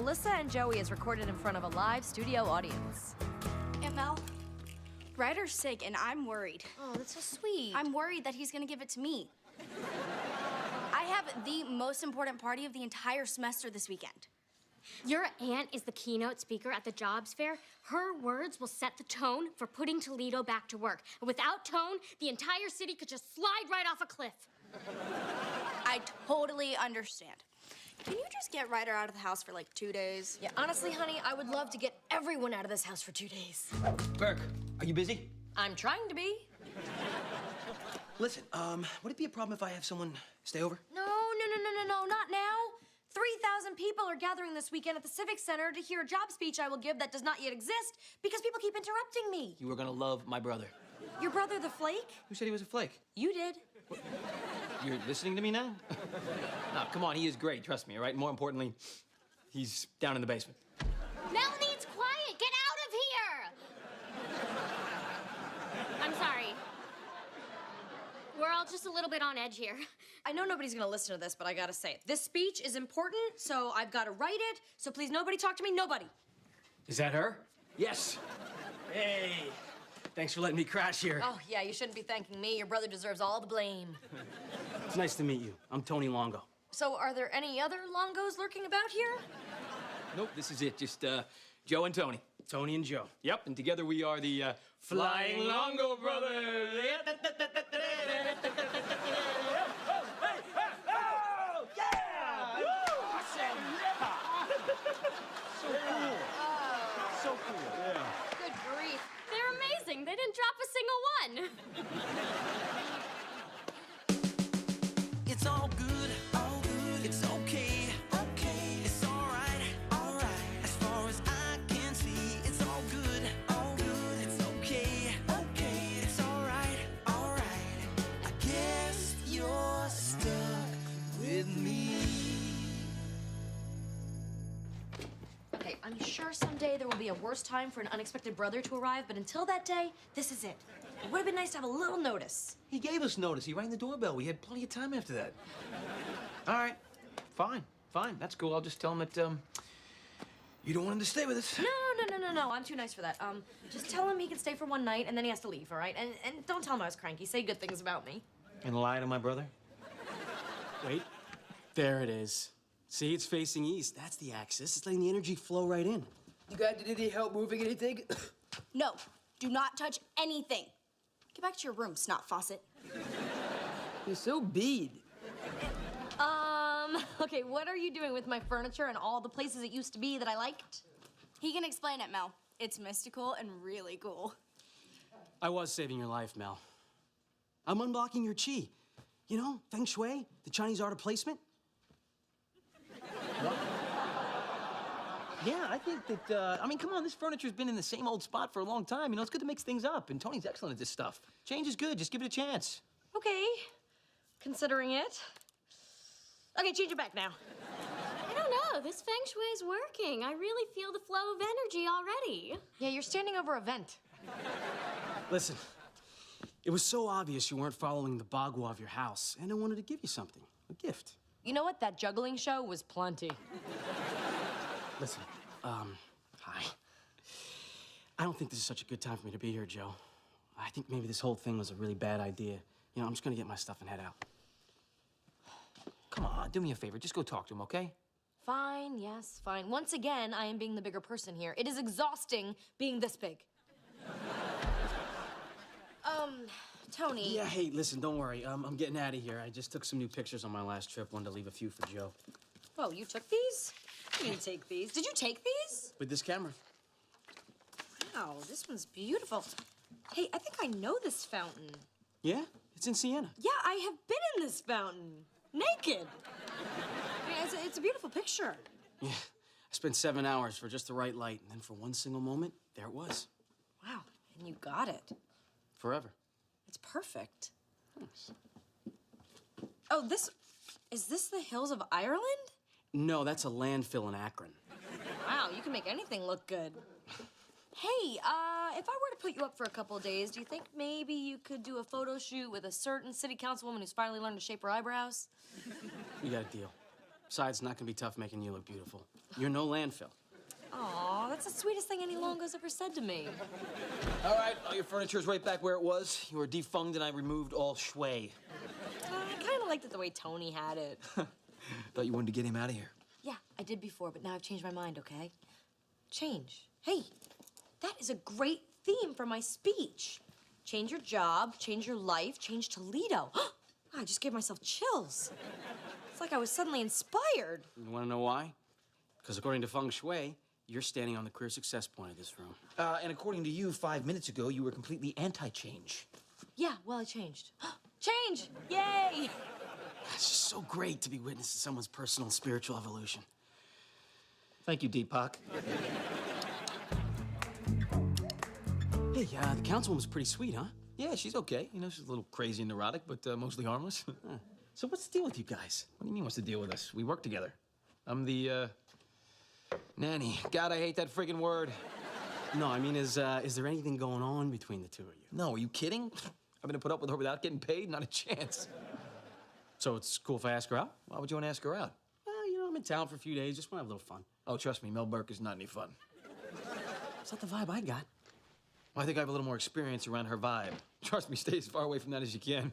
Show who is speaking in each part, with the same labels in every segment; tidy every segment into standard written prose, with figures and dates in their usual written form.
Speaker 1: Melissa and Joey is recorded in front of a live studio audience.
Speaker 2: Aunt Mel, Ryder's sick and I'm worried.
Speaker 1: Oh, that's so sweet.
Speaker 2: I'm worried that he's gonna give it to me. I have the most important party of the entire semester this weekend.
Speaker 3: Your aunt is the keynote speaker at the jobs fair. Her words will set the tone for putting Toledo back to work. And without tone, the entire city could just slide right off a cliff.
Speaker 2: I totally understand. Can you just get Ryder out of the house for like 2 days?
Speaker 1: Yeah, honestly, honey, I would love to get everyone out of this house for 2 days.
Speaker 4: Burke, are you busy?
Speaker 1: I'm trying to be.
Speaker 4: Listen, would it be a problem if I have someone stay over?
Speaker 1: No, not now. 3,000 people are gathering this weekend at the Civic Center to hear a job speech I will give that does not yet exist because people keep interrupting me.
Speaker 4: You are gonna love my brother.
Speaker 1: Your brother, the Flake?
Speaker 4: Who said he was a flake?
Speaker 1: You did.
Speaker 4: You're listening to me now? No, come on, he is great, trust me, all right? More importantly, he's down in the basement.
Speaker 3: Melanie, it's quiet. Get out of here. I'm sorry. We're all just a little bit on edge here.
Speaker 1: I know nobody's gonna listen to this, but I gotta say it. This speech is important, so I've gotta write it, so please nobody talk to me, nobody.
Speaker 4: Is that her? Yes. Hey, thanks for letting me crash here.
Speaker 1: Oh, yeah, you shouldn't be thanking me. Your brother deserves all the blame.
Speaker 4: It's nice to meet you. I'm Tony Longo.
Speaker 1: So are there any other Longos lurking about here?
Speaker 4: Nope, this is it. Just Joe and Tony. Tony and Joe. Yep, and together we are the Flying Longo Brothers.
Speaker 1: So cool.
Speaker 4: Yeah.
Speaker 1: Good grief.
Speaker 3: They're amazing. They didn't drop a single one.
Speaker 5: It's all good, it's okay, it's all right, as far as I can see, it's all good, it's okay, it's all right, I guess you're stuck with me.
Speaker 1: Okay, I'm sure someday there will be a worse time for an unexpected brother to arrive, but until that day, this is it. It would have been nice to have a little notice.
Speaker 4: He gave us notice. He rang the doorbell. We had plenty of time after that. All right. Fine. That's cool. I'll just tell him that, you don't want him to stay with us.
Speaker 1: No. I'm too nice for that. Just tell him he can stay for one night and then he has to leave, all right? And don't tell him I was cranky. Say good things about me.
Speaker 4: And lie to my brother?
Speaker 6: Wait, there it is. See, it's facing east. That's the axis. It's letting the energy flow right in.
Speaker 7: You guys did any help moving anything?
Speaker 2: No, do not touch anything. Get back to your room, snot faucet.
Speaker 7: You're so bead.
Speaker 1: Okay, what are you doing with my furniture and all the places it used to be that I liked?
Speaker 2: He can explain it, Mel. It's mystical and really cool.
Speaker 6: I was saving your life, Mel. I'm unblocking your chi. You know, feng shui, the Chinese art of placement.
Speaker 4: What? Yeah, I think that, I mean, come on, this furniture's been in the same old spot for a long time. You know, it's good to mix things up, and Tony's excellent at this stuff. Change is good. Just give it a chance.
Speaker 1: Okay, considering it. Okay, change it back now.
Speaker 3: I don't know. This feng shui's working. I really feel the flow of energy already.
Speaker 1: Yeah, you're standing over a vent.
Speaker 6: Listen, it was so obvious you weren't following the bagua of your house, and I wanted to give you something, a gift.
Speaker 1: You know what? That juggling show was plenty.
Speaker 6: Listen, hi. I don't think this is such a good time for me to be here, Joe. I think maybe this whole thing was a really bad idea. You know, I'm just gonna get my stuff and head out.
Speaker 4: Come on, do me a favor. Just go talk to him, okay?
Speaker 1: Fine, yes, fine. Once again, I am being the bigger person here. It is exhausting being this big. Tony.
Speaker 6: Yeah, hey, listen, don't worry. I'm getting out of here. I just took some new pictures on my last trip. Wanted to leave a few for Joe.
Speaker 1: Oh, you took these? You didn't take these. Did you take these?
Speaker 6: With this camera.
Speaker 1: Wow, this one's beautiful. Hey, I think I know this fountain.
Speaker 6: Yeah? It's in Siena.
Speaker 1: Yeah, I have been in this fountain. Naked. I mean, it's a beautiful picture.
Speaker 6: Yeah. I spent 7 hours for just the right light, and then for one single moment, there it was.
Speaker 1: Wow, and you got it.
Speaker 6: Forever.
Speaker 1: It's perfect.
Speaker 6: Thanks.
Speaker 1: Oh, is this the hills of Ireland?
Speaker 6: No, that's a landfill in Akron.
Speaker 1: Wow, you can make anything look good. Hey, if I were to put you up for a couple of days, do you think maybe you could do a photo shoot with a certain city councilwoman who's finally learned to shape her eyebrows?
Speaker 6: We got a deal. Besides, it's not gonna be tough making you look beautiful. You're no landfill.
Speaker 1: Aw, that's the sweetest thing any Longo's ever said to me.
Speaker 4: All right, all your furniture's right back where it was. You were defunged and I removed all shui.
Speaker 1: I kind of liked it the way Tony had it.
Speaker 4: Thought you wanted to get him out of here.
Speaker 1: Yeah, I did before, but now I've changed my mind, okay? Change. Hey, that is a great theme for my speech. Change your job, change your life, change Toledo. I just gave myself chills. It's like I was suddenly inspired.
Speaker 6: You wanna know why? Because according to Feng Shui, you're standing on the clear success point of this room.
Speaker 4: And according to you, 5 minutes ago, you were completely anti-change.
Speaker 1: Yeah, well, I changed. Change! Yay!
Speaker 6: It's just so great to be witness to someone's personal and spiritual evolution.
Speaker 4: Thank you, Deepak.
Speaker 6: Hey, the councilwoman's pretty sweet, huh?
Speaker 4: Yeah, she's okay. You know, she's a little crazy and neurotic, but mostly harmless.
Speaker 6: So what's the deal with you guys?
Speaker 4: What do you mean, what's the deal with us? We work together. I'm the, nanny. God, I hate that friggin' word.
Speaker 6: No, I mean, is there anything going on between the two of you?
Speaker 4: No, are you kidding? I'm gonna put up with her without getting paid? Not a chance.
Speaker 6: So it's cool if I ask her out?
Speaker 4: Why would you want to ask her out?
Speaker 6: Well, you know, I'm in town for a few days, just want to have a little fun.
Speaker 4: Oh, trust me, Mel Burke is not any fun.
Speaker 6: Is that the vibe I got?
Speaker 4: Well, I think I have a little more experience around her vibe. Trust me, stay as far away from that as you can.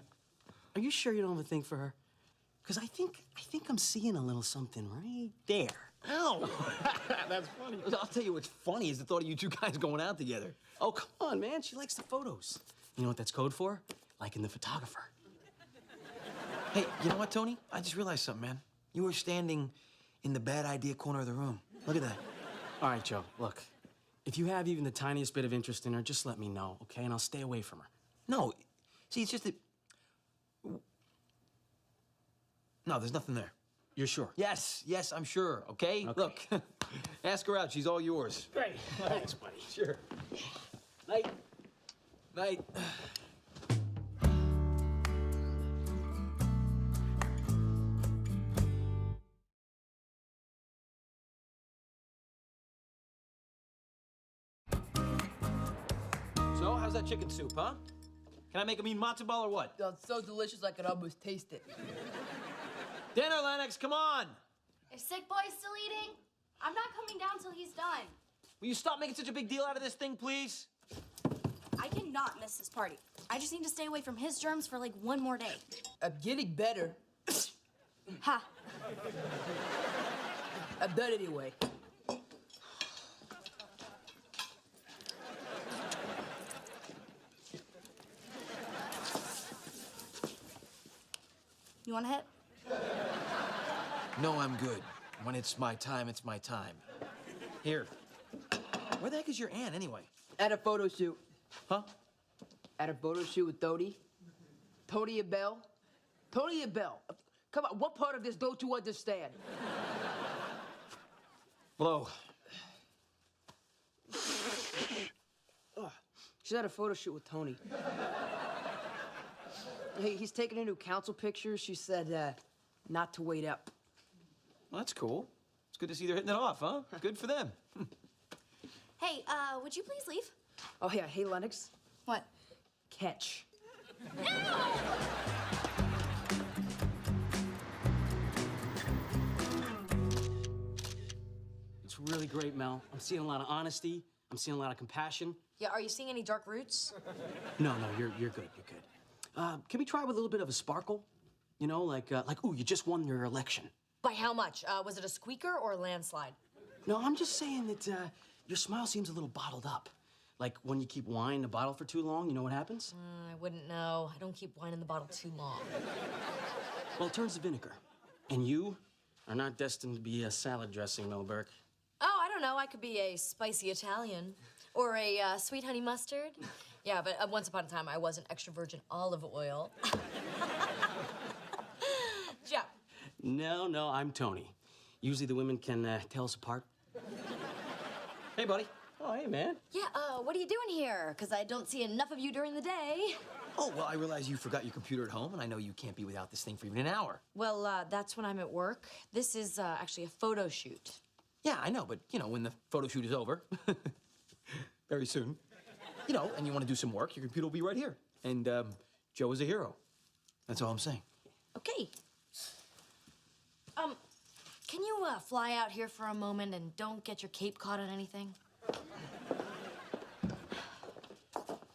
Speaker 6: Are you sure you don't have a thing for her? Because I think I'm seeing a little something right there.
Speaker 4: Ow! That's funny. I'll tell you what's funny is the thought of you two guys going out together.
Speaker 6: Oh, come on, man. She likes the photos. You know what that's code for? Liking the photographer.
Speaker 4: Hey, you know what, Tony? I just realized something, man. You were standing in the bad idea corner of the room. Look at that.
Speaker 6: All right, Joe, look. If you have even the tiniest bit of interest in her, just let me know, okay? And I'll stay away from her.
Speaker 4: No, see, it's just that... No, there's nothing there.
Speaker 6: You're sure?
Speaker 4: Yes, I'm sure, okay? Look, ask her out. She's all yours.
Speaker 6: Great. Thanks, buddy.
Speaker 4: Sure. Night. Night. So, how's that chicken soup, huh? Can I make a mean matzo ball or what?
Speaker 7: It's so delicious I could almost taste it.
Speaker 4: Dinner, Lennox, come on!
Speaker 2: Is Sick Boy still eating? I'm not coming down till he's done.
Speaker 4: Will you stop making such a big deal out of this thing, please?
Speaker 2: I cannot miss this party. I just need to stay away from his germs for like one more day.
Speaker 7: I'm getting better.
Speaker 2: Ha.
Speaker 7: I'm done anyway.
Speaker 2: You want a hit?
Speaker 4: No, I'm good. When it's my time, it's my time. Here. Where the heck is your aunt, anyway?
Speaker 7: At a photo shoot.
Speaker 4: Huh?
Speaker 7: At a photo shoot with Tony. Tony and Belle. Tony and Belle. Come on, what part of this don't you understand?
Speaker 4: Blow.
Speaker 7: She's at a photo shoot with Tony. Hey, he's taking her new council pictures. She said, not to wait up.
Speaker 4: Well, that's cool. It's good to see they're hitting it off, huh? Good for them.
Speaker 2: Hey, would you please leave?
Speaker 7: Oh, yeah. Hey, Lennox.
Speaker 2: What?
Speaker 7: Catch.
Speaker 6: It's really great, Mel. I'm seeing a lot of honesty. I'm seeing a lot of compassion.
Speaker 1: Yeah, are you seeing any dark roots?
Speaker 6: No, you're good. You're good. Can we try with a little bit of a sparkle? You know, like, ooh, you just won your election.
Speaker 1: By how much? Was it a squeaker or a landslide?
Speaker 6: No, I'm just saying that your smile seems a little bottled up. Like when you keep wine in a bottle for too long, you know what happens?
Speaker 1: I wouldn't know. I don't keep wine in the bottle too long.
Speaker 6: Well, it turns to vinegar. And you are not destined to be a salad dressing, Mel Burke.
Speaker 1: Oh, I don't know. I could be a spicy Italian or a sweet honey mustard. Yeah, but once upon a time, I was an extra virgin olive oil. Jeff.
Speaker 6: No, I'm Tony. Usually the women can tell us apart.
Speaker 4: Hey, buddy.
Speaker 6: Oh, hey, man.
Speaker 1: Yeah, what are you doing here? Because I don't see enough of you during the day.
Speaker 4: Oh, well, I realize you forgot your computer at home, and I know you can't be without this thing for even an hour.
Speaker 1: Well, that's when I'm at work. This is actually a photo shoot.
Speaker 4: Yeah, I know, but, you know, when the photo shoot is over, very soon, you know, and you want to do some work, your computer will be right here. And, Joe is a hero. That's all I'm saying.
Speaker 1: Okay. Can you fly out here for a moment and don't get your cape caught on anything?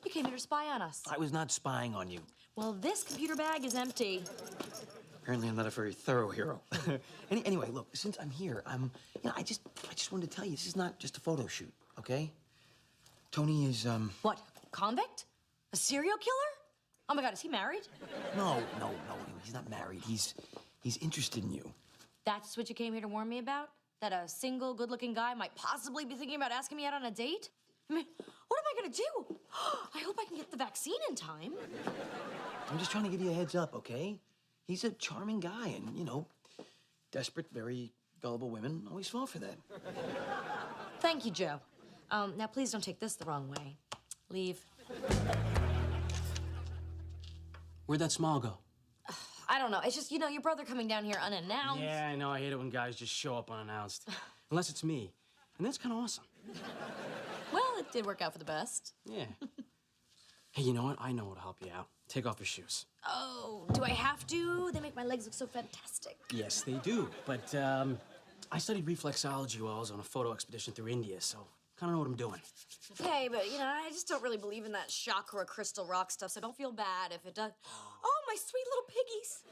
Speaker 1: You came here to spy on us.
Speaker 4: I was not spying on you.
Speaker 1: Well, this computer bag is empty.
Speaker 4: Apparently, I'm not a very thorough hero. Anyway, look, since I'm here, I just wanted to tell you, this is not just a photo shoot, okay? Tony is,
Speaker 1: What, convict? A serial killer? Oh my God, is he married?
Speaker 4: No, he's not married. He's interested in you.
Speaker 1: That's what you came here to warn me about? That a single, good-looking guy might possibly be thinking about asking me out on a date? I mean, what am I gonna do? I hope I can get the vaccine in time.
Speaker 4: I'm just trying to give you a heads up, okay? He's a charming guy, and, desperate, very gullible women always fall for that.
Speaker 1: Thank you, Joe. Now, please don't take this the wrong way. Leave.
Speaker 6: Where'd that smile go?
Speaker 1: I don't know. It's just, your brother coming down here unannounced.
Speaker 6: Yeah, I know. I hate it when guys just show up unannounced. Unless it's me. And that's kind of awesome.
Speaker 1: Well, it did work out for the best.
Speaker 6: Yeah. Hey, you know what? I know what'll help you out. Take off your shoes.
Speaker 1: Oh, do I have to? They make my legs look so fantastic.
Speaker 6: Yes, they do. But I studied reflexology while I was on a photo expedition through India, so kind of know what I'm doing.
Speaker 1: Okay, but, I just don't really believe in that chakra crystal rock stuff, so don't feel bad if it does. Oh, my sweet little piggies.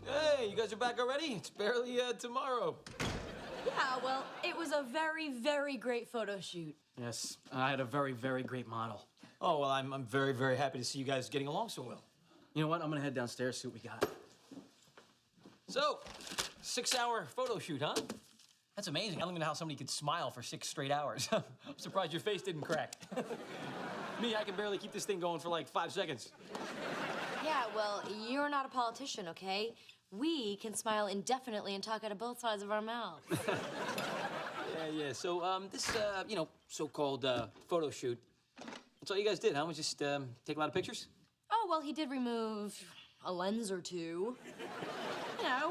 Speaker 4: Hey, you guys are back already? It's barely, tomorrow.
Speaker 1: Yeah, well, it was a very, very great photo shoot.
Speaker 6: Yes, I had a very, very great model.
Speaker 4: Oh, well, I'm very, very happy to see you guys getting along so well.
Speaker 6: You know what? I'm gonna head downstairs, see what we got.
Speaker 4: So, 6-hour photo shoot, huh? That's amazing. I don't even know how somebody could smile for 6 straight hours. I'm surprised your face didn't crack. Me, I can barely keep this thing going for like 5 seconds.
Speaker 1: Yeah, well, you're not a politician, okay? We can smile indefinitely and talk out of both sides of our mouth.
Speaker 4: Yeah. So, this, so-called photo shoot, that's all you guys did, huh? Was just take a lot of pictures?
Speaker 1: Oh, well, he did remove a lens or two.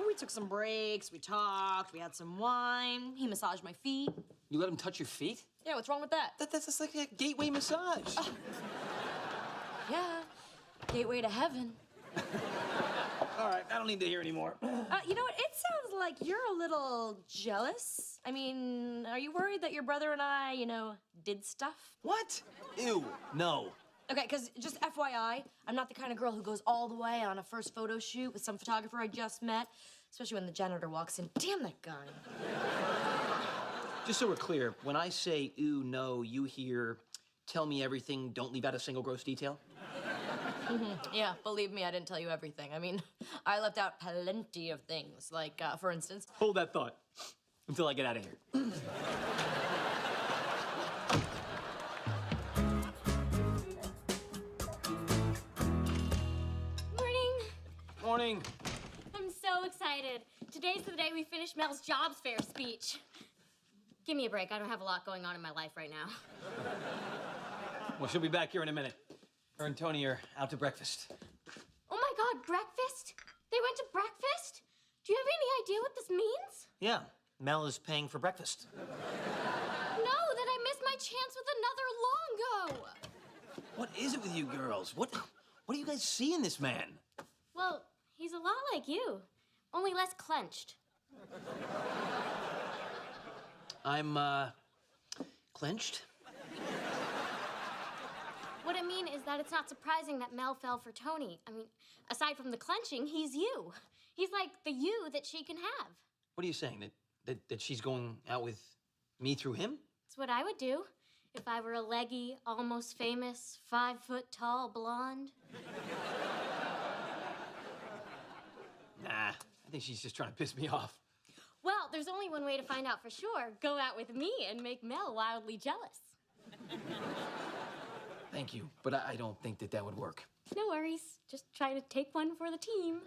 Speaker 1: We took some breaks, we talked, we had some wine, he massaged my feet.
Speaker 4: You let him touch your feet?
Speaker 1: Yeah, what's wrong with that?
Speaker 4: That's like a gateway massage.
Speaker 1: Yeah, gateway to heaven.
Speaker 4: All right, I don't need to hear anymore.
Speaker 1: You know what? It sounds like you're a little jealous. I mean, are you worried that your brother and I, did stuff?
Speaker 4: What? Ew, no.
Speaker 1: Okay, because just FYI, I'm not the kind of girl who goes all the way on a first photo shoot with some photographer I just met, especially when the janitor walks in. Damn that guy.
Speaker 4: Just so we're clear, when I say ew, no, you hear tell me everything, don't leave out a single gross detail?
Speaker 1: Yeah, believe me, I didn't tell you everything. I mean, I left out plenty of things. Like, for instance...
Speaker 4: Hold that thought until I get out of here. Morning.
Speaker 3: I'm so excited. Today's the day we finish Mel's jobs fair speech. Give me a break. I don't have a lot going on in my life right now.
Speaker 4: Well, she'll be back here in a minute. Her and Tony are out to breakfast.
Speaker 3: Oh my God, breakfast? They went to breakfast? Do you have any idea what this means?
Speaker 8: Yeah, Mel is paying for breakfast.
Speaker 3: No, that I missed my chance with another Longo.
Speaker 4: What is it with you girls? What do you guys see in this man?
Speaker 3: Well, he's a lot like you, only less clenched.
Speaker 4: I'm, clenched?
Speaker 3: What I mean is that it's not surprising that Mel fell for Tony. I mean, aside from the clenching, he's you. He's like the you that she can have.
Speaker 4: What are you saying? That she's going out with me through him?
Speaker 3: It's what I would do if I were a leggy, almost famous, 5-foot-tall blonde.
Speaker 4: Nah, I think she's just trying to piss me off.
Speaker 3: Well, there's only one way to find out for sure. Go out with me and make Mel wildly jealous.
Speaker 4: Thank you, but I don't think that would work.
Speaker 3: No worries. Just try to take one for the team.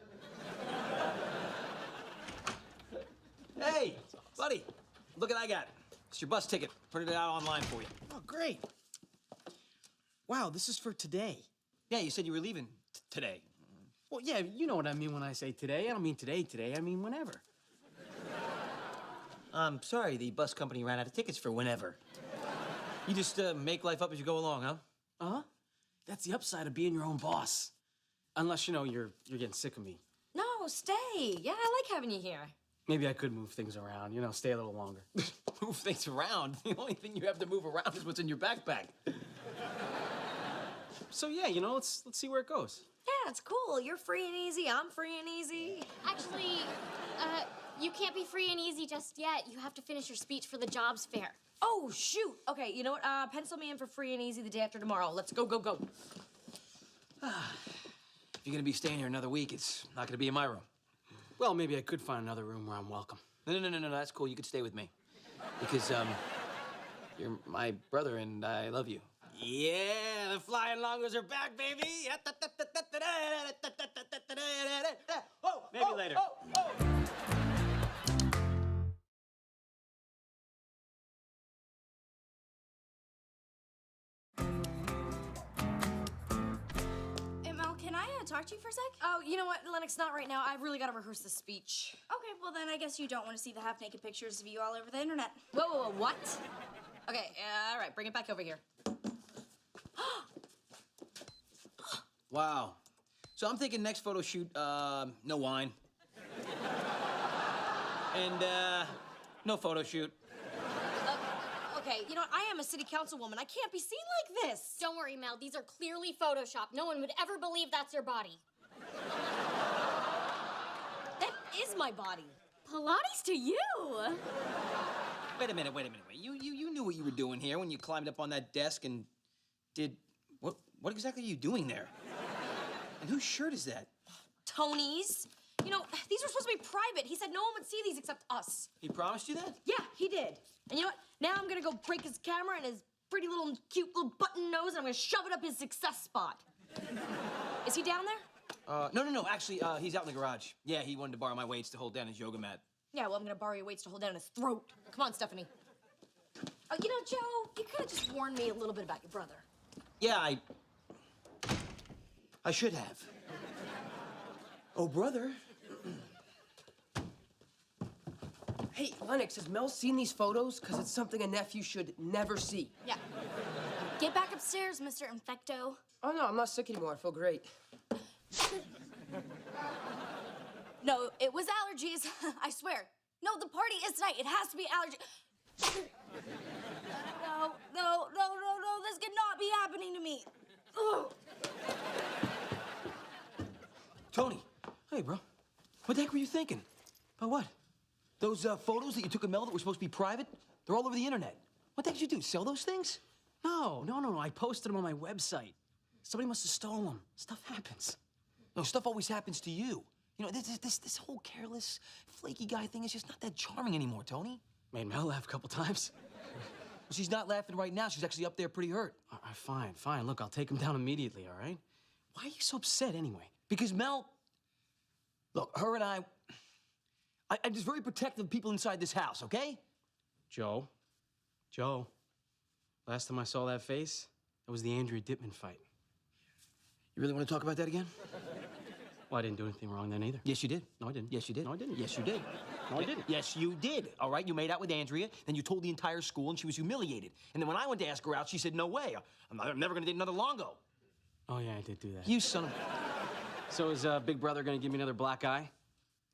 Speaker 4: Hey, buddy, look what I got. It's your bus ticket. Printed it out online for you.
Speaker 6: Oh, great. Wow, this is for today.
Speaker 4: Yeah, you said you were leaving today.
Speaker 6: Well, yeah, you know what I mean when I say today. I don't mean today. I mean whenever.
Speaker 8: I'm sorry, the bus company ran out of tickets for whenever.
Speaker 4: You just make life up as you go along, huh?
Speaker 6: Uh-huh. That's the upside of being your own boss. Unless, you know, you're getting sick of me.
Speaker 1: No, stay. Yeah, I like having you here.
Speaker 6: Maybe I could move things around, you know, stay a little longer.
Speaker 4: Move things around? The only thing you have to move around is what's in your backpack.
Speaker 6: So yeah, you know, let's see where it goes.
Speaker 1: Yeah, it's cool. You're free and easy. I'm free and easy.
Speaker 3: Actually, you can't be free and easy just yet. You have to finish your speech for the jobs fair.
Speaker 1: Oh, shoot. Okay, you know what? Pencil me in for free and easy the day after tomorrow. Let's go, go, go.
Speaker 4: If you're gonna be staying here another week, it's not gonna be in my room.
Speaker 6: Well, maybe I could find another room where I'm welcome.
Speaker 4: No, that's cool. You could stay with me. Because, you're my brother and I love you.
Speaker 6: Yeah, the flying longos are back, baby.
Speaker 4: Oh, maybe later.
Speaker 2: Hey, Mel, can I talk to you for a sec?
Speaker 1: Oh, you know what, Lennox, not right now. I've really got to rehearse this speech.
Speaker 2: Okay, well then I guess you don't want to see the half-naked pictures of you all over the internet.
Speaker 1: Whoa, what? Okay, all right, bring it back over here.
Speaker 4: Wow. So I'm thinking next photo shoot, no wine. And, no photo shoot.
Speaker 1: Okay, you know what? I am a city councilwoman. I can't be seen like this.
Speaker 3: Don't worry, Mel. These are clearly Photoshopped. No one would ever believe that's your body.
Speaker 1: That is my body.
Speaker 3: Pilates to you.
Speaker 4: Wait a minute. You knew what you were doing here when you climbed up on that desk and did... What exactly are you doing there? And whose shirt is that?
Speaker 1: Tony's. You know, these were supposed to be private. He said no one would see these except us.
Speaker 4: He promised you that?
Speaker 1: Yeah, he did. And you know what? Now I'm gonna go break his camera and his pretty little cute little button nose, and I'm gonna shove it up his success spot. Is he down there?
Speaker 4: No. Actually, he's out in the garage. Yeah, he wanted to borrow my weights to hold down his yoga mat.
Speaker 1: Yeah, well, I'm gonna borrow your weights to hold down his throat. Come on, Stephanie. You know, Joe, you could have just warned me a little bit about your brother.
Speaker 4: Yeah, I should have. Oh, brother.
Speaker 7: Hey, Lennox, has Mel seen these photos? Because it's something a nephew should never see.
Speaker 2: Yeah. Get back upstairs, Mr. Infecto.
Speaker 7: Oh, no, I'm not sick anymore. I feel great.
Speaker 2: No, it was allergies. I swear. No, the party is tonight. It has to be allergy. No. This could not be happening to me. Ugh.
Speaker 4: Tony. Hey, bro. What the heck were you thinking? About what? Those photos that you took of Mel that were supposed to be private? They're all over the internet. What the heck did you do? Sell those things?
Speaker 6: No. I posted them on my website. Somebody must have stolen them. Stuff happens.
Speaker 4: No, stuff always happens to you. You know, this whole careless, flaky guy thing is just not that charming anymore, Tony.
Speaker 6: Made Mel laugh a couple times.
Speaker 4: Well, she's not laughing right now. She's actually up there pretty hurt.
Speaker 6: All right, fine. Look, I'll take him down immediately, all right? Why are you so upset anyway?
Speaker 4: Because Mel... Look, her and I'm just very protective of people inside this house, okay?
Speaker 6: Joe, last time I saw that face, it was the Andrea Dittman fight.
Speaker 4: You really want to talk about that again?
Speaker 6: Well, I didn't do anything wrong then either.
Speaker 4: Yes, you did.
Speaker 6: No, I didn't.
Speaker 4: Yes, you did.
Speaker 6: No, I didn't.
Speaker 4: Yes, you did.
Speaker 6: No, I didn't.
Speaker 4: Yes, you did. All right, you made out with Andrea, then you told the entire school, and she was humiliated. And then when I went to ask her out, she said, no way. I'm never going to date another Longo.
Speaker 6: Oh, yeah, I did do that.
Speaker 4: You son of...
Speaker 6: So is Big Brother going to give me another black eye?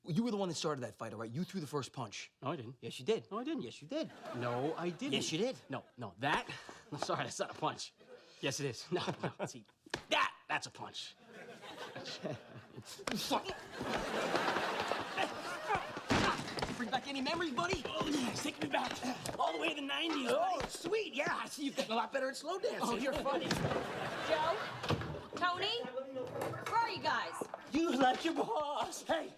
Speaker 4: You were the one that started that fight, all right? You threw the first punch.
Speaker 6: No, I didn't.
Speaker 4: Yes, you did.
Speaker 6: No, I didn't.
Speaker 4: Yes, you did.
Speaker 6: No, I didn't.
Speaker 4: Yes, you did.
Speaker 6: No, that? I'm sorry, that's not a punch.
Speaker 4: Yes, it is.
Speaker 6: No, see, that's a punch.
Speaker 4: Bring back any memories, buddy?
Speaker 6: Oh, yeah, take me back all the way to the 90s.
Speaker 4: Oh, sweet. Yeah, I see you've gotten a lot better at slow dancing.
Speaker 6: Oh, you're funny.
Speaker 1: Joe? Tony? Where are you guys?
Speaker 6: You like your boss. Hey.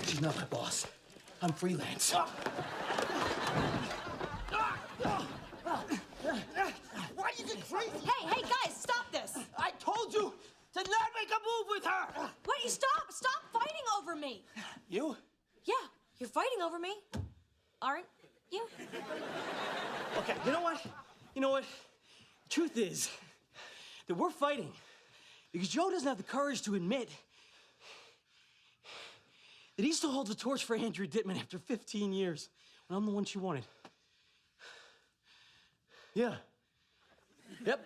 Speaker 4: She's not my boss. I'm freelance.
Speaker 6: Why are you getting crazy?
Speaker 1: Hey, guys, stop this.
Speaker 6: I told you to not make a move with her.
Speaker 1: Wait, stop fighting over me.
Speaker 6: You?
Speaker 1: Yeah, you're fighting over me. Aren't you?
Speaker 6: Okay, you know what? Truth is that we're fighting because Joe doesn't have the courage to admit that he still holds the torch for Andrea Dittman after 15 years when I'm the one she wanted. Yeah. Yep.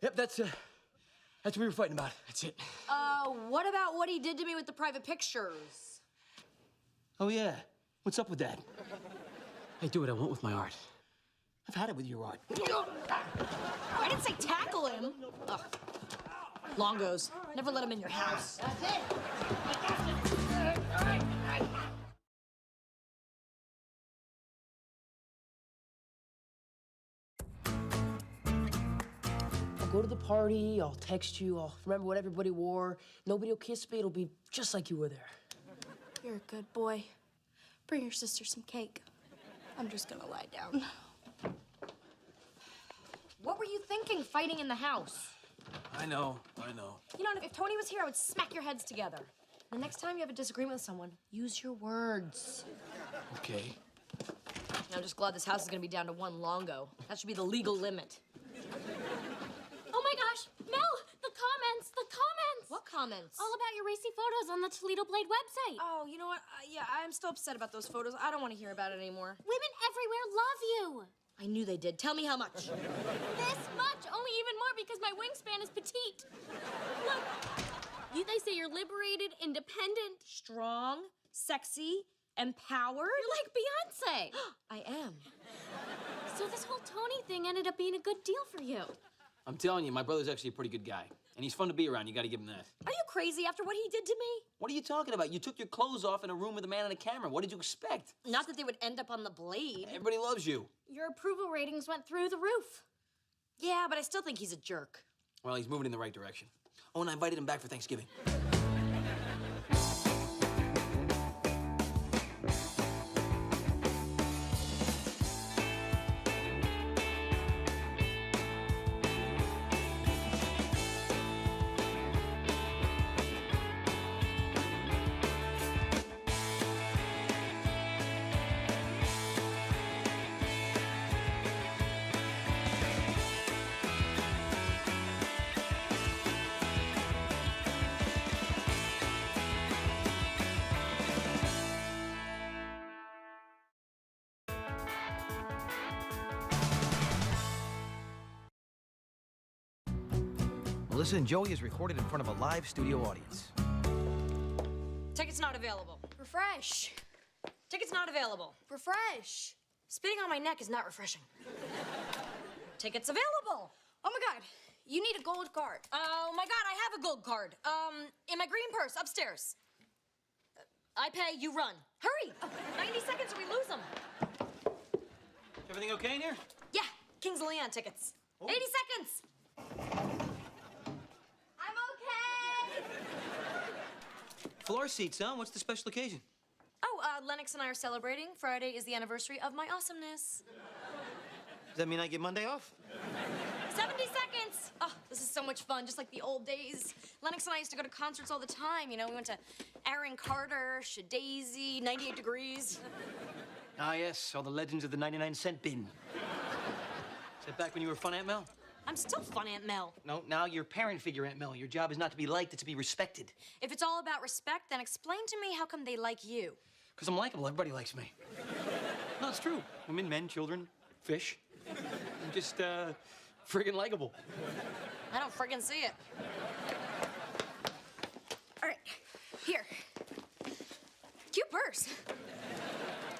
Speaker 6: Yep, that's what we were fighting about. That's it.
Speaker 1: What about what he did to me with the private pictures?
Speaker 8: Oh, yeah. What's up with that?
Speaker 6: I do what I want with my art.
Speaker 8: I've had it with your art.
Speaker 1: I didn't say tackle him. Ugh. Longos. Never let him in your house.
Speaker 7: I'll go to the party, I'll text you, I'll remember what everybody wore. Nobody will kiss me, it'll be just like you were there.
Speaker 2: You're a good boy. Bring your sister some cake. I'm just gonna lie down.
Speaker 1: What were you thinking, fighting in the house?
Speaker 6: I know.
Speaker 1: You know, if Tony was here, I would smack your heads together. The next time you have a disagreement with someone, use your words.
Speaker 6: Okay.
Speaker 1: I'm just glad this house is gonna be down to one longo. That should be the legal limit.
Speaker 3: Oh my gosh, Mel, the comments.
Speaker 1: What comments?
Speaker 3: All about your racy photos on the Toledo Blade website.
Speaker 1: Oh, you know what? Yeah, I'm still upset about those photos. I don't want to hear about it anymore.
Speaker 3: Women everywhere love you.
Speaker 1: I knew they did. Tell me how much.
Speaker 3: This much, only even more because my wingspan is petite. Look, they say you're liberated, independent.
Speaker 1: Strong, sexy, empowered.
Speaker 3: You're like Beyonce.
Speaker 1: I am.
Speaker 3: So this whole Tony thing ended up being a good deal for you.
Speaker 4: I'm telling you, my brother's actually a pretty good guy. And he's fun to be around. You gotta give him that.
Speaker 1: Are you crazy after what he did to me?
Speaker 4: What are you talking about? You took your clothes off in a room with a man and a camera. What did you expect?
Speaker 1: Not that they would end up on the blade.
Speaker 4: Everybody loves you.
Speaker 3: Your approval ratings went through the roof.
Speaker 1: Yeah, but I still think he's a jerk.
Speaker 4: Well, he's moving in the right direction. Oh, and I invited him back for Thanksgiving.
Speaker 8: Melissa and Joey is recorded in front of a live studio audience.
Speaker 1: Tickets not available.
Speaker 2: Refresh.
Speaker 1: Tickets not available.
Speaker 2: Refresh.
Speaker 1: Spitting on my neck is not refreshing. Tickets available.
Speaker 2: Oh my God, you need a gold card.
Speaker 1: Oh my God, I have a gold card. In my green purse upstairs. I pay, you run. Hurry! 90 seconds or we lose them.
Speaker 4: Everything okay in here?
Speaker 1: Yeah, Kings of Leon tickets. 80 seconds.
Speaker 2: I'm okay.
Speaker 8: Floor seats, huh? What's the special occasion?
Speaker 1: Oh, Lennox and I are celebrating. Friday is the anniversary of my awesomeness.
Speaker 8: Does that mean I get Monday off?
Speaker 1: 70 seconds. Oh, this is so much fun, just like the old days. Lennox and I used to go to concerts all the time. You know, we went to Aaron Carter, Shadazy, 98 Degrees.
Speaker 8: Ah, yes, all the legends of the 99-cent bin. Is that back when you were fun, Aunt Mel?
Speaker 1: I'm still fun, Aunt Mel.
Speaker 8: No, now you're parent figure, Aunt Mel. Your job is not to be liked, it's to be respected.
Speaker 1: If it's all about respect, then explain to me how come they like you.
Speaker 8: Because I'm likable, everybody likes me. No, it's true. Women, men, children, fish. I'm just, friggin' likable.
Speaker 1: I don't friggin' see it.
Speaker 2: All right, here. Cute purse.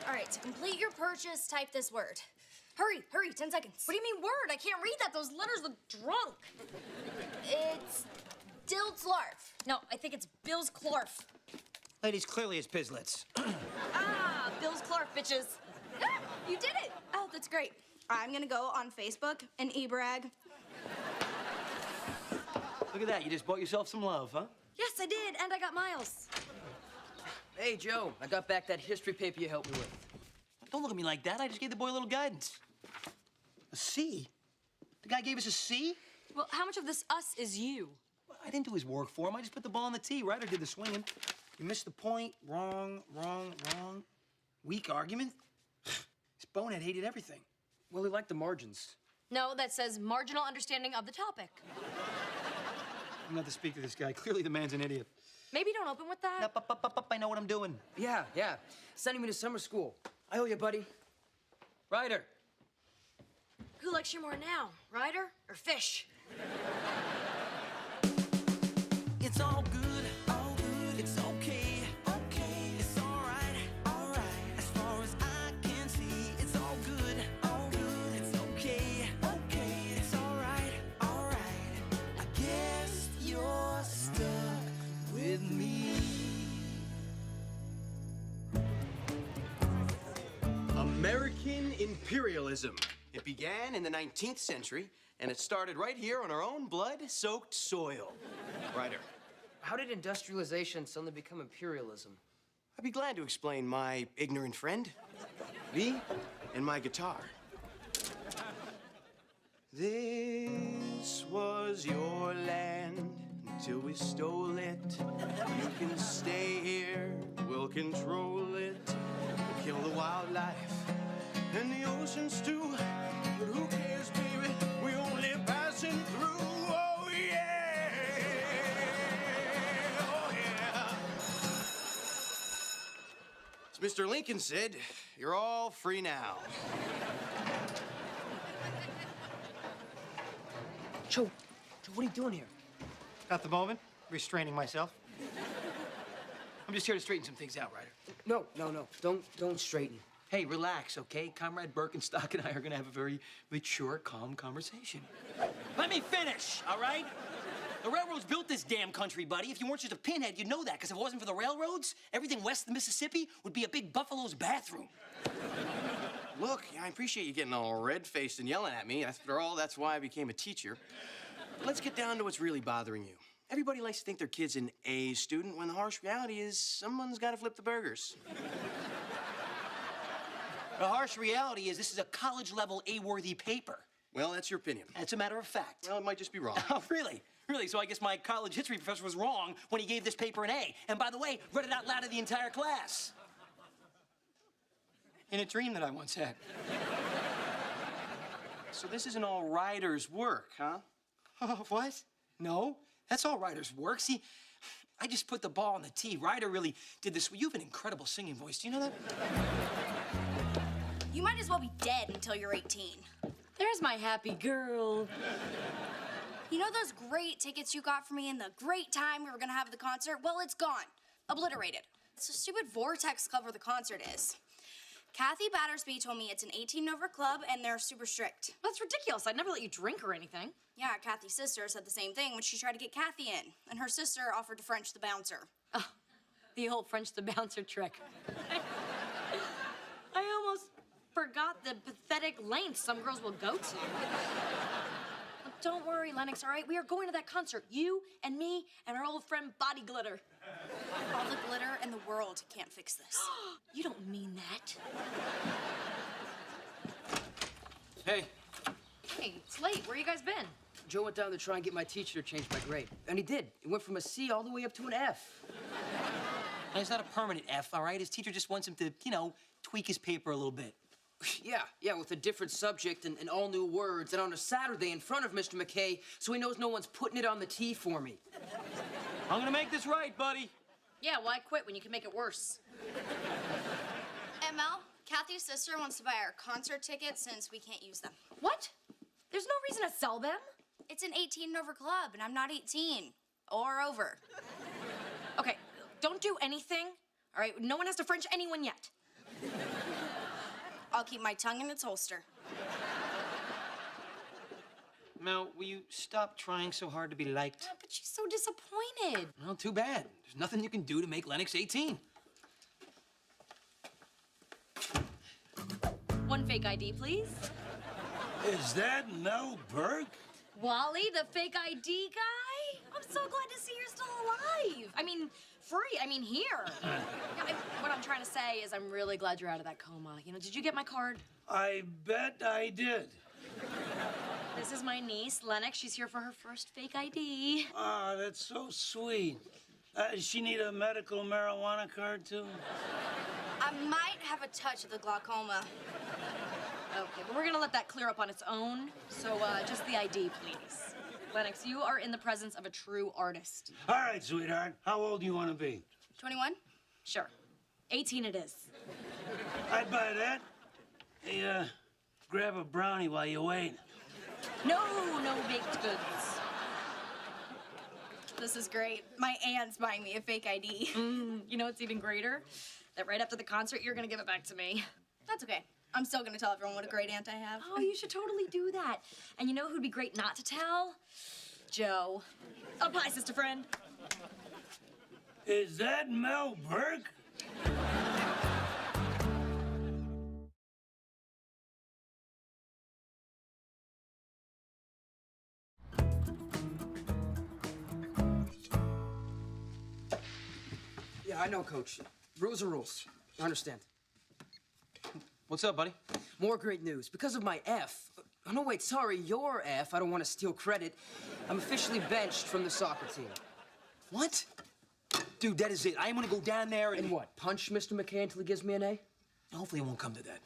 Speaker 2: All right, to complete your purchase, type this word. Hurry, 10 seconds.
Speaker 1: What do you mean word? I can't read that. Those letters look drunk.
Speaker 2: It's Diltzlarf.
Speaker 1: No, I think it's Bill's Clorf.
Speaker 8: Ladies, clearly it's Pizlets.
Speaker 1: Bill's Clorf, bitches.
Speaker 2: You did it. Oh, that's great. I'm gonna go on Facebook and e-brag.
Speaker 8: Look at that, you just bought yourself some love, huh?
Speaker 1: Yes, I did, and I got Miles.
Speaker 7: Hey, Joe, I got back that history paper you helped me with.
Speaker 8: Don't look at me like that. I just gave the boy a little guidance. A C? The guy gave us a C?
Speaker 1: Well, how much of this us is you?
Speaker 8: Well, I didn't do his work for him. I just put the ball on the tee. Ryder did the swinging. You missed the point. Wrong. Weak argument. This bonehead hated everything.
Speaker 7: Well, he liked the margins.
Speaker 1: No, that says marginal understanding of the topic.
Speaker 8: I'm not to speak to this guy. Clearly the man's an idiot.
Speaker 1: Maybe don't open with that.
Speaker 8: Up. I know what I'm doing.
Speaker 7: Yeah. Sending me to summer school. I owe you, buddy.
Speaker 8: Ryder.
Speaker 1: Who likes you more now, Ryder or Fish?
Speaker 5: It's all good, it's okay, it's all right, as far as I can see, it's all good, it's okay, it's all right, I guess you're stuck with me.
Speaker 9: American imperialism. It began in the 19th century, and it started right here on our own blood-soaked soil. Ryder.
Speaker 7: How did industrialization suddenly become imperialism?
Speaker 9: I'd be glad to explain, my ignorant friend. Me and my guitar. This was your land until we stole it. You can stay here, we'll control it. We'll kill the wildlife and the oceans too. But who cares, baby? We're only passing through. Oh, yeah. Oh, yeah. As Mr. Lincoln said, you're all free now.
Speaker 7: Joe, what are you doing here?
Speaker 8: At the moment, restraining myself. I'm just here to straighten some things out, Ryder.
Speaker 7: No. Don't straighten.
Speaker 8: Hey, relax, okay? Comrade Birkenstock and I are gonna have a very mature, calm conversation.
Speaker 4: Let me finish, all right? The railroads built this damn country, buddy. If you weren't just a pinhead, you'd know that, because if it wasn't for the railroads, everything west of the Mississippi would be a big buffalo's bathroom.
Speaker 9: Look, I appreciate you getting all red-faced and yelling at me. After all, that's why I became a teacher. But let's get down to what's really bothering you. Everybody likes to think their kid's an A student, when the harsh reality is someone's got to flip the burgers.
Speaker 4: The harsh reality is this is a college-level A-worthy paper.
Speaker 9: Well, that's your opinion.
Speaker 4: That's a matter of fact.
Speaker 9: Well, it might just be wrong.
Speaker 4: Oh, really? Really? So I guess my college history professor was wrong when he gave this paper an A. And by the way, read it out loud to the entire class. In a dream that I once had.
Speaker 9: So this isn't all Ryder's work, huh?
Speaker 4: Oh, what? No, that's all Ryder's work. See, I just put the ball on the tee. Ryder really did this. You have an incredible singing voice. Do you know that?
Speaker 2: You might as well be dead until you're 18.
Speaker 1: There's my happy girl.
Speaker 2: You know those great tickets you got for me and the great time we were gonna have at the concert? Well, it's gone. Obliterated. It's a stupid Vortex Club where the concert is. Kathy Battersby told me it's an 18-over club and they're super strict.
Speaker 1: That's ridiculous. I'd never let you drink or anything.
Speaker 2: Yeah, Kathy's sister said the same thing when she tried to get Kathy in. And her sister offered to French the bouncer.
Speaker 1: Oh, the old French the bouncer trick. I almost forgot the pathetic lengths some girls will go to. Don't worry, Lennox, all right? We are going to that concert. You and me and our old friend Body Glitter.
Speaker 2: All the glitter in the world can't fix this.
Speaker 1: You don't mean that.
Speaker 4: Hey.
Speaker 1: Hey, it's late. Where you guys been?
Speaker 7: Joe went down to try and get my teacher to change my grade. And he did. It went from a C all the way up to an F.
Speaker 4: And it's not a permanent F, all right? His teacher just wants him to, tweak his paper a little bit.
Speaker 7: Yeah, with a different subject and all new words, and on a Saturday in front of Mr. McKay, so he knows no one's putting it on the tee for me.
Speaker 4: I'm gonna make this right, buddy.
Speaker 1: Yeah, why quit when you can make it worse?
Speaker 2: ML, Kathy's sister wants to buy our concert tickets since we can't use them.
Speaker 1: What? There's no reason to sell them.
Speaker 2: It's an 18-over club, and I'm not 18 or over.
Speaker 1: Okay, don't do anything. All right, no one has to French anyone yet.
Speaker 2: I'll keep my tongue in its holster.
Speaker 8: Mel, will you stop trying so hard to be liked?
Speaker 1: But she's so disappointed.
Speaker 8: Well, too bad. There's nothing you can do to make Lennox 18.
Speaker 1: One fake ID, please.
Speaker 10: Is that Mel Burke?
Speaker 1: Wally, the fake ID guy? I'm so glad to see you're still alive. I mean, free. I mean, here. What I'm trying to say is I'm really glad you're out of that coma. Did you get my card?
Speaker 10: I bet I did.
Speaker 1: This is my niece, Lennox. She's here for her first fake ID.
Speaker 10: Ah, that's so sweet. Does she need a medical marijuana card, too?
Speaker 2: I might have a touch of the glaucoma.
Speaker 1: Okay, but we're gonna let that clear up on its own. So, just the ID, please. Lennox, you are in the presence of a true artist.
Speaker 10: All right, sweetheart. How old do you want to be?
Speaker 2: 21?
Speaker 1: Sure. 18 it is.
Speaker 10: I'd buy that. Hey, grab a brownie while you wait.
Speaker 2: No baked goods. This is great. My aunt's buying me a fake ID.
Speaker 1: You know what's even greater? That right after the concert, you're gonna give it back to me.
Speaker 2: That's okay. I'm still gonna tell everyone what a great aunt I have.
Speaker 1: Oh, you should totally do that. And you know who'd be great not to tell? Joe. Oh, bye, sister friend.
Speaker 10: Is that Mel Burke?
Speaker 6: Yeah, I know, Coach. Rules are rules. I understand.
Speaker 4: What's up, buddy?
Speaker 6: More great news. Because of my F. Oh, no, wait, sorry, your F. I don't want to steal credit. I'm officially benched from the soccer team.
Speaker 8: What? Dude, that is it. I am gonna go down there and...
Speaker 6: And what, punch Mr. McKay until he gives me an A?
Speaker 8: Hopefully it won't come to that.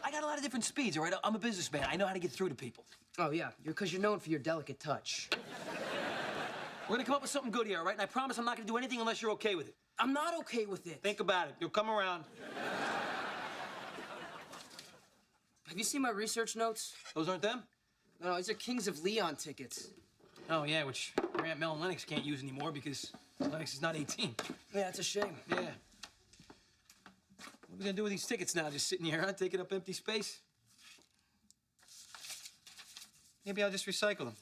Speaker 8: I got a lot of different speeds, all right? I'm a businessman. I know how to get through to people.
Speaker 6: Oh, yeah, because you're known for your delicate touch.
Speaker 8: We're gonna come up with something good here, all right? And I promise I'm not gonna do anything unless you're okay with it.
Speaker 6: I'm not okay with it.
Speaker 8: Think about it. You'll come around.
Speaker 6: Have you seen my research notes?
Speaker 8: Those aren't them?
Speaker 6: No, these are Kings of Leon tickets.
Speaker 8: Oh, yeah, which your Aunt Mel and Lennox can't use anymore because Lennox is not 18.
Speaker 6: Yeah, it's a shame.
Speaker 8: Yeah. What are we gonna do with these tickets now? Just sitting here, huh? Taking up empty space? Maybe I'll just recycle them.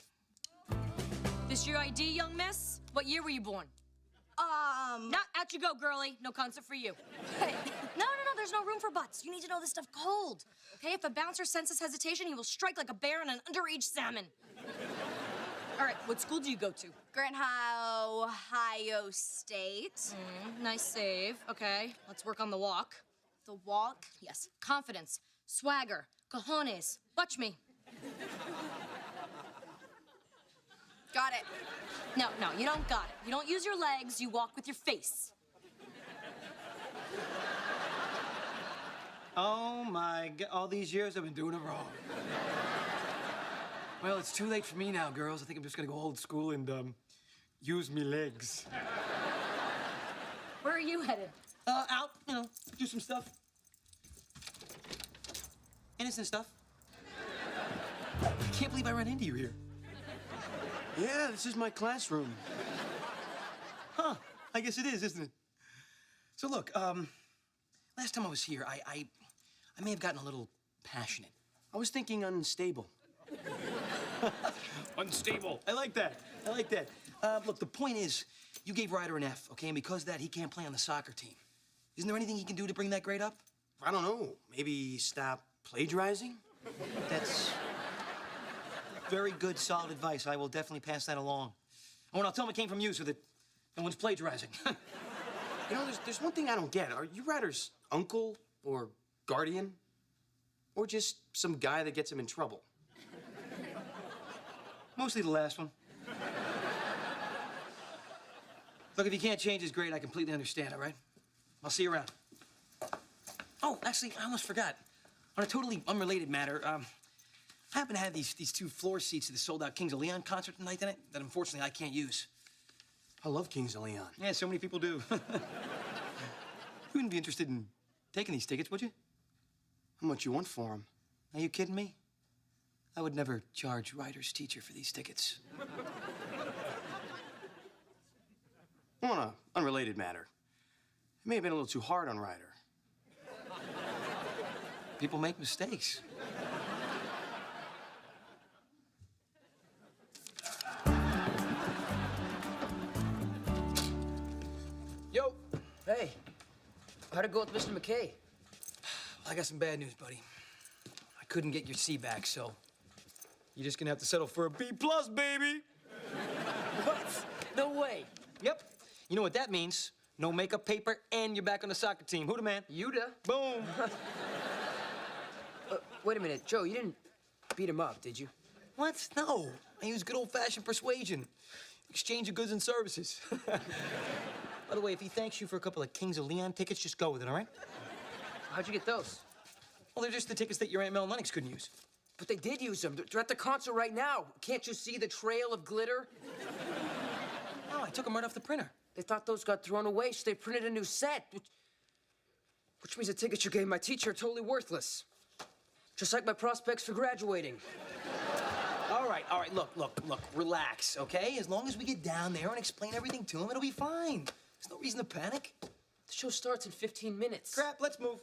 Speaker 1: This your ID, young miss? What year were you born? Not out you go, girlie. No concert for you.
Speaker 2: Hey, no, there's no room for butts. You need to know this stuff cold.
Speaker 1: Okay, if a bouncer senses hesitation, he will strike like a bear on an underage salmon. All right, what school do you go to?
Speaker 2: Grant Ohio State.
Speaker 1: Nice save. Okay, let's work on the walk.
Speaker 2: The walk.
Speaker 1: Yes, confidence, swagger, cojones. Watch me.
Speaker 2: Got it.
Speaker 1: No, you don't got it. You don't use your legs, you walk with your face.
Speaker 8: Oh, my God. All these years I've been doing it wrong. Well, it's too late for me now, girls. I think I'm just gonna go old school and, use me legs.
Speaker 1: Where are you headed?
Speaker 8: Out, do some stuff. Innocent stuff. I can't believe I ran into you here.
Speaker 9: Yeah, this is my classroom.
Speaker 8: Huh, I guess it is, isn't it? So look, last time I was here, I may have gotten a little passionate.
Speaker 9: I was thinking unstable.
Speaker 8: Unstable. I like that. Look, the point is, you gave Ryder an F, okay? And because of that, he can't play on the soccer team. Isn't there anything he can do to bring that grade up?
Speaker 9: I don't know. Maybe stop plagiarizing?
Speaker 8: That's very good, solid advice. I will definitely pass that along. Oh, and I'll tell him it came from you so that no one's plagiarizing.
Speaker 9: You know, there's one thing I don't get. Are you Ryder's uncle or guardian? Or just some guy that gets him in trouble?
Speaker 8: Mostly the last one. Look, if you can't change his grade, I completely understand, all right? I'll see you around. Oh, actually, I almost forgot. On a totally unrelated matter, I happen to have these two floor seats to the sold-out Kings of Leon concert tonight that unfortunately I can't use.
Speaker 9: I love Kings of Leon.
Speaker 8: Yeah, so many people do. You wouldn't be interested in taking these tickets, would you?
Speaker 9: How much you want for them?
Speaker 8: Are you kidding me? I would never charge Ryder's teacher for these tickets.
Speaker 9: On an unrelated matter, it may have been a little too hard on Ryder.
Speaker 8: People make mistakes.
Speaker 6: Yo. Hey. How'd it go with Mr. McKay?
Speaker 8: I got some bad news, buddy. I couldn't get your C back, so you're just gonna have to settle for a B+, baby.
Speaker 6: What? No way.
Speaker 8: Yep. You know what that means? No makeup paper, and you're back on the soccer team. Who the man?
Speaker 6: Yuda.
Speaker 8: Boom.
Speaker 6: Wait a minute, Joe, you didn't beat him up, did you?
Speaker 8: What? No. I use good old-fashioned persuasion. Exchange of goods and services. By the way, if he thanks you for a couple of Kings of Leon tickets, just go with it, all right?
Speaker 6: How'd you get those?
Speaker 8: Well, they're just the tickets that your Aunt Mel and Lennox couldn't use.
Speaker 6: But they did use them. They're at the concert right now. Can't you see the trail of glitter?
Speaker 8: Oh, I took them right off the printer.
Speaker 6: They thought those got thrown away, so they printed a new set. Which means the tickets you gave my teacher are totally worthless. Just like my prospects for graduating.
Speaker 8: all right. Look. Relax, okay? As long as we get down there and explain everything to him, it'll be fine. There's no reason to panic.
Speaker 7: The show starts in 15 minutes.
Speaker 8: Crap, let's move.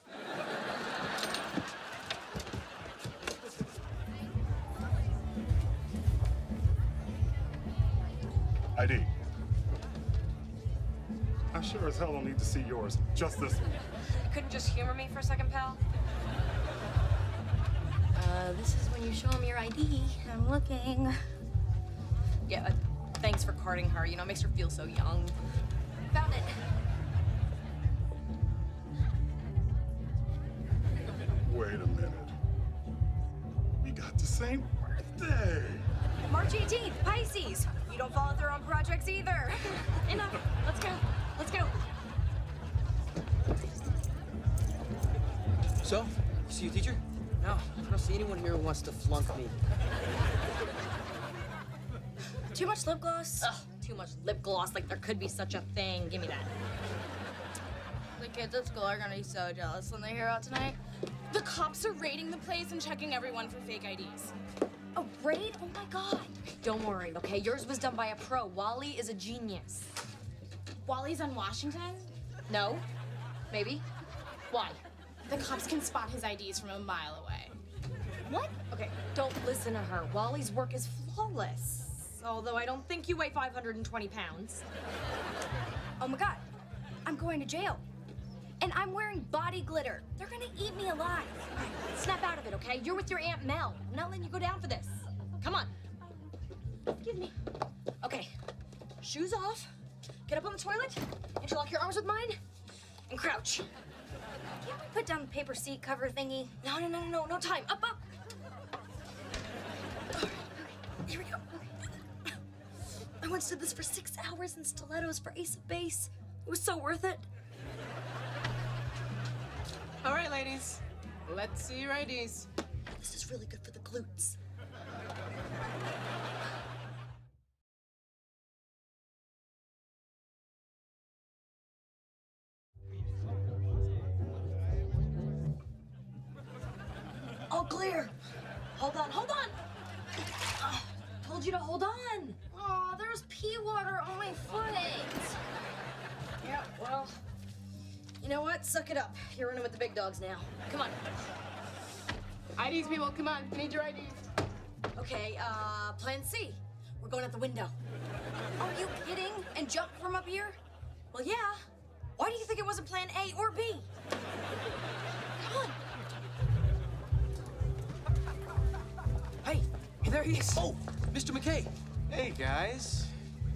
Speaker 11: ID. I sure as hell don't need to see yours. Just this one.
Speaker 1: You couldn't just humor me for a second, pal? This is when you show him your ID.
Speaker 2: I'm looking.
Speaker 1: Yeah, thanks for carding her. You know, it makes her feel so young.
Speaker 2: Found it.
Speaker 11: Wait a minute. We got the same birthday.
Speaker 1: March 18th, Pisces. You don't follow through on projects either. Enough. Let's go. Let's go.
Speaker 8: So, you see your teacher?
Speaker 7: No, I don't see anyone here who wants to flunk me.
Speaker 2: Too much lip gloss?
Speaker 1: Ugh, too much lip gloss, like there could be such a thing. Give me that.
Speaker 2: The kids at school are gonna be so jealous when they hear out tonight.
Speaker 12: The cops are raiding the place and checking everyone for fake IDs.
Speaker 2: A raid? Oh my god.
Speaker 1: Don't worry, okay? Yours was done by a pro. Wally is a genius.
Speaker 12: Wally's on Washington?
Speaker 1: No? Maybe? Why?
Speaker 12: The cops can spot his IDs from a mile away.
Speaker 1: What? Okay, don't listen to her. Wally's work is flawless. Although I don't think you weigh 520 pounds.
Speaker 2: Oh my god. I'm going to jail. And I'm wearing body glitter. They're gonna eat me alive.
Speaker 1: All right, snap out of it, okay? You're with your Aunt Mel. I'm not letting you go down for this. Come on. Excuse me. Okay, shoes off. Get up on the toilet, interlock your arms with mine, and crouch.
Speaker 2: Can't we put down the paper seat cover thingy?
Speaker 1: No time. Up.
Speaker 2: Here we go. I once did this for 6 hours in stilettos for Ace of Base. It was so worth it.
Speaker 7: All right, ladies. Let's see your IDs.
Speaker 2: This is really good for the glutes.
Speaker 1: All clear. Hold on. Told you to hold on.
Speaker 2: Aw, there's pea water on my foot.
Speaker 1: Yeah, well, you know what? Suck it up. You're running with the big dogs now. Come on.
Speaker 7: IDs, people, come on. We need your IDs.
Speaker 1: Okay, plan C. We're going out the window.
Speaker 2: Are you kidding? And jump from up here?
Speaker 1: Well, yeah. Why do you think it wasn't plan A or B? Come on.
Speaker 8: Hey, there he is. Oh, Mr. McKay.
Speaker 9: Hey, guys.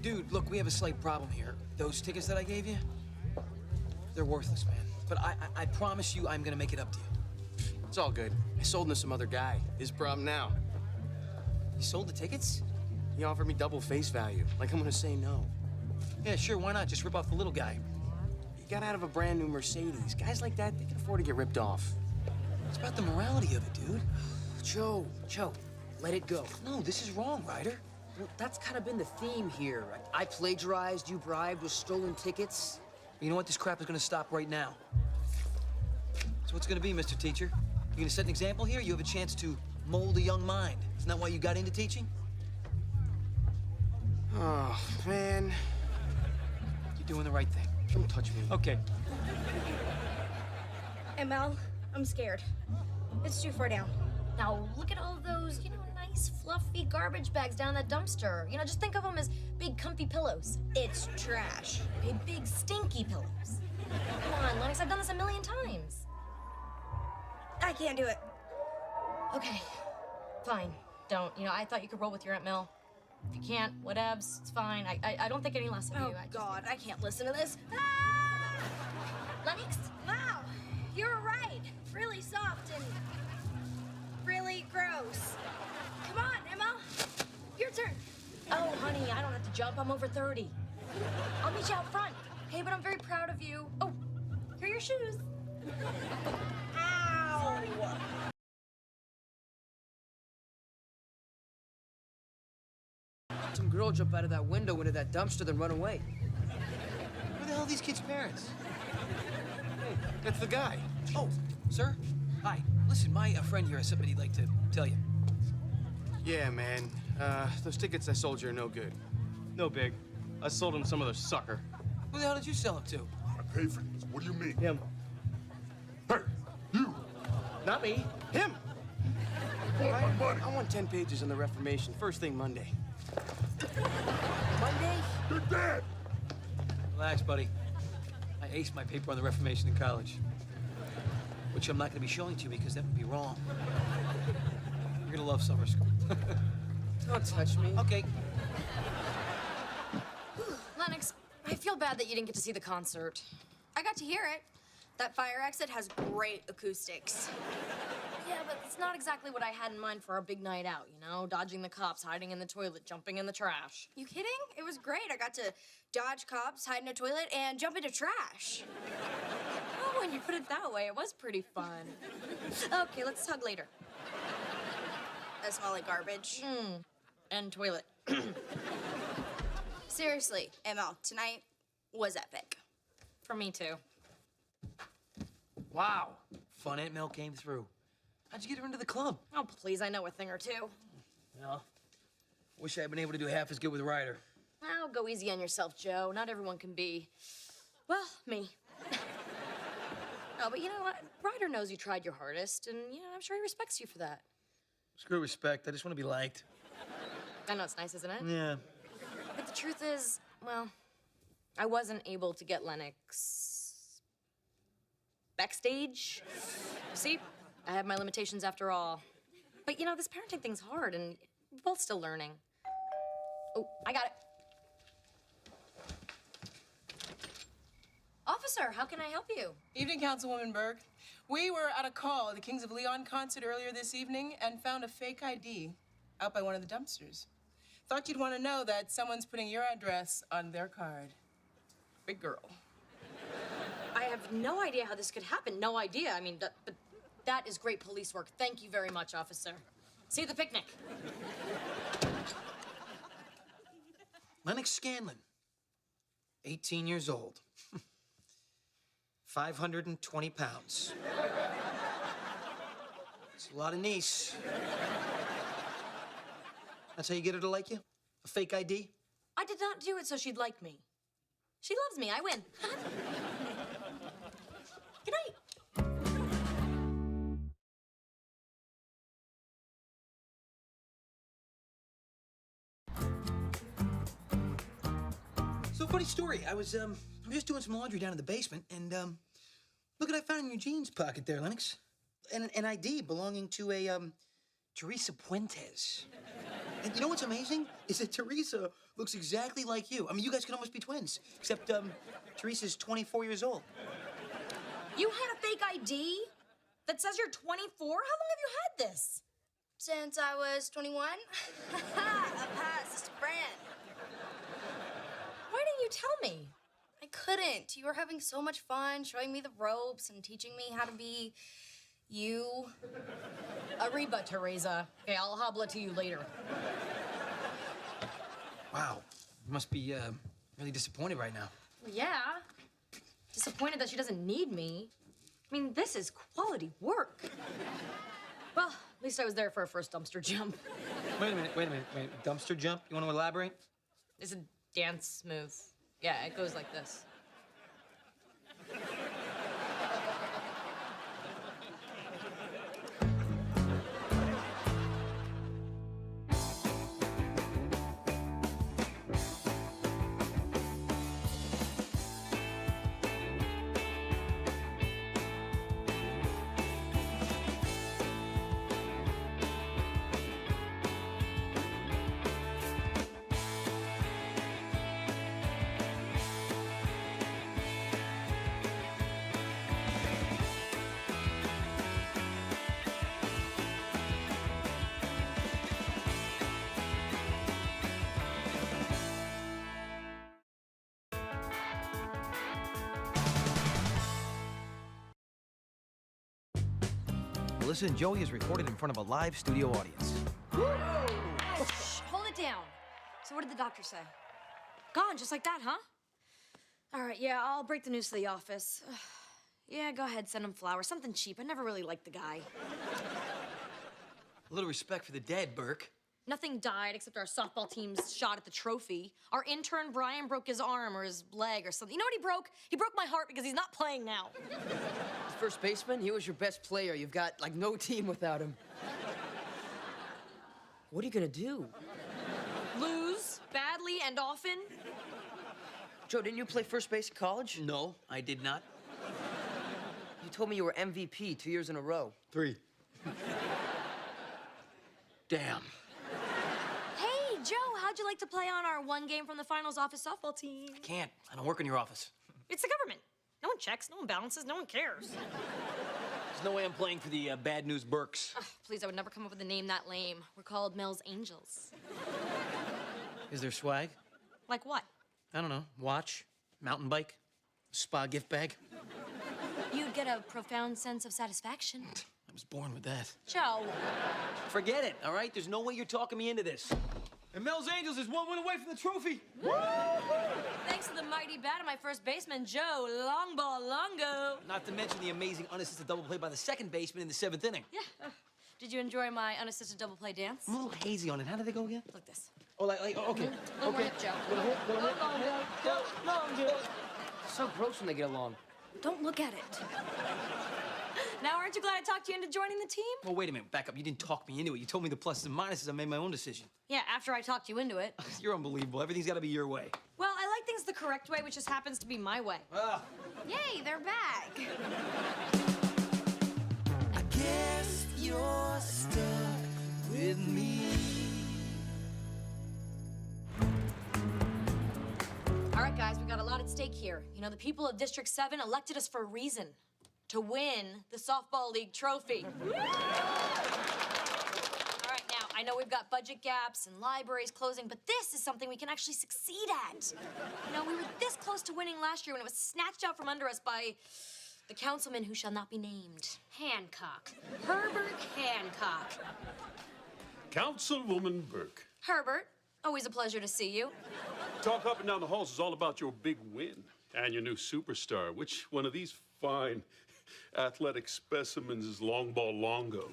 Speaker 8: Dude, look, we have a slight problem here. Those tickets that I gave you, they're worthless, man. But I promise you I'm gonna make it up to you.
Speaker 9: It's all good. I sold them to some other guy. His problem now.
Speaker 8: You sold the tickets?
Speaker 9: He offered me double face value. Like I'm gonna say no.
Speaker 8: Yeah, sure, why not? Just rip off the little guy.
Speaker 9: He got out of a brand new Mercedes. Guys like that, they can afford to get ripped off.
Speaker 8: It's about the morality of it, dude.
Speaker 7: Joe, let it go.
Speaker 8: No, this is wrong, Ryder.
Speaker 7: Well, that's kind of been the theme here. I plagiarized, you bribed with stolen tickets.
Speaker 8: You know what? This crap is gonna stop right now. So what's gonna be, Mr. Teacher? You gonna set an example here? You have a chance to mold a young mind. Isn't that why you got into teaching?
Speaker 9: Oh, man.
Speaker 8: You're doing the right thing.
Speaker 9: Don't touch me.
Speaker 8: Okay.
Speaker 2: Hey, Mel, I'm scared. It's too far down.
Speaker 1: Now, look at all those, nice, fluffy garbage bags down in the dumpster. Just think of them as big, comfy pillows.
Speaker 2: It's trash.
Speaker 1: Okay, big, stinky pillows. Come on, Lennox, I've done this a million times.
Speaker 2: I can't do it.
Speaker 1: Okay, fine. Don't. I thought you could roll with your Aunt Mel. If you can't, whatevs, it's fine. I don't think any less of you.
Speaker 2: Oh, God, I can't listen to this. Ah!
Speaker 1: Lennox?
Speaker 2: Wow, you're right. Really soft and really gross. Come on, Emma. Your turn.
Speaker 1: Oh, honey, I don't have to jump. I'm over 30. I'll meet you out front. Okay, but I'm very proud of you. Oh, here are your shoes.
Speaker 2: Ow.
Speaker 7: Some girl jump out of that window into that dumpster, then run away.
Speaker 8: Who the hell are these kids' parents?
Speaker 9: Hey, that's the guy.
Speaker 8: Oh, sir? Hi. Listen, my friend here has something he'd like to tell you.
Speaker 9: Yeah, man. Those tickets I sold you are no good. No big. I sold them to some other sucker.
Speaker 8: Who the hell did you sell them to?
Speaker 11: I paid for these. What do you mean?
Speaker 9: Him.
Speaker 11: Hey, you!
Speaker 9: Not me. Him!
Speaker 11: Want my money?
Speaker 9: I want 10 pages on the Reformation, first thing Monday.
Speaker 7: Monday?
Speaker 11: You're dead!
Speaker 8: Relax, buddy. I aced my paper on the Reformation in college. Which I'm not gonna be showing to you because that would be wrong. You're gonna love summer school.
Speaker 7: Don't touch me.
Speaker 8: Okay.
Speaker 1: Lennox, I feel bad that you didn't get to see the concert.
Speaker 2: I got to hear it. That fire exit has great acoustics.
Speaker 1: Yeah, but it's not exactly what I had in mind for our big night out, you know? Dodging the cops, hiding in the toilet, jumping in the trash.
Speaker 2: You kidding? It was great. I got to dodge cops, hide in a toilet, and jump into trash.
Speaker 1: Oh, when you put it that way, it was pretty fun. Okay, let's hug later.
Speaker 2: That smell like garbage.
Speaker 1: And toilet.
Speaker 2: Seriously, ML, tonight was epic.
Speaker 1: For me, too.
Speaker 8: Wow. Fun Aunt Mel came through. How'd you get her into the club?
Speaker 1: Oh, please, I know a thing or two.
Speaker 8: Well, wish I had been able to do half as good with Ryder.
Speaker 1: Oh, go easy on yourself, Joe. Not everyone can be, well, me. Oh, but you know what? Ryder knows you tried your hardest, and, you know, I'm sure he respects you for that.
Speaker 8: Screw respect. I just want to be liked.
Speaker 1: I know it's nice, isn't it?
Speaker 8: Yeah.
Speaker 1: But the truth is, well, I wasn't able to get Lennox backstage. See, I have my limitations after all. But, you know, this parenting thing's hard, and we're both still learning. Oh, I got it. Officer, how can I help you?
Speaker 13: Evening, Councilwoman Berg. We were at a call at the Kings of Leon concert earlier this evening and found a fake ID out by one of the dumpsters. Thought you'd want to know that someone's putting your address on their card. Big girl.
Speaker 1: I have no idea how this could happen. No idea. I mean, but that is great police work. Thank you very much, officer. See you at the picnic.
Speaker 8: Lennox Scanlon, 18 years old, 520 pounds. It's a lot of niece. That's how you get her to like you? A fake ID?
Speaker 1: I did not do it so she'd like me. She loves me. I win. Good night.
Speaker 8: So, funny story. I was just doing some laundry down in the basement, and look what I found in your jeans pocket there, Lennox. An ID belonging to a Teresa Puentes. And you know what's amazing? Is that Teresa looks exactly like you. I mean, you guys could almost be twins, except Teresa's 24 years old.
Speaker 1: You had a fake ID that says you're 24? How long have you had this?
Speaker 2: Since I was 21. A past friend.
Speaker 1: Why didn't you tell me?
Speaker 2: I couldn't. You were having so much fun showing me the ropes and teaching me how to be you.
Speaker 1: Arriba, Teresa. Okay, I'll hobble to you later.
Speaker 8: Wow. You must be really disappointed right now.
Speaker 1: Yeah. Disappointed that she doesn't need me. I mean, this is quality work. Well, at least I was there for a first dumpster jump.
Speaker 8: Wait a minute. Dumpster jump? You want to elaborate?
Speaker 1: It's a dance move. Yeah, it goes like this.
Speaker 8: Melissa and Joey is recorded in front of a live studio audience.
Speaker 1: Shh, hold it down. So what did the doctor say? Gone, just like that, huh? All right, yeah, I'll break the news to the office. Yeah, go ahead, send him flowers. Something cheap. I never really liked the guy.
Speaker 8: A little respect for the dead, Burke.
Speaker 1: Nothing died except our softball team's shot at the trophy. Our intern, Brian, broke his arm or his leg or something. You know what he broke? He broke my heart because he's not playing now.
Speaker 7: First baseman, he was your best player. You've got, like, no team without him. What are you gonna do?
Speaker 1: Lose, badly and often.
Speaker 7: Joe, didn't you play first base at college?
Speaker 8: No, I did not.
Speaker 7: You told me you were MVP 2 years in a row.
Speaker 11: 3.
Speaker 8: Damn.
Speaker 1: Hey, Joe, how'd you like to play on our one game from the finals office softball team?
Speaker 8: Can't. I don't work in your office.
Speaker 1: It's the government. No one checks, no one balances, no one cares.
Speaker 8: There's no way I'm playing for the Bad News Burks.
Speaker 1: Ugh, please, I would never come up with a name that lame. We're called Mel's Angels.
Speaker 8: Is there swag?
Speaker 1: Like what?
Speaker 8: I don't know. Watch, mountain bike, spa gift bag.
Speaker 1: You'd get a profound sense of satisfaction.
Speaker 8: I was born with that.
Speaker 1: Joe.
Speaker 8: Forget it, all right? There's no way you're talking me into this. And Mel's Angels is 1 win away from the trophy.
Speaker 1: Thanks to the mighty bat of my first baseman, Joe Longball Longo.
Speaker 8: Not to mention the amazing unassisted double play by the second baseman in the 7th inning.
Speaker 1: Yeah. Did you enjoy my unassisted double play dance?
Speaker 8: I'm a little hazy on it. How did they go again?
Speaker 1: Like this.
Speaker 8: Oh, okay.
Speaker 1: Little
Speaker 8: Okay.
Speaker 1: hip, Joe.
Speaker 8: Little hip,
Speaker 1: Go, Longo.
Speaker 7: It's so gross when they get along.
Speaker 1: Don't look at it. Now, aren't you glad I talked you into joining the team?
Speaker 8: Well, wait a minute. Back up. You didn't talk me into it. You told me the pluses and minuses. I made my own decision.
Speaker 1: Yeah, after I talked you into it.
Speaker 8: You're unbelievable. Everything's got to be your way.
Speaker 1: Well, I like things the correct way, which just happens to be my way.
Speaker 2: Yay, they're back.
Speaker 5: I guess you're stuck with me.
Speaker 1: All right, guys, we got a lot at stake here. You know, the people of District 7 elected us for a reason. To win the Softball League trophy. All right, now, I know we've got budget gaps and libraries closing, but this is something we can actually succeed at. You know, we were this close to winning last year when it was snatched out from under us by the councilman who shall not be named.
Speaker 3: Hancock. Herbert Hancock.
Speaker 11: Councilwoman Burke.
Speaker 1: Herbert, always a pleasure to see you.
Speaker 11: Talk up and down the halls is all about your big win and your new superstar. Which one of these fine athletic specimens is Longball Longo?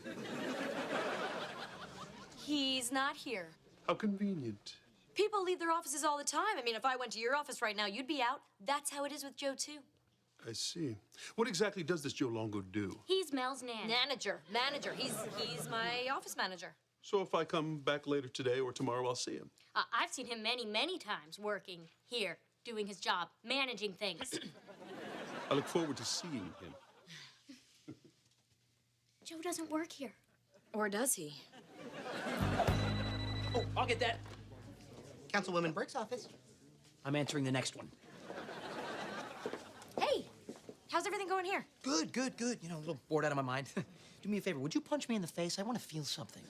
Speaker 1: He's not here.
Speaker 11: How convenient.
Speaker 1: People leave their offices all the time. I mean, if I went to your office right now, you'd be out. That's how it is with Joe, too.
Speaker 11: I see. What exactly does this Joe Longo do?
Speaker 3: He's Mel's nanny.
Speaker 1: Manager. He's my office manager.
Speaker 11: So if I come back later today or tomorrow, I'll see him.
Speaker 3: I've seen him many, many times working here, doing his job, managing things.
Speaker 11: I look forward to seeing him.
Speaker 3: Joe doesn't work here.
Speaker 1: Or does he?
Speaker 8: Oh, I'll get that.
Speaker 14: Councilwoman Burke's office.
Speaker 8: I'm answering the next one.
Speaker 1: Hey, how's everything going here?
Speaker 8: Good. You know, a little bored out of my mind. Do me a favor. Would you punch me in the face? I want to feel something.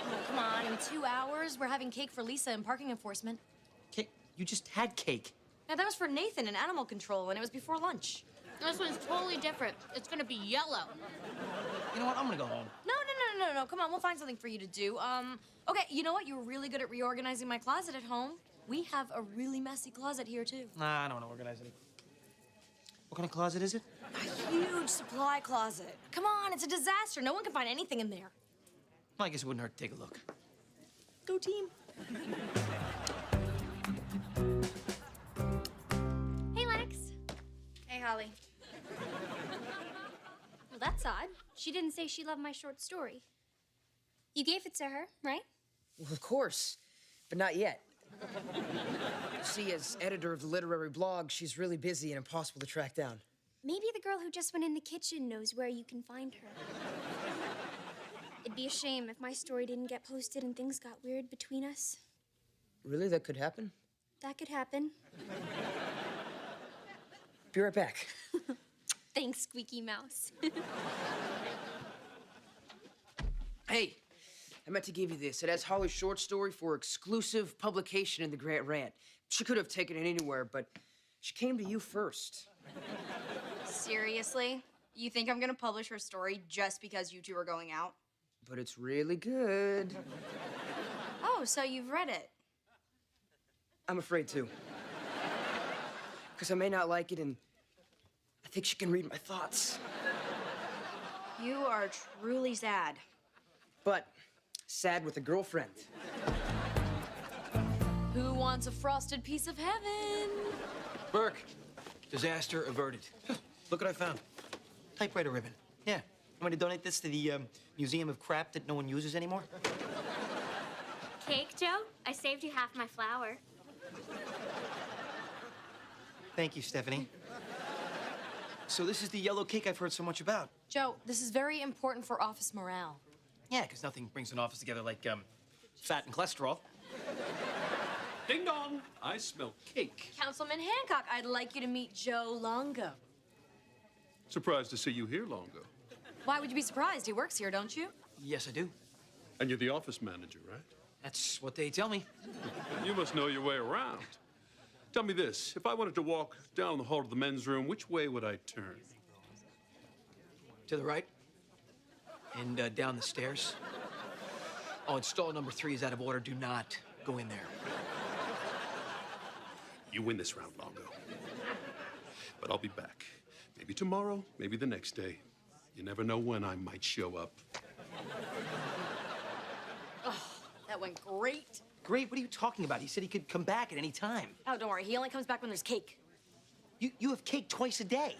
Speaker 1: Oh, come on, in 2 hours, we're having cake for Lisa and parking enforcement.
Speaker 8: Cake? You just had cake.
Speaker 1: Now, that was for Nathan in animal control, and it was before lunch.
Speaker 3: This one's totally different. It's gonna be yellow.
Speaker 8: You know what? I'm gonna go home.
Speaker 1: No. Come on, we'll find something for you to do. Okay, you know what? You were really good at reorganizing my closet at home. We have a really messy closet here, too.
Speaker 8: Nah, I don't want to organize anything. What kind of closet is it?
Speaker 1: A huge supply closet. Come on, it's a disaster. No one can find anything in there.
Speaker 8: Well, I guess it wouldn't hurt to take a look.
Speaker 1: Go team.
Speaker 3: Hey, Lex.
Speaker 2: Hey, Holly.
Speaker 3: Well, that's odd. She didn't say she loved my short story. You gave it to her, right?
Speaker 7: Well, of course, but not yet. You see, as editor of the literary blog, she's really busy and impossible to track down.
Speaker 15: Maybe the girl who just went in the kitchen knows where you can find her. It'd be a shame if my story didn't get posted and things got weird between us.
Speaker 7: Really? That could happen?
Speaker 15: That could happen.
Speaker 7: Be right back.
Speaker 15: Thanks, Squeaky Mouse.
Speaker 7: Hey, I meant to give you this. It has Holly's short story for exclusive publication in the Grant Rant. She could have taken it anywhere, but she came to you first.
Speaker 2: Seriously? You think I'm gonna publish her story just because you two are going out?
Speaker 7: But it's really good.
Speaker 2: Oh, so you've read it?
Speaker 7: I'm afraid to. Because I may not like it, and I think she can read my thoughts.
Speaker 2: You are truly sad.
Speaker 7: But sad with a girlfriend.
Speaker 1: Who wants a frosted piece of heaven?
Speaker 8: Burke, disaster averted. Look what I found. Typewriter ribbon. Yeah. I'm going to donate this to the Museum of Crap that no one uses anymore.
Speaker 3: Cake, Joe? I saved you half my flour.
Speaker 8: Thank you, Stephanie. So this is the yellow cake I've heard so much about.
Speaker 1: Joe, this is very important for office morale.
Speaker 8: Yeah, because nothing brings an office together like fat and cholesterol.
Speaker 11: Ding dong, I smell cake.
Speaker 1: Councilman Hancock, I'd like you to meet Joe Longo.
Speaker 11: Surprised to see you here, Longo.
Speaker 1: Why would you be surprised? He works here, don't you?
Speaker 8: Yes, I do.
Speaker 11: And you're the office manager, right?
Speaker 8: That's what they tell me.
Speaker 11: You must know your way around. Tell me this, if I wanted to walk down the hall to the men's room, which way would I turn?
Speaker 8: To the right. And down the stairs. Oh, and stall number 3 is out of order. Do not go in there.
Speaker 11: You win this round, Longo. But I'll be back. Maybe tomorrow, maybe the next day. You never know when I might show up.
Speaker 1: Oh, that went great.
Speaker 8: Great? What are you talking about? He said he could come back at any time.
Speaker 1: Oh, don't worry. He only comes back when there's cake.
Speaker 8: You have cake twice a day.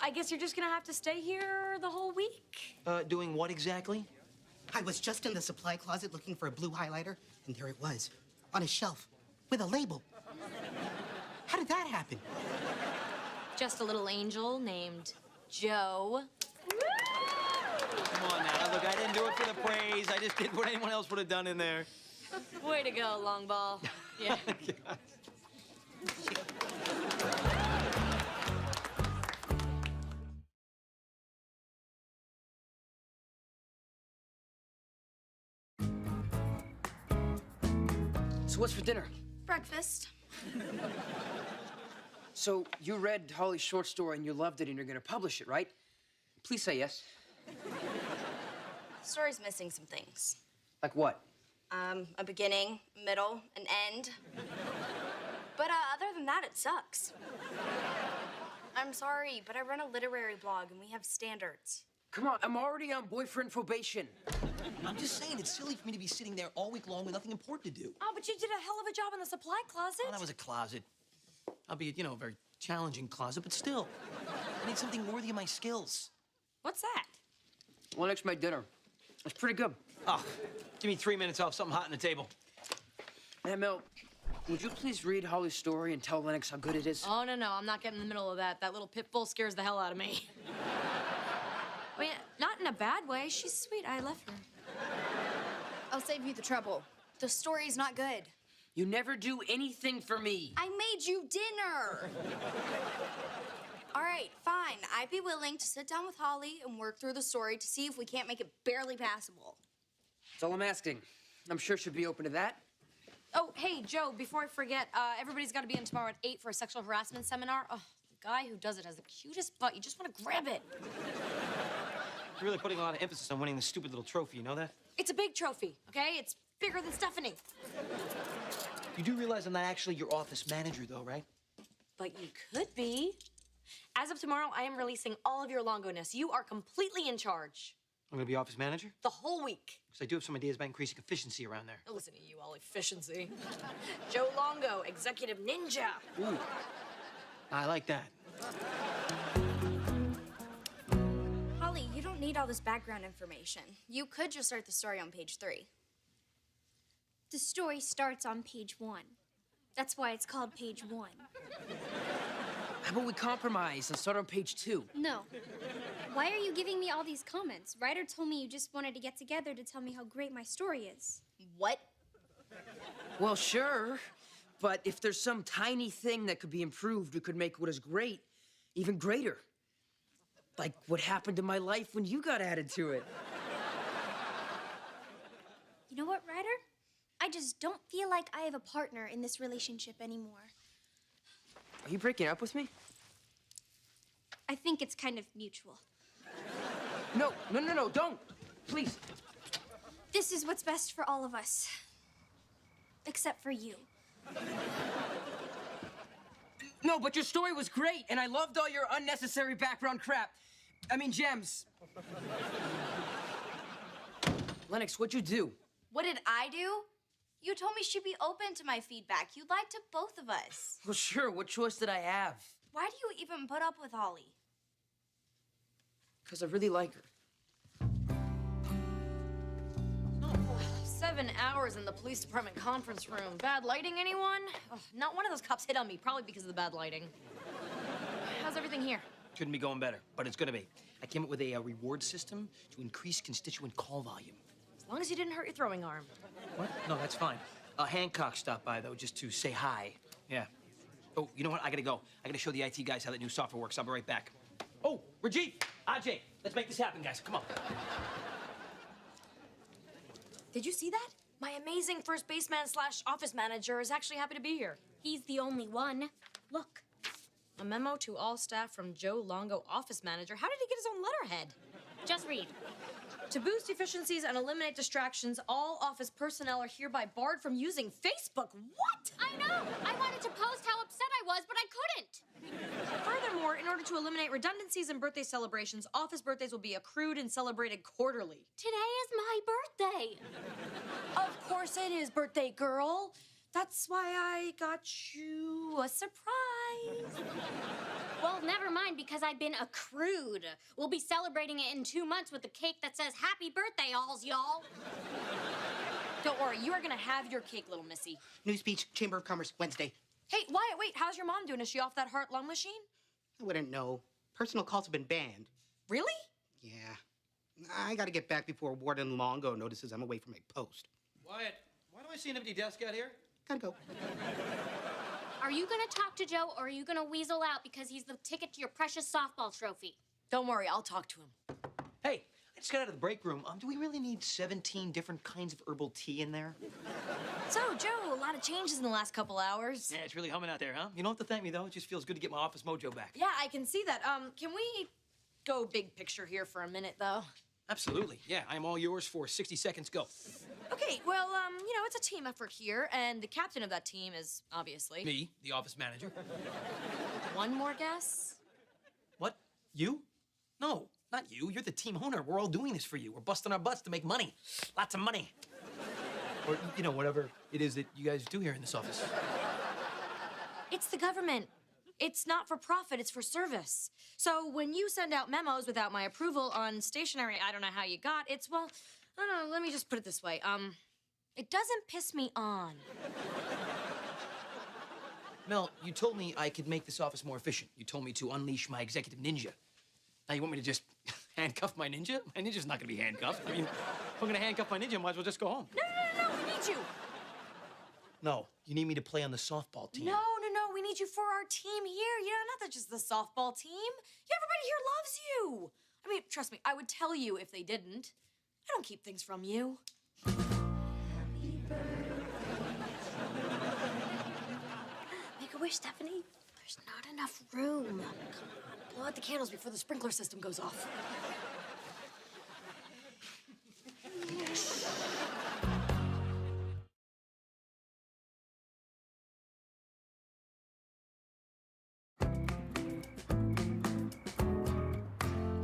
Speaker 1: I guess you're just gonna have to stay here the whole week.
Speaker 8: Doing what exactly?
Speaker 14: I was just in the supply closet looking for a blue highlighter, and there it was, on a shelf, with a label. How did that happen?
Speaker 1: Just a little angel named Joe.
Speaker 8: Come on now. Look, I didn't do it for the praise. I just did what anyone else would have done in there.
Speaker 1: Way to go, long ball. Yeah.
Speaker 7: So what's for dinner?
Speaker 2: Breakfast.
Speaker 7: So you read Holly's short story and you loved it and you're gonna publish it, right? Please say yes.
Speaker 2: The story's missing some things.
Speaker 7: Like what?
Speaker 2: A beginning, middle, an end. But other than that, it sucks. I'm sorry, but I run a literary blog and we have standards.
Speaker 7: Come on, I'm already on boyfriend probation.
Speaker 8: I'm just saying, it's silly for me to be sitting there all week long with nothing important to do.
Speaker 1: Oh, but you did a hell of a job in the supply closet.
Speaker 8: Well, that was a closet. Albeit, a very challenging closet, but still. I need something worthy of my skills.
Speaker 1: What's that?
Speaker 7: Lennox made dinner. It's pretty good.
Speaker 8: Oh, give me 3 minutes off something hot on the table.
Speaker 7: Hey, Mel, would you please read Holly's story and tell Lennox how good it is?
Speaker 1: Oh, no, I'm not getting in the middle of that. That little pit bull scares the hell out of me. I mean, not in a bad way. She's sweet. I love her.
Speaker 2: I'll save you the trouble. The story's not good.
Speaker 7: You never do anything for me.
Speaker 2: I made you dinner. All right, fine. I'd be willing to sit down with Holly and work through the story to see if we can't make it barely passable.
Speaker 7: That's all I'm asking. I'm sure she'll be open to that.
Speaker 1: Oh, hey, Joe, before I forget, everybody's got to be in tomorrow at 8 for a sexual harassment seminar. Oh, the guy who does it has the cutest butt. You just want to grab it.
Speaker 8: You're really putting a lot of emphasis on winning this stupid little trophy, you know that?
Speaker 1: It's a big trophy, okay? It's bigger than Stephanie.
Speaker 8: You do realize I'm not actually your office manager, though, right?
Speaker 1: But you could be. As of tomorrow, I am releasing all of your Longo-ness. You are completely in charge.
Speaker 8: I'm gonna be office manager?
Speaker 1: The whole week.
Speaker 8: Because I do have some ideas about increasing efficiency around there.
Speaker 1: Now listen to you, all efficiency. Joe Longo, executive ninja.
Speaker 8: Ooh. I like that.
Speaker 2: Holly, you don't need all this background information. You could just start the story on page 3.
Speaker 15: The story starts on page 1. That's why it's called page 1.
Speaker 7: How about we compromise and start on page 2?
Speaker 15: No. Why are you giving me all these comments? Ryder told me you just wanted to get together to tell me how great my story is.
Speaker 2: What?
Speaker 7: Well, sure. But if there's some tiny thing that could be improved, we could make what is great even greater. Like what happened to my life when you got added to it.
Speaker 15: You know what, Ryder? I just don't feel like I have a partner in this relationship anymore.
Speaker 7: Are you breaking up with me?
Speaker 15: I think it's kind of mutual.
Speaker 7: No, don't. Please.
Speaker 15: This is what's best for all of us. Except for you.
Speaker 7: No, but your story was great, and I loved all your unnecessary background crap. I mean, gems. Lennox, what'd you do?
Speaker 2: What did I do? You told me she'd be open to my feedback. You lied to both of us.
Speaker 7: Well, sure. What choice did I have?
Speaker 2: Why do you even put up with Holly?
Speaker 7: Because I really like her.
Speaker 1: 7 hours in the police department conference room. Bad lighting, anyone? Ugh, not one of those cops hit on me, probably because of the bad lighting. How's everything here?
Speaker 8: Couldn't be going better, but it's gonna be. I came up with a reward system to increase constituent call volume.
Speaker 1: As long as you didn't hurt your throwing arm.
Speaker 8: What? No, that's fine. Hancock stopped by, though, just to say hi. Yeah. Oh, you know what? I gotta go. I gotta show the IT guys how that new software works. I'll be right back. Oh, Rajiv, Ajay, let's make this happen, guys. Come on.
Speaker 1: Did you see that? My amazing first baseman / office manager is actually happy to be here.
Speaker 3: He's the only one. Look.
Speaker 1: A memo to all staff from Joe Longo, office manager. How did he get his own letterhead?
Speaker 3: Just read.
Speaker 1: To boost efficiencies and eliminate distractions, all office personnel are hereby barred from using Facebook. What?
Speaker 3: I know! I wanted to post how upset I was, but I couldn't.
Speaker 1: Furthermore, in order to eliminate redundancies in birthday celebrations, office birthdays will be accrued and celebrated quarterly.
Speaker 3: Today is my birthday.
Speaker 1: Of course it is, birthday girl. That's why I got you a surprise.
Speaker 3: Well, never mind, because I've been accrued. We'll be celebrating it in 2 months with a cake that says, "Happy birthday, alls, y'all."
Speaker 1: Don't worry, you are gonna have your cake, little missy.
Speaker 14: New speech, Chamber of Commerce, Wednesday.
Speaker 1: Hey, Wyatt, wait, how's your mom doing? Is she off that heart lung machine?
Speaker 14: I wouldn't know. Personal calls have been banned.
Speaker 1: Really?
Speaker 14: Yeah. I gotta get back before Warden Longo notices I'm away from my post.
Speaker 8: Wyatt, why do I see an empty desk out here?
Speaker 14: Gotta go.
Speaker 3: Are you gonna talk to Joe, or are you gonna weasel out because he's the ticket to your precious softball trophy?
Speaker 1: Don't worry, I'll talk to him.
Speaker 8: Hey, I just got out of the break room. Do we really need 17 different kinds of herbal tea in there?
Speaker 1: So, Joe, a lot of changes in the last couple hours.
Speaker 8: Yeah, it's really humming out there, huh? You don't have to thank me, though. It just feels good to get my office mojo back.
Speaker 1: Yeah, I can see that. Can we go big picture here for a minute, though?
Speaker 8: Absolutely. Yeah, I'm all yours for 60 seconds. Go.
Speaker 1: Okay, well, it's a team effort here, and the captain of that team is obviously...
Speaker 8: Me, the office manager.
Speaker 1: One more guess?
Speaker 8: What? You? No, not you. You're the team owner. We're all doing this for you. We're busting our butts to make money. Lots of money. Or, whatever it is that you guys do here in this office.
Speaker 1: It's the government. It's not for profit, it's for service. So when you send out memos without my approval on stationery I don't know how you got, it's, well, I don't know, let me just put it this way. It doesn't piss me on.
Speaker 8: Mel, you told me I could make this office more efficient. You told me to unleash my executive ninja. Now you want me to just handcuff my ninja? My ninja's not gonna be handcuffed. I mean, if I'm gonna handcuff my ninja, I might as well just go home.
Speaker 1: No, we need you.
Speaker 8: No, you need me to play on the softball team.
Speaker 1: No, we need you for our team here. Not just the softball team. Everybody here loves you. I mean, trust me, I would tell you if they didn't. I don't keep things from you. Make a wish, Stephanie. There's not enough room. Come on, blow out the candles before the sprinkler system goes off.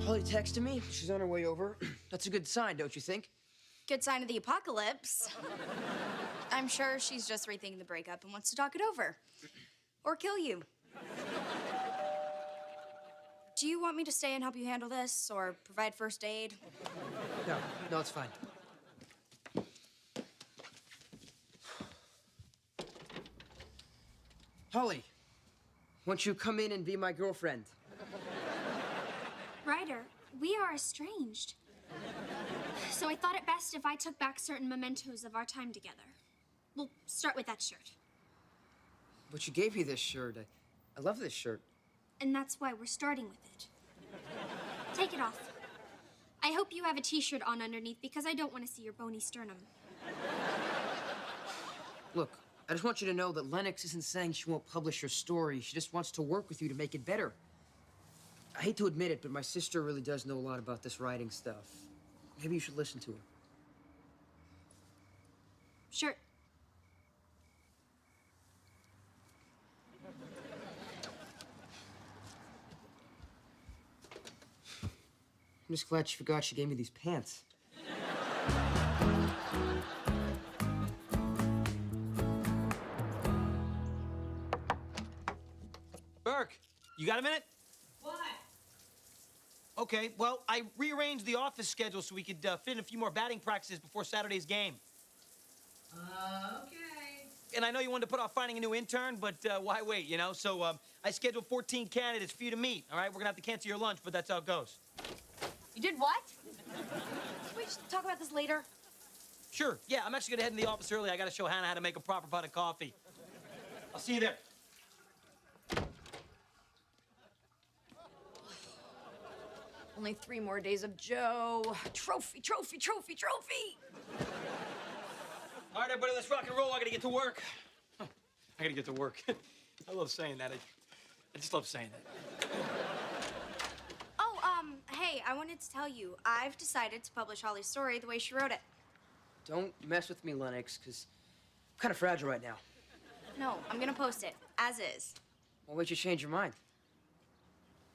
Speaker 7: Holly texted me. She's on her way over. That's a good sign, don't you think?
Speaker 2: Good sign of the apocalypse. I'm sure she's just rethinking the breakup and wants to talk it over. Or kill you. Do you want me to stay and help you handle this, or provide first aid?
Speaker 7: No, it's fine. Holly, won't you come in and be my girlfriend?
Speaker 15: Ryder, we are estranged. So I thought it best if I took back certain mementos of our time together. We'll start with that shirt.
Speaker 7: But you gave me this shirt. I love this shirt.
Speaker 15: And that's why we're starting with it. Take it off. I hope you have a t-shirt on underneath because I don't want to see your bony sternum.
Speaker 7: Look, I just want you to know that Lennox isn't saying she won't publish your story. She just wants to work with you to make it better. I hate to admit it, but my sister really does know a lot about this writing stuff. Maybe you should listen to her.
Speaker 15: Sure.
Speaker 7: I'm just glad she forgot she gave me these pants.
Speaker 8: You got a minute? What? Okay, well, I rearranged the office schedule so we could fit in a few more batting practices before Saturday's game.
Speaker 13: Okay.
Speaker 8: And I know you wanted to put off finding a new intern, but why wait, you know? So I scheduled 14 candidates for you to meet, all right? We're gonna have to cancel your lunch, but that's how it goes.
Speaker 1: You did what? Can we just talk about this later?
Speaker 8: Sure, yeah, I'm actually gonna head in the office early. I gotta show Hannah how to make a proper pot of coffee. I'll see you there.
Speaker 1: Only 3 more days of Joe. Trophy, trophy, trophy, trophy.
Speaker 8: All right, everybody, let's rock and roll. I gotta get to work. I gotta get to work. I love saying that. I just love saying that.
Speaker 2: Oh, hey, I wanted to tell you, I've decided to publish Holly's story the way she wrote it.
Speaker 7: Don't mess with me, Lennox, because I'm kind of fragile right now.
Speaker 2: No, I'm gonna post it, as is.
Speaker 7: What made you change your mind?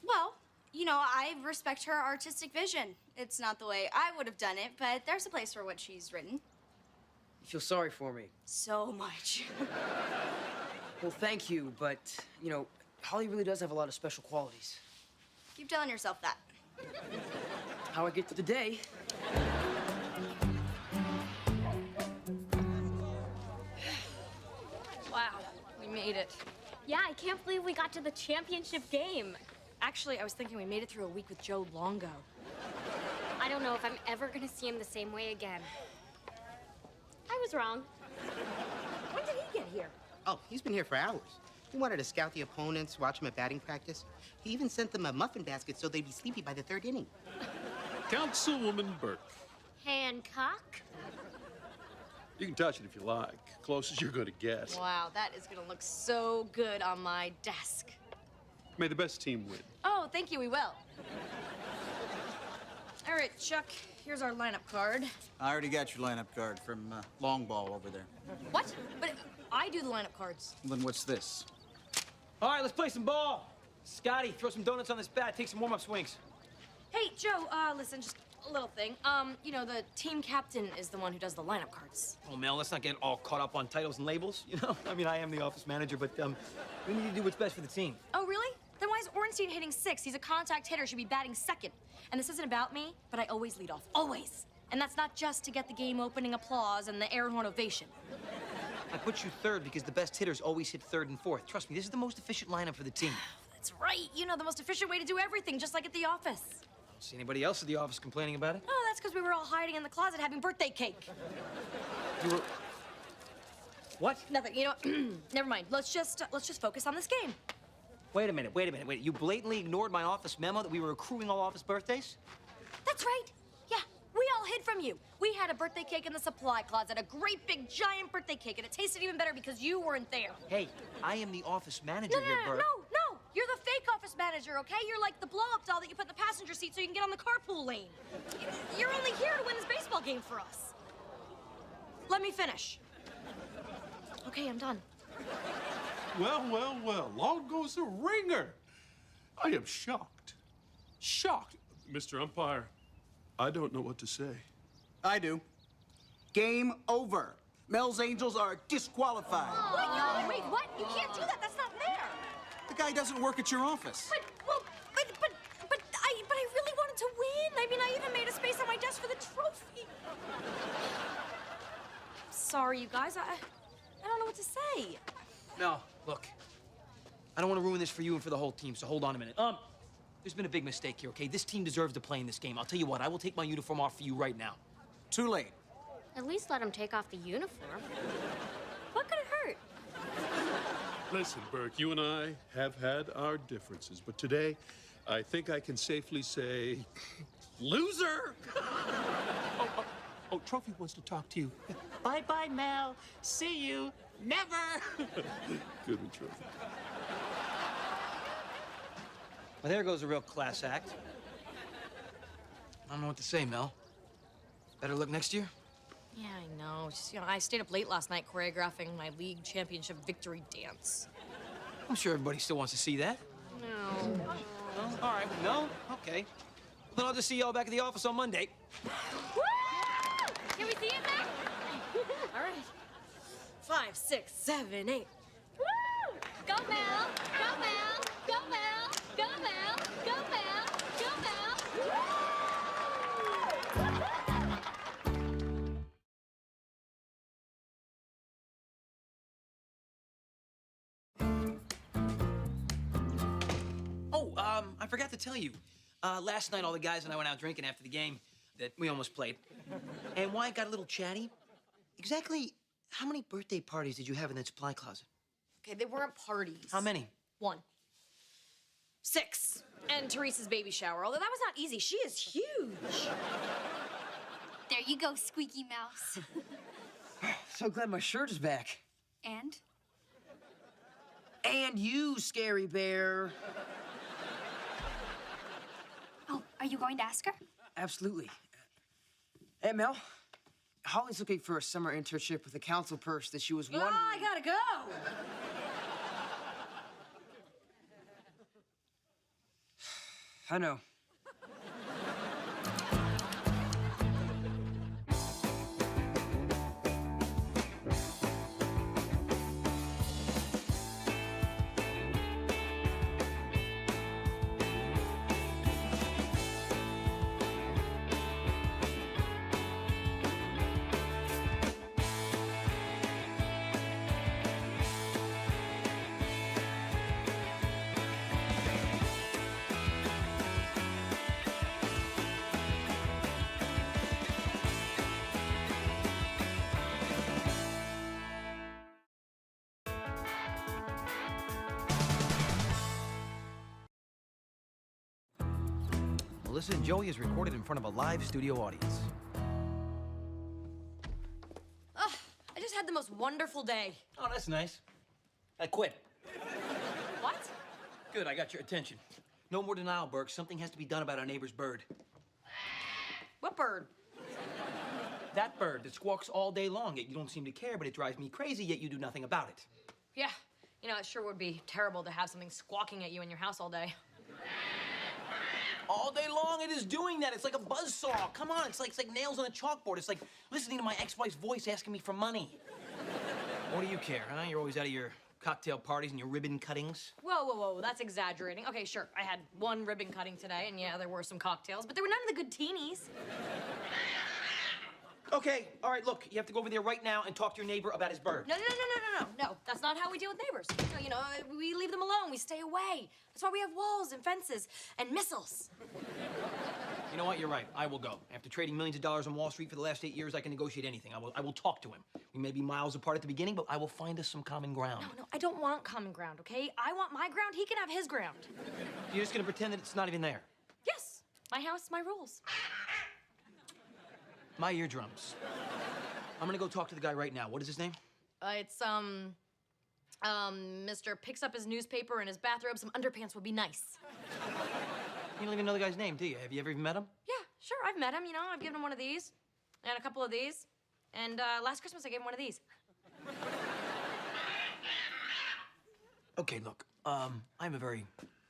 Speaker 2: Well, you know, I respect her artistic vision. It's not the way I would have done it, but there's a place for what she's written.
Speaker 7: You feel sorry for me.
Speaker 2: So much.
Speaker 7: Well, thank you, but, you know, Holly really does have a lot of special qualities.
Speaker 2: Keep telling yourself that.
Speaker 7: How I get through the day.
Speaker 1: Wow, we made it.
Speaker 3: Yeah, I can't believe we got to the championship game.
Speaker 1: Actually, I was thinking we made it through a week with Joe Longo.
Speaker 3: I don't know if I'm ever gonna see him the same way again. I was wrong.
Speaker 1: When did he get here?
Speaker 14: Oh, he's been here for hours. He wanted to scout the opponents, watch them at batting practice. He even sent them a muffin basket so they'd be sleepy by the 3rd inning.
Speaker 11: Councilwoman Burke.
Speaker 3: Hancock?
Speaker 11: You can touch it if you like. Closest you're going to get.
Speaker 1: Wow, that is gonna look so good on my desk.
Speaker 11: May the best team win.
Speaker 1: Oh, thank you, we will. All right, Chuck, here's our lineup card.
Speaker 16: I already got your lineup card from Long Ball over there.
Speaker 1: What? But I do the lineup cards.
Speaker 16: Then what's this?
Speaker 8: All right, let's play some ball. Scotty, throw some donuts on this bat. Take some warm-up swings.
Speaker 1: Hey, Joe, listen, just a little thing. You know, the team captain is the one who does the lineup cards.
Speaker 8: Oh, Mel, let's not get all caught up on titles and labels, you know? I mean, I am the office manager, but we need to do what's best for the team.
Speaker 1: Oh, really? Then why is Ornstein hitting 6? He's a contact hitter, should be batting 2nd. And this isn't about me, but I always lead off, always. And that's not just to get the game-opening applause and the air horn ovation.
Speaker 8: I put you 3rd because the best hitters always hit 3rd and 4th. Trust me, this is the most efficient lineup for the team.
Speaker 1: That's right. You know, the most efficient way to do everything, just like at the office.
Speaker 8: See anybody else at the office complaining about it?
Speaker 1: Oh, that's because we were all hiding in the closet having birthday cake.
Speaker 8: You were... What?
Speaker 1: Nothing. You know, never mind. Let's just focus on this game.
Speaker 8: Wait a minute. You blatantly ignored my office memo that we were accruing all office birthdays?
Speaker 1: That's right. Yeah, we all hid from you. We had a birthday cake in the supply closet, a great big giant birthday cake, and it tasted even better because you weren't there.
Speaker 8: Hey, I am the office manager here, Bert.
Speaker 1: No. You're the fake office manager, okay? You're like the blow-up doll that you put in the passenger seat so you can get on the carpool lane. You're only here to win this baseball game for us. Let me finish. Okay, I'm done.
Speaker 11: Well. Long goes the ringer. I am shocked. Shocked. Mr. Umpire, I don't know what to say.
Speaker 16: I do. Game over. Mel's Angels are disqualified.
Speaker 1: What? No, wait, what? You can't do that. That's not fair.
Speaker 16: The guy doesn't work at your office.
Speaker 1: But I really wanted to win. I mean, I even made a space on my desk for the trophy. Sorry, you guys. I don't know what to say.
Speaker 8: No, look. I don't want to ruin this for you and for the whole team, so hold on a minute. There's been a big mistake here, okay? This team deserves to play in this game. I'll tell you what, I will take my uniform off for you right now.
Speaker 16: Too late.
Speaker 3: At least let him take off the uniform.
Speaker 1: What could it hurt?
Speaker 11: Listen, Burke, you and I have had our differences, but today, I think I can safely say, loser! Oh, Trophy wants to talk to you.
Speaker 14: Bye-bye, Mel. See you. Never.
Speaker 11: Good one, Trophy.
Speaker 8: Well, there goes a real class act. I don't know what to say, Mel. Better luck next year?
Speaker 1: Yeah, I know. Just, you know, I stayed up late last night choreographing my league championship victory dance.
Speaker 8: I'm sure everybody still wants to see that.
Speaker 1: No.
Speaker 8: No? All right, no? Okay. Well, then I'll just see y'all back at the office on Monday.
Speaker 3: Woo! Can we see it now?
Speaker 1: All right. 5, 6, 7, 8.
Speaker 3: Woo! Go, Mel! Go, Mel! Go, Mel! Go, Mel! Go, Mel! Go, Mel!
Speaker 8: Oh, I forgot to tell you. Last night, all the guys and I went out drinking after the game that we almost played. And Wyatt got a little chatty. Exactly how many birthday parties did you have in that supply closet?
Speaker 1: Okay, they weren't parties.
Speaker 8: How many?
Speaker 1: 1. 6. And Teresa's baby shower, although that was not easy. She is huge.
Speaker 15: There you go, Squeaky Mouse.
Speaker 8: So glad my shirt is back.
Speaker 15: And?
Speaker 7: And you, Scary Bear.
Speaker 15: Oh, are you going to ask her?
Speaker 7: Absolutely. Hey, Mel. Holly's looking for a summer internship with a council purse that she was wondering...
Speaker 1: Oh, I gotta go.
Speaker 7: I know.
Speaker 8: Melissa and Joey is recorded in front of a live studio audience.
Speaker 1: Ugh, I just had the most wonderful day.
Speaker 8: Oh, that's nice. I quit.
Speaker 1: What?
Speaker 8: Good, I got your attention. No more denial, Burke. Something has to be done about our neighbor's bird.
Speaker 1: What bird?
Speaker 8: That bird that squawks all day long, yet you don't seem to care, but it drives me crazy, yet you do nothing about it.
Speaker 1: Yeah, you know, it sure would be terrible to have something squawking at you in your house all day.
Speaker 8: All day long, it is doing that. It's like a buzzsaw. Come on, it's like nails on a chalkboard. It's like listening to my ex-wife's voice asking me for money. What do you care, huh? You're always out of your cocktail parties and your ribbon cuttings.
Speaker 1: Whoa, whoa, whoa, that's exaggerating. Okay, sure, I had 1 ribbon cutting today, and yeah, there were some cocktails, but there were none of the good teenies.
Speaker 8: Okay, all right, look, you have to go over there right now and talk to your neighbor about his bird.
Speaker 1: No, that's not how we deal with neighbors. No, you know, we leave them alone, we stay away. That's why we have walls and fences and missiles.
Speaker 8: You know what, you're right, I will go. After trading millions of dollars on Wall Street for the last 8 years, I can negotiate anything. I will talk to him. We may be miles apart at the beginning, but I will find us some common ground.
Speaker 1: No, I don't want common ground, okay? I want my ground, he can have his ground.
Speaker 8: You're just gonna pretend that it's not even there?
Speaker 1: Yes, my house, my rules.
Speaker 8: My eardrums. I'm gonna go talk to the guy right now. What is his name?
Speaker 1: It's, Mr. Picks up his newspaper in his bathrobe. Some underpants would be nice.
Speaker 8: You don't even know the guy's name, do you? Have you ever even met him?
Speaker 1: Yeah, sure, I've met him, you know. I've given him one of these, and a couple of these. And, last Christmas I gave him one of these.
Speaker 8: Okay, look, I'm a very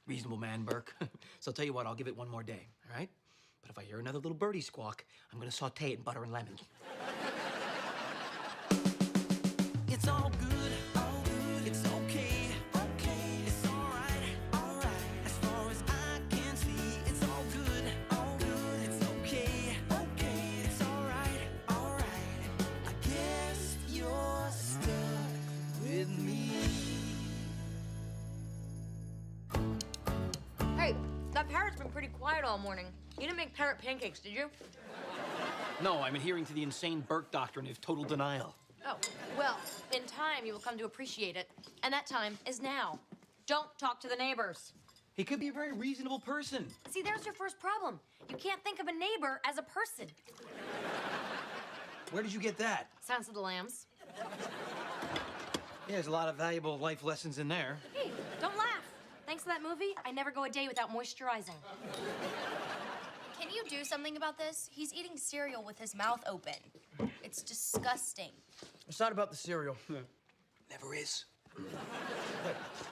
Speaker 8: reasonable man, Burke. So I'll tell you what, I'll give it one more day, all right? But if I hear another little birdie squawk, I'm gonna saute it in butter and lemon.
Speaker 5: It's all good, it's okay, it's all right, as far as I can see, it's all good, it's okay, it's all right, I guess you're stuck with me.
Speaker 1: Hey, that parrot's been pretty quiet all morning. You didn't make parrot pancakes, did you?
Speaker 8: No, I'm adhering to the insane Burke doctrine of total denial.
Speaker 1: Oh, well, in time you will come to appreciate it. And that time is now. Don't talk to the neighbors.
Speaker 8: He could be a very reasonable person.
Speaker 1: See, there's your first problem. You can't think of a neighbor as a person.
Speaker 8: Where did you get that?
Speaker 1: Silence of the Lambs.
Speaker 8: Yeah, there's a lot of valuable life lessons in there.
Speaker 1: Hey, don't laugh. Thanks to that movie, I never go a day without moisturizing.
Speaker 2: Can you do something about this? He's eating cereal with his mouth open. It's disgusting.
Speaker 7: It's not about the cereal.
Speaker 8: Never is.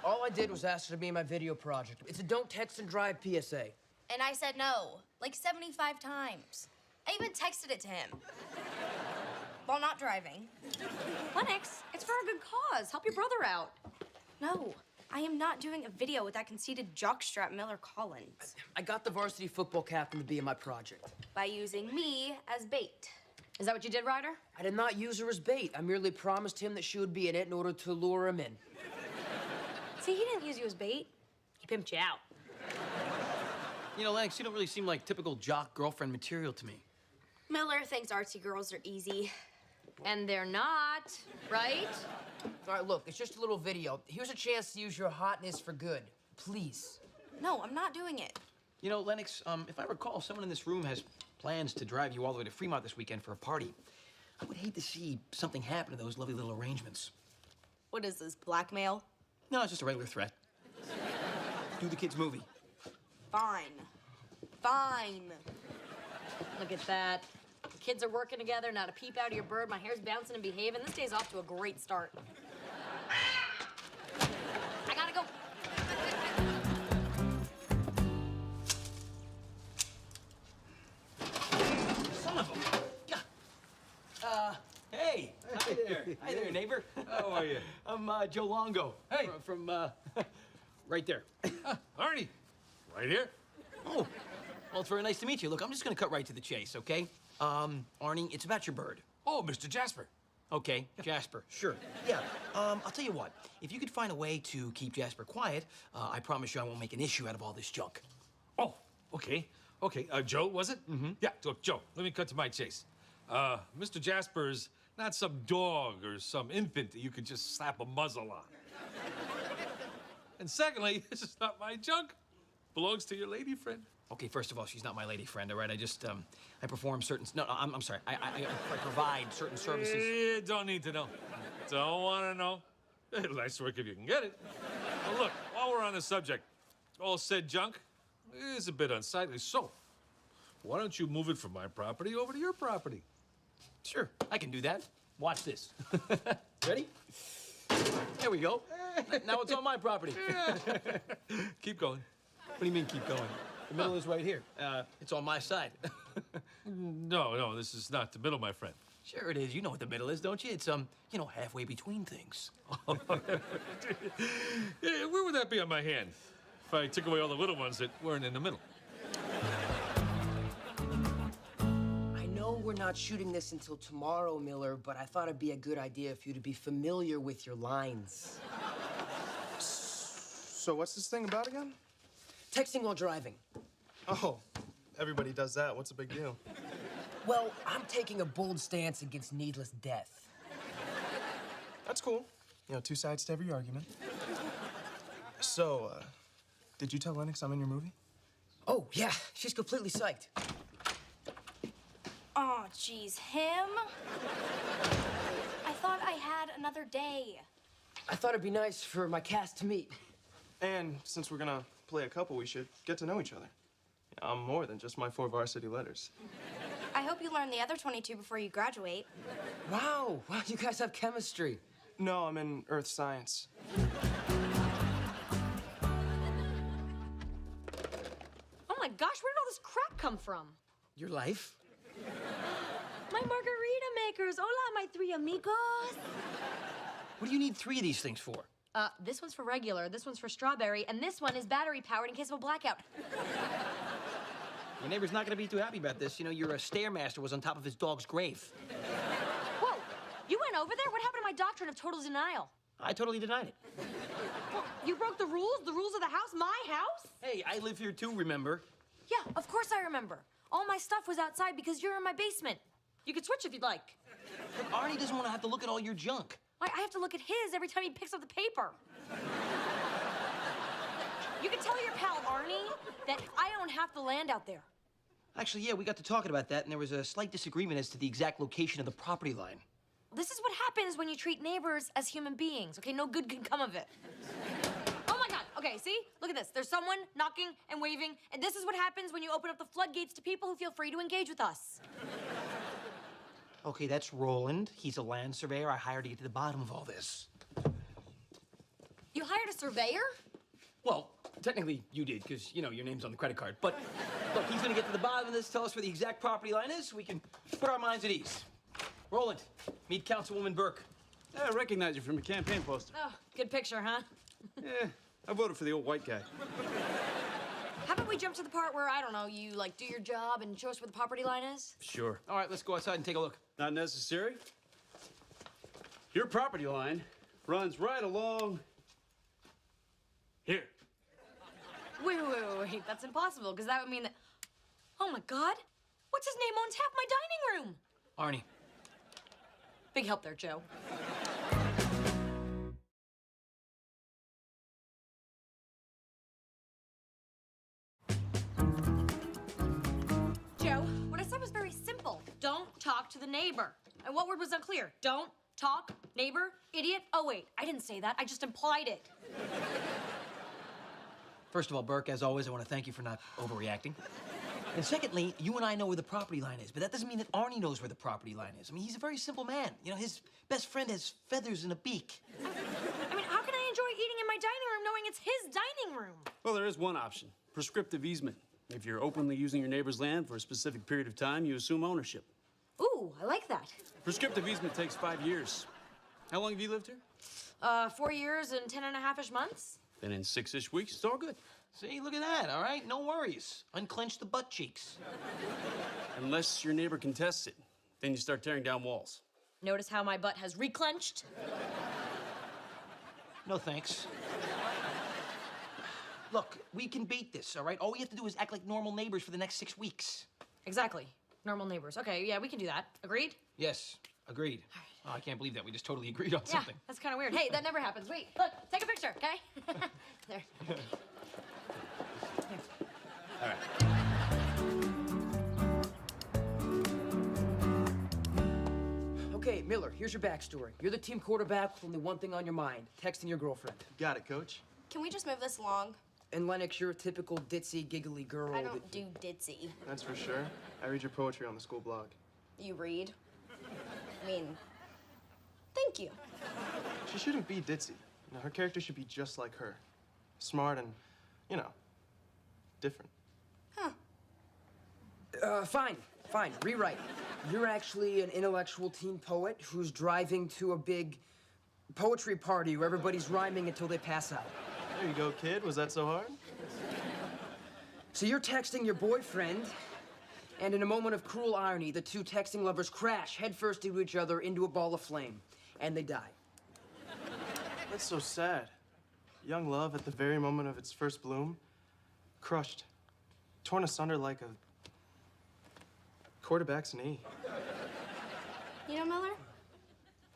Speaker 7: All I did was ask her to be in my video project. It's a don't text and drive PSA.
Speaker 2: And I said no, like 75 times. I even texted it to him. While not driving.
Speaker 1: Lennox, it's for a good cause. Help your brother out.
Speaker 2: No, I am not doing a video with that conceited jockstrap Miller Collins.
Speaker 7: I got the varsity football captain to be in my project.
Speaker 2: By using me as bait.
Speaker 1: Is that what you did, Ryder?
Speaker 7: I did not use her as bait. I merely promised him that she would be in it in order to lure him in.
Speaker 1: See, he didn't use you as bait. He pimped you out.
Speaker 8: You know, Lennox, you don't really seem like typical jock girlfriend material to me.
Speaker 2: Miller thinks artsy girls are easy.
Speaker 1: And they're not, right?
Speaker 7: All right, look, it's just a little video. Here's a chance to use your hotness for good. Please.
Speaker 2: No, I'm not doing it.
Speaker 8: You know, Lennox, if I recall, someone in this room has plans to drive you all the way to Fremont this weekend for a party. I would hate to see something happen to those lovely little arrangements.
Speaker 2: What is this, blackmail?
Speaker 8: No, it's just a regular threat. Do the kids' movie.
Speaker 2: Fine. Fine.
Speaker 1: Look at that. The kids are working together, not a peep out of your bird. My hair's bouncing and behaving. This day's off to a great start. I gotta go.
Speaker 8: Son of a... Hey. Hi there. Hi there, neighbor.
Speaker 11: How are you?
Speaker 8: I'm Joe Longo.
Speaker 11: Hey.
Speaker 8: From right there.
Speaker 11: Arnie, right here?
Speaker 8: Oh, well, it's very nice to meet you. Look, I'm just gonna cut right to the chase, okay? Arnie, it's about your bird.
Speaker 11: Oh, Mr. Jasper.
Speaker 8: Okay, Jasper, sure. Yeah, I'll tell you what. If you could find a way to keep Jasper quiet, I promise you I won't make an issue out of all this junk.
Speaker 11: Oh, okay. Okay, Joe, was it? Mm-hmm. Yeah, look, Joe, let me cut to my chase. Mr. Jasper's not some dog or some infant that you could just slap a muzzle on. And secondly, this is not my junk. Belongs to your lady friend.
Speaker 8: Okay, first of all, she's not my lady friend, all right? I perform certain... No, I'm sorry. I provide certain services.
Speaker 11: You don't need to know. Don't want to know. Nice work if you can get it. Well, look, while we're on the subject, all said junk is a bit unsightly, so why don't you move it from my property over to your property?
Speaker 8: Sure, I can do that. Watch this. Ready? There we go. Now it's on my property.
Speaker 11: Keep going.
Speaker 8: What do you mean, keep going? The middle is right here. It's on my side.
Speaker 11: No, this is not the middle, my friend.
Speaker 8: Sure it is. You know what the middle is, don't you? It's, you know, halfway between things.
Speaker 11: Yeah, where would that be on my hand if I took away all the little ones that weren't in the middle?
Speaker 7: I know we're not shooting this until tomorrow, Miller, but I thought it'd be a good idea for you to be familiar with your lines.
Speaker 9: So what's this thing about again?
Speaker 7: Texting while driving.
Speaker 9: Oh, everybody does that. What's the big deal?
Speaker 7: Well, I'm taking a bold stance against needless death.
Speaker 9: That's cool. You know, two sides to every argument. So, did you tell Lennox I'm in your movie?
Speaker 7: Oh, yeah. She's completely psyched.
Speaker 2: Oh, geez, him? I thought I had another day.
Speaker 7: I thought it'd be nice for my cast to meet.
Speaker 9: And since we're gonna play a couple, we should get to know each other. I'm more than just my 4 varsity letters.
Speaker 2: I hope you learn the other 22 before you graduate.
Speaker 7: Wow, you guys have chemistry.
Speaker 9: No, I'm in earth science.
Speaker 1: Oh my gosh, where did all this crap come from?
Speaker 8: Your life?
Speaker 1: My margarita makers. Hola, my 3 amigos.
Speaker 8: What do you need 3 of these things for?
Speaker 1: This one's for regular, this one's for strawberry, and this one is battery powered in case of a blackout.
Speaker 8: Your neighbor's not gonna be too happy about this. You know, your stairmaster was on top of his dog's grave.
Speaker 1: Whoa, you went over there? What happened to my doctrine of total denial?
Speaker 8: I totally denied it.
Speaker 1: Well, you broke the rules of the house, my house?
Speaker 8: Hey, I live here too, remember?
Speaker 1: Yeah, of course I remember. All my stuff was outside because you're in my basement. You could switch if you'd like.
Speaker 8: But Arnie doesn't want to have to look at all your junk.
Speaker 1: I have to look at his every time he picks up the paper. You can tell your pal Arnie that I own half the land out there.
Speaker 8: Actually, yeah, we got to talking about that, and there was a slight disagreement as to the exact location of the property line.
Speaker 1: This is what happens when you treat neighbors as human beings, okay? No good can come of it. Oh my God, okay, see? Look at this. There's someone knocking and waving, and this is what happens when you open up the floodgates to people who feel free to engage with us.
Speaker 8: Okay, that's Roland. He's a land surveyor I hired to get to the bottom of all this.
Speaker 1: You hired a surveyor?
Speaker 8: Well, technically you did, because, you know, your name's on the credit card. But, look, he's gonna get to the bottom of this, tell us where the exact property line is, so we can put our minds at ease. Roland, meet Councilwoman Burke.
Speaker 17: I recognize you from your campaign poster.
Speaker 1: Oh, good picture, huh?
Speaker 17: Yeah, I voted for the old white guy.
Speaker 1: How about we jump to the part where, I don't know, you, like, do your job and show us where the property line is?
Speaker 17: Sure.
Speaker 4: All right, let's go outside and take a look.
Speaker 17: Not necessary. Your property line runs right along here.
Speaker 1: Wait. That's impossible, because that would mean that... Oh, my God. What's his name owns half my dining room?
Speaker 4: Arnie.
Speaker 1: Big help there, Joe. Joe, what I said was very simple. Don't talk to the neighbor. And what word was unclear? Don't talk, neighbor, idiot. Oh, wait, I didn't say that. I just implied it.
Speaker 8: First of all, Burke, as always, I want to thank you for not overreacting. And secondly, you and I know where the property line is, but that doesn't mean that Arnie knows where the property line is. I mean, he's a very simple man. You know, his best friend has feathers and a beak.
Speaker 1: I mean, how can I enjoy eating in my dining room knowing it's his dining room?
Speaker 17: Well, there is one option. Prescriptive easement. If you're openly using your neighbor's land for a specific period of time, you assume ownership.
Speaker 1: Ooh, I like that.
Speaker 17: Prescriptive easement takes 5 years. How long have you lived here?
Speaker 1: 4 years and 10.5-ish months.
Speaker 17: Then in 6-ish weeks, it's all good.
Speaker 8: See, look at that, all right? No worries. Unclench the butt cheeks.
Speaker 17: Unless your neighbor contests it. Then you start tearing down walls.
Speaker 1: Notice how my butt has reclenched?
Speaker 8: No thanks. Look, we can beat this, all right? All we have to do is act like normal neighbors for the next 6 weeks.
Speaker 1: Exactly. Normal neighbors. Okay, yeah, we can do that. Agreed?
Speaker 8: Yes, agreed. Oh, I can't believe that. We just totally agreed on
Speaker 1: Yeah,
Speaker 8: something.
Speaker 1: that's kind of weird. Hey, that never happens. Wait, look, take a picture, okay? There.
Speaker 8: All right.
Speaker 7: Okay, Miller, here's your backstory. You're the team quarterback with only one thing on your mind, texting your girlfriend.
Speaker 2: Got it, Coach. Can we just move this along?
Speaker 7: And Lennox, you're a typical ditzy, giggly girl.
Speaker 2: I don't do ditzy.
Speaker 18: That's for sure. I read your poetry on the school blog.
Speaker 2: You read? I mean, thank you.
Speaker 18: She shouldn't be ditzy. You know, her character should be just like her. Smart and, you know, different.
Speaker 7: Fine, rewrite. You're actually an intellectual teen poet who's driving to a big poetry party where everybody's rhyming until they pass out.
Speaker 18: There you go, kid. Was that so hard?
Speaker 7: So you're texting your boyfriend, and in a moment of cruel irony, the two texting lovers crash headfirst into each other into a ball of flame, and they die.
Speaker 18: That's so sad. Young love at the very moment of its first bloom, crushed, torn asunder like a quarterback's knee.
Speaker 2: You know, Miller,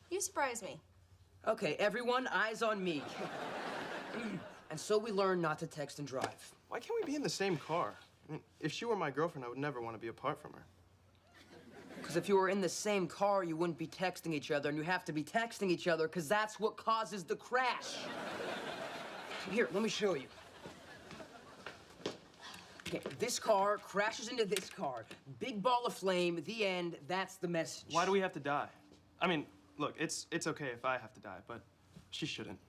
Speaker 2: you surprise me.
Speaker 7: Okay, everyone, eyes on me. And so we learn not to text and drive.
Speaker 18: Why can't we be in the same car? I mean, if she were my girlfriend, I would never want to be apart from her.
Speaker 7: Because if you were in the same car, you wouldn't be texting each other, and you have to be texting each other because that's what causes the crash. Here, let me show you. Okay, this car crashes into this car. Big ball of flame, the end, that's the message.
Speaker 18: Why do we have to die? I mean, look, it's okay if I have to die, but she shouldn't.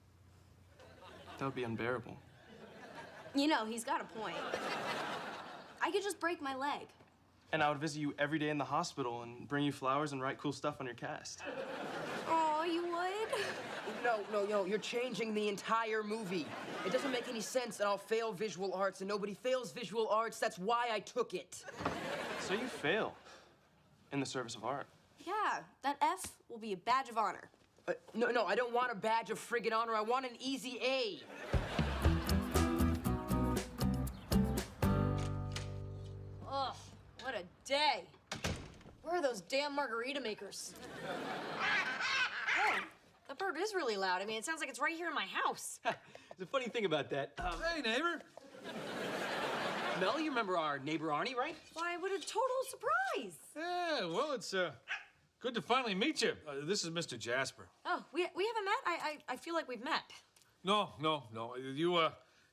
Speaker 18: That would be unbearable.
Speaker 2: You know, he's got a point. I could just break my leg.
Speaker 18: And I would visit you every day in the hospital and bring you flowers and write cool stuff on your cast.
Speaker 2: Oh, you would?
Speaker 7: No, you're changing the entire movie. It doesn't make any sense that I'll fail visual arts, and nobody fails visual arts. That's why I took it.
Speaker 18: So you fail in the service of art.
Speaker 2: Yeah, that F will be a badge of honor.
Speaker 7: No, I don't want a badge of friggin' honor. I want an easy A.
Speaker 1: Ugh, what a day. Where are those damn margarita makers? Oh, that bird is really loud. I mean, it sounds like it's right here in my house.
Speaker 8: The funny thing about that,
Speaker 11: Hey, neighbor.
Speaker 8: Mel, you remember our neighbor Arnie, right?
Speaker 1: Why, what a total surprise.
Speaker 11: Yeah, well, it's good to finally meet you. This is Mr. Jasper.
Speaker 1: Oh, we haven't met? I feel like we've met.
Speaker 11: No.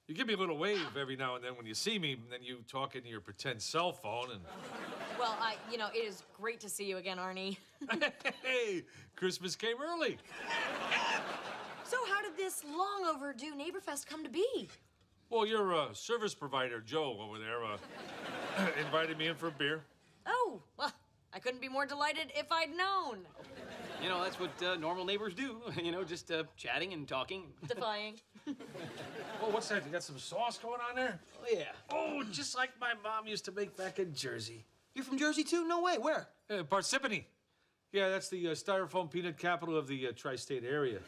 Speaker 11: You give me a little wave every now and then when you see me, and then you talk into your pretend cell phone and...
Speaker 1: Well, it is great to see you again, Arnie.
Speaker 11: Hey, Christmas came early.
Speaker 1: So how did this long overdue Neighborfest come to be?
Speaker 11: Well, your service provider, Joe, over there, invited me in for a beer.
Speaker 1: Oh, well, I couldn't be more delighted if I'd known.
Speaker 4: You know, that's what normal neighbors do. You know, just chatting and talking.
Speaker 1: Defying.
Speaker 11: Oh, what's that? You got some sauce going on there?
Speaker 4: Oh, yeah.
Speaker 11: Oh, just like my mom used to make back in Jersey.
Speaker 8: You're from Jersey, too? No way. Where?
Speaker 11: Parsippany. Yeah, that's the styrofoam peanut capital of the tri-state area.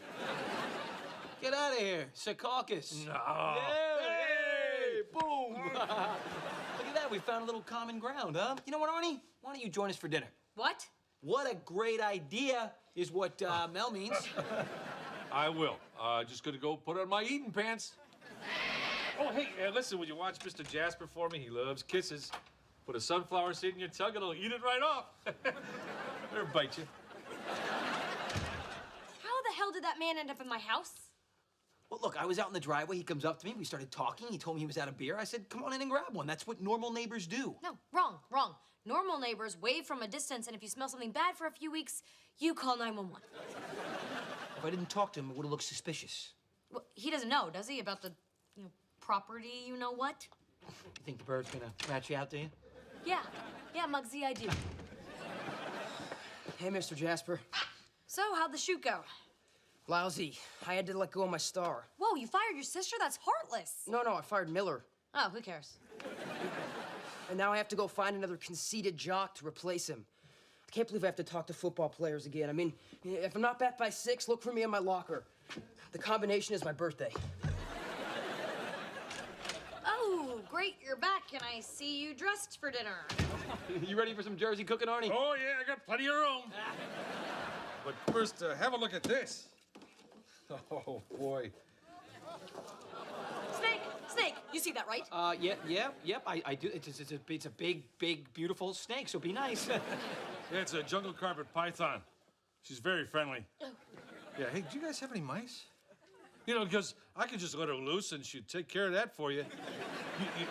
Speaker 8: Get out of here. Secaucus.
Speaker 11: No.
Speaker 8: Hey, boom. Look at that. We found a little common ground, huh? You know what, Arnie? Why don't you join us for dinner?
Speaker 1: What?
Speaker 8: What a great idea is what Mel means.
Speaker 11: I will. Just gonna go put on my eating pants. Oh, hey, listen, would you watch Mr. Jasper for me? He loves kisses. Put a sunflower seed in your tongue and it'll eat it right off. Or bite you.
Speaker 1: How the hell did that man end up in my house?
Speaker 8: Well, look, I was out in the driveway. He comes up to me. We started talking. He told me he was out of beer. I said, come on in and grab one. That's what normal neighbors do.
Speaker 1: No, wrong. Normal neighbors wave from a distance, and if you smell something bad for a few weeks, you call 911.
Speaker 8: If I didn't talk to him, it would have looked suspicious.
Speaker 1: Well, he doesn't know, does he, about the, property, you know what?
Speaker 8: You think the bird's gonna rat you out, do you?
Speaker 1: Yeah, Muggsy, I do.
Speaker 7: Hey, Mr. Jasper.
Speaker 1: So, how'd the shoot go?
Speaker 7: Lousy. I had to let go of my star.
Speaker 1: Whoa, you fired your sister? That's heartless.
Speaker 7: No, I fired Miller.
Speaker 1: Oh, who cares?
Speaker 7: And now I have to go find another conceited jock to replace him. I can't believe I have to talk to football players again. I mean, if I'm not back by 6, look for me in my locker. The combination is my birthday.
Speaker 1: Oh, great, you're back, and I see you dressed for dinner.
Speaker 4: You ready for some Jersey cooking, Arnie?
Speaker 11: Oh, yeah, I got plenty of room. But first, have a look at this. Oh, boy.
Speaker 1: Snake, you see that, right?
Speaker 4: Yep, I do. It's a big, beautiful snake, so be nice.
Speaker 11: Yeah, it's a jungle carpet python. She's very friendly. Yeah, hey, do you guys have any mice? You know, because I could just let her loose and she'd take care of that for you.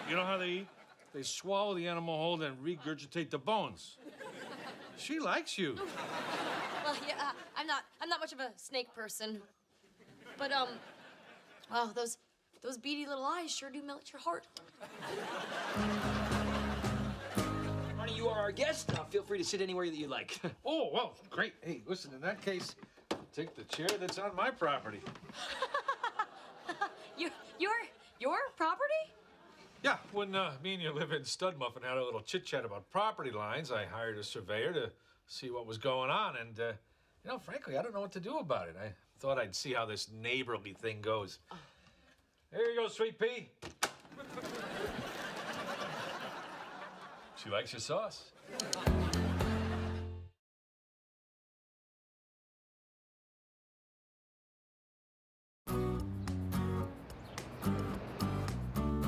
Speaker 11: You know how they eat? They swallow the animal whole, then regurgitate the bones. She likes you.
Speaker 1: Well, yeah, I'm not much of a snake person. But, wow, those beady little eyes sure do melt your heart.
Speaker 8: Arnie, you are our guest. Now, feel free to sit anywhere that you like.
Speaker 11: Oh, well, great. Hey, listen, in that case, take the chair that's on my property.
Speaker 1: Your property?
Speaker 11: Yeah, when me and your live-in stud muffin had a little chit-chat about property lines, I hired a surveyor to see what was going on, and, you know, frankly, I don't know what to do about it. I thought I'd see how this neighborly thing goes. Here you go, Sweet Pea. She likes your sauce.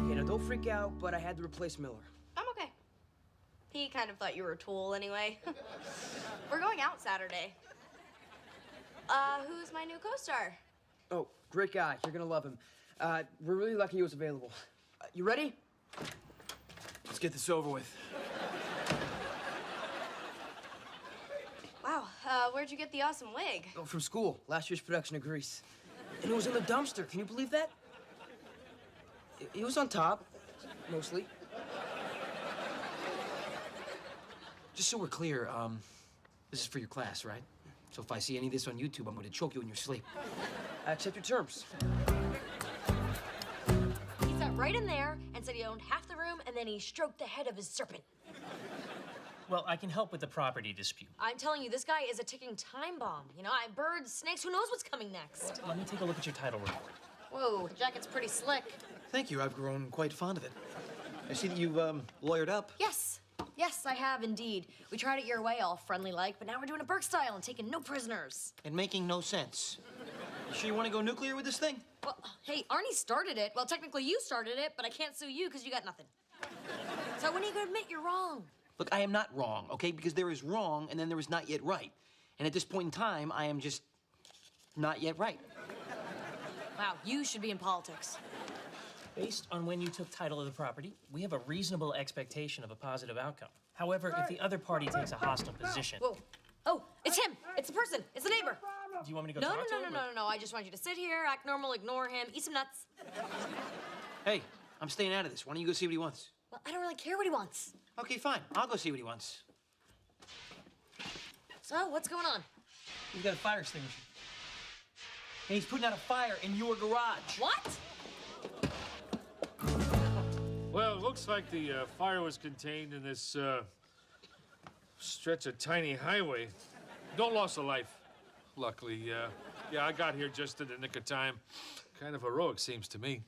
Speaker 7: Okay, now don't freak out, but I had to replace Miller.
Speaker 2: I'm okay. He kind of thought you were a tool anyway. We're going out Saturday. Who's my new co-star?
Speaker 7: Oh, great guy. You're gonna love him. We're really lucky he was available. You ready?
Speaker 8: Let's get this over with.
Speaker 2: Wow, where'd you get the awesome wig?
Speaker 7: Oh, from school. Last year's production of Grease. And it was in the dumpster. Can you believe that? It was on top, mostly.
Speaker 8: Just so we're clear, this is for your class, right? So if I see any of this on YouTube, I'm going to choke you in your sleep.
Speaker 7: I accept your terms.
Speaker 1: He sat right in there and said he owned half the room, and then he stroked the head of his serpent.
Speaker 19: Well, I can help with the property dispute.
Speaker 1: I'm telling you, this guy is a ticking time bomb. You know, birds, snakes, who knows what's coming next?
Speaker 19: Let me take a look at your title report.
Speaker 1: Whoa, the jacket's pretty slick.
Speaker 8: Thank you. I've grown quite fond of it. I see that you've lawyered up.
Speaker 1: Yes, I have indeed. We tried it your way, all friendly-like, but now we're doing it Burke style and taking no prisoners.
Speaker 8: And making no sense. You sure you want to go nuclear with this thing?
Speaker 1: Well, hey, Arnie started it. Well, technically you started it, but I can't sue you because you got nothing. So when are you gonna admit you're wrong?
Speaker 8: Look, I am not wrong, okay? Because there is wrong, and then there is not yet right. And at this point in time, I am just not yet right.
Speaker 1: Wow, you should be in politics.
Speaker 19: Based on when you took title of the property, we have a reasonable expectation of a positive outcome. However, if the other party takes a hostile position...
Speaker 1: Whoa. Oh, it's him. It's the person. It's the neighbor.
Speaker 19: Do you want me to go talk to him?
Speaker 1: No. I just want you to sit here, act normal, ignore him, eat some nuts.
Speaker 8: Hey, I'm staying out of this. Why don't you go see what he wants?
Speaker 1: Well, I don't really care what he wants.
Speaker 8: Okay, fine. I'll go see what he wants.
Speaker 1: So, what's going on?
Speaker 8: He's got a fire extinguisher. And he's putting out a fire in your garage.
Speaker 1: What?
Speaker 11: Well, it looks like the fire was contained in this stretch of tiny highway. No loss of life, luckily. Yeah, I got here just in the nick of time. Kind of heroic, seems to me.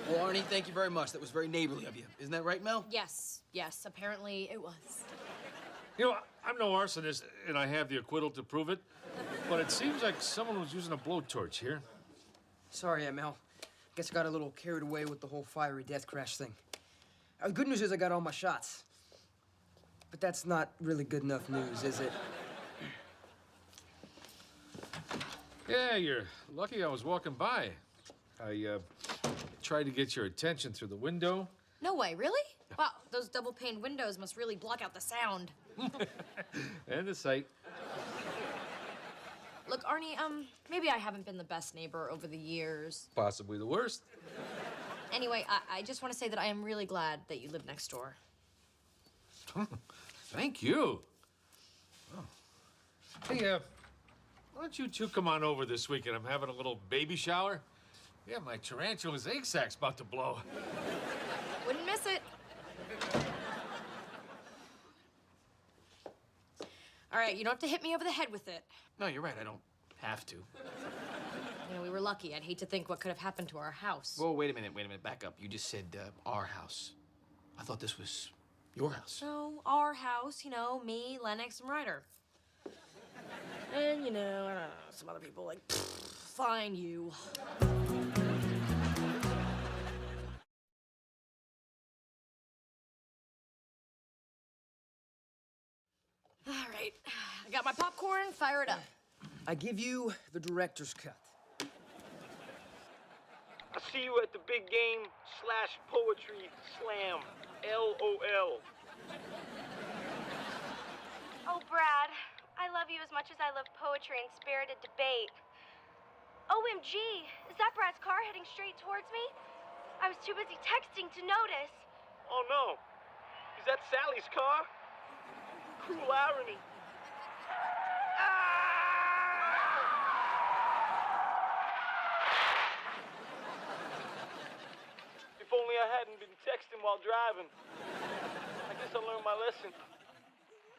Speaker 8: Well, Arnie, thank you very much. That was very neighborly of you. Isn't that right, Mel?
Speaker 1: Yes, apparently it was.
Speaker 11: You know, I'm no arsonist, and I have the acquittal to prove it. But it seems like someone was using a blowtorch here.
Speaker 7: Sorry, Mel. Guess I got a little carried away with the whole fiery death crash thing. The good news is I got all my shots. But that's not really good enough news, is it?
Speaker 11: Yeah, you're lucky I was walking by. I tried to get your attention through the window.
Speaker 1: No way, really? Wow, those double-pane windows must really block out the sound.
Speaker 11: And the sight.
Speaker 1: Look, Arnie, maybe I haven't been the best neighbor over the years.
Speaker 11: Possibly the worst.
Speaker 1: Anyway, I just want to say that I am really glad that you live next door.
Speaker 11: Thank you. Oh. Hey, why don't you two come on over this weekend? I'm having a little baby shower. Yeah, my tarantula's egg sack's about to blow.
Speaker 1: Wouldn't miss it. All right, you don't have to hit me over the head with it.
Speaker 8: No, you're right. I don't have to.
Speaker 1: You know, we were lucky. I'd hate to think what could have happened to our house.
Speaker 8: Whoa, wait a minute. Back up. You just said our house. I thought this was your house.
Speaker 1: No, our house, you know, me, Lennox, and Ryder. And, you know, I don't know, some other people like, fine you. All right, I got my popcorn, fire it up.
Speaker 7: I give you the director's cut.
Speaker 20: I'll see you at the big game / poetry slam. LOL.
Speaker 15: Oh, Brad, I love you as much as I love poetry and spirited debate. OMG, is that Brad's car heading straight towards me? I was too busy texting to notice.
Speaker 20: Oh no. Is that Sally's car? Cruel irony. If only I hadn't been texting while driving. I guess I learned my lesson.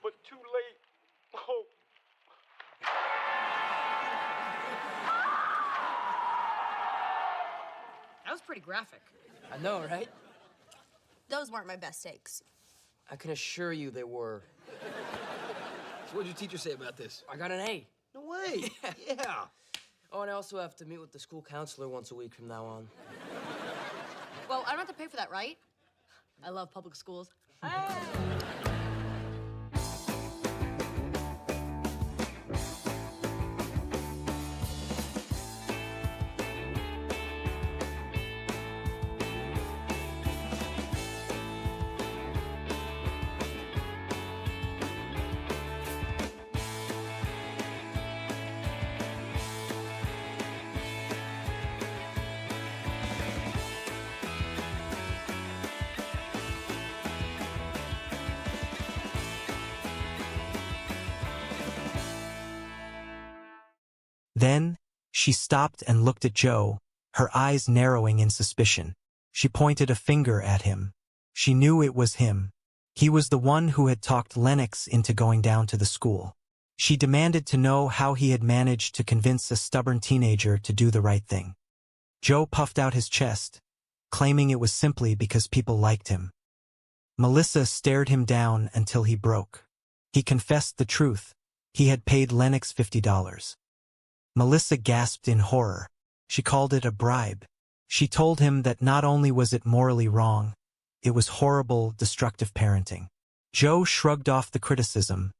Speaker 20: But too late. Oh.
Speaker 1: That was pretty graphic.
Speaker 7: I know, right?
Speaker 1: Those weren't my best takes.
Speaker 7: I can assure you they were.
Speaker 8: So what did your teacher say about this?
Speaker 7: I got an A.
Speaker 8: No way. Yeah.
Speaker 7: Oh, and I also have to meet with the school counselor once a week from now on.
Speaker 1: Well, I don't have to pay for that, right? I love public schools.
Speaker 21: Then, she stopped and looked at Joe, her eyes narrowing in suspicion. She pointed a finger at him. She knew it was him. He was the one who had talked Lennox into going down to the school. She demanded to know how he had managed to convince a stubborn teenager to do the right thing. Joe puffed out his chest, claiming it was simply because people liked him. Melissa stared him down until he broke. He confessed the truth. He had paid Lennox $50. Melissa gasped in horror. She called it a bribe. She told him that not only was it morally wrong, it was horrible, destructive parenting. Joe shrugged off the criticism,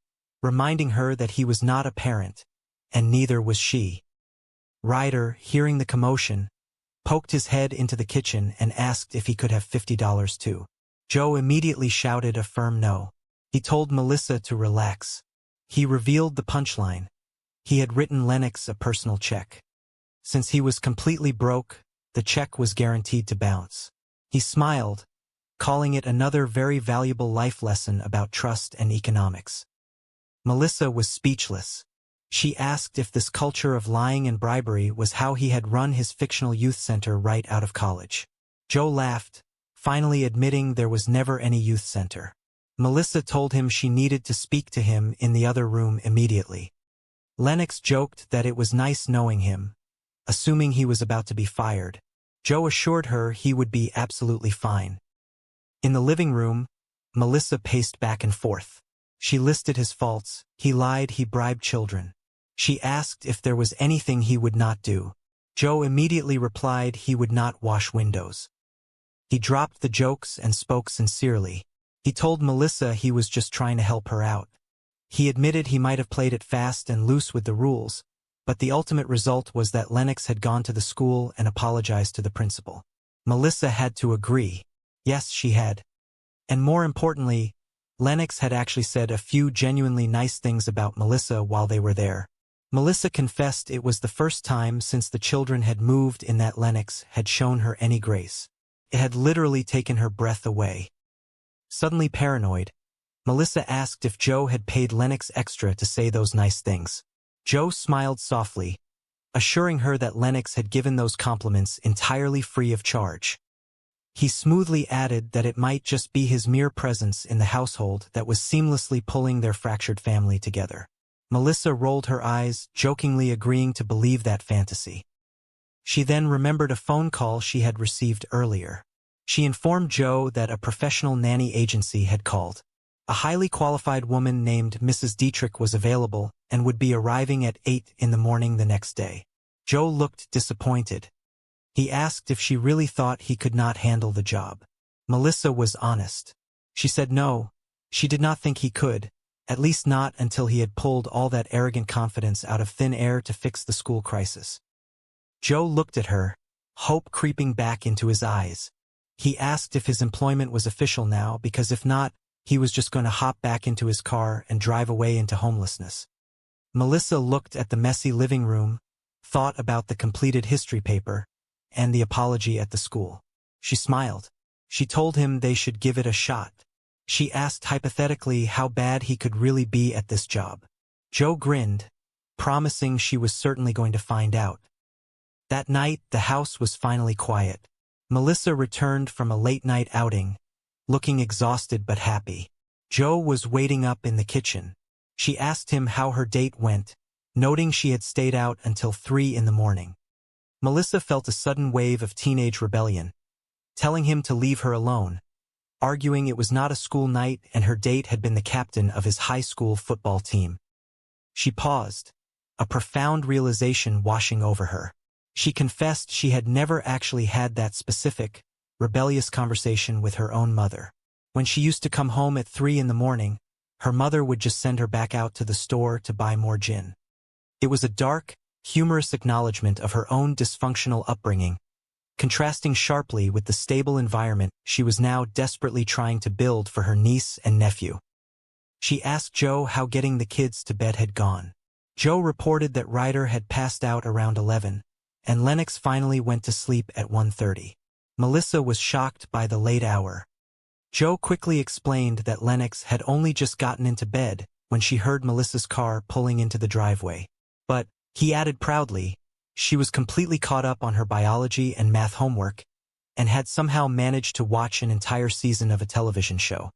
Speaker 21: reminding her that he was not a parent, and neither was she. Ryder, hearing the commotion, poked his head into the kitchen and asked if he could have $50 too. Joe immediately shouted a firm no. He told Melissa to relax. He revealed the punchline. He had written Lennox a personal check. Since he was completely broke, the check was guaranteed to bounce. He smiled, calling it another very valuable life lesson about trust and economics. Melissa was speechless. She asked if this culture of lying and bribery was how he had run his fictional youth center right out of college. Joe laughed, finally admitting there was never any youth center. Melissa told him she needed to speak to him in the other room immediately. Lennox joked that it was nice knowing him, assuming he was about to be fired. Joe assured her he would be absolutely fine. In the living room, Melissa paced back and forth. She listed his faults. He lied, he bribed children. She asked if there was anything he would not do. Joe immediately replied he would not wash windows. He dropped the jokes and spoke sincerely. He told Melissa he was just trying to help her out. He admitted he might have played it fast and loose with the rules, but the ultimate result was that Lennox had gone to the school and apologized to the principal. Melissa had to agree. Yes, she had. And more importantly, Lennox had actually said a few genuinely nice things about Melissa while they were there. Melissa confessed it was the first time since the children had moved in that Lennox had shown her any grace. It had literally taken her breath away. Suddenly paranoid, Melissa asked if Joe had paid Lennox extra to say those nice things. Joe smiled softly, assuring her that Lennox had given those compliments entirely free of charge. He smoothly added that it might just be his mere presence in the household that was seamlessly pulling their fractured family together. Melissa rolled her eyes, jokingly agreeing to believe that fantasy. She then remembered a phone call she had received earlier. She informed Joe that a professional nanny agency had called. A highly qualified woman named Mrs. Dietrich was available and would be arriving at 8 in the morning the next day. Joe looked disappointed. He asked if she really thought he could not handle the job. Melissa was honest. She said no, she did not think he could, at least not until he had pulled all that arrogant confidence out of thin air to fix the school crisis. Joe looked at her, hope creeping back into his eyes. He asked if his employment was official now, because if not, he was just going to hop back into his car and drive away into homelessness. Melissa looked at the messy living room, thought about the completed history paper, and the apology at the school. She smiled. She told him they should give it a shot. She asked hypothetically how bad he could really be at this job. Joe grinned, promising she was certainly going to find out. That night, the house was finally quiet. Melissa returned from a late-night outing, looking exhausted but happy. Joe was waiting up in the kitchen. She asked him how her date went, noting she had stayed out until 3 in the morning. Melissa felt a sudden wave of teenage rebellion, telling him to leave her alone, arguing it was not a school night and her date had been the captain of his high school football team. She paused, a profound realization washing over her. She confessed she had never actually had that specific, rebellious conversation with her own mother. When she used to come home at 3 in the morning, her mother would just send her back out to the store to buy more gin. It was a dark, humorous acknowledgement of her own dysfunctional upbringing, contrasting sharply with the stable environment she was now desperately trying to build for her niece and nephew. She asked Joe how getting the kids to bed had gone. Joe reported that Ryder had passed out around 11, and Lennox finally went to sleep at 1:30. Melissa was shocked by the late hour. Joe quickly explained that Lennox had only just gotten into bed when she heard Melissa's car pulling into the driveway. But, he added proudly, she was completely caught up on her biology and math homework, and had somehow managed to watch an entire season of a television show.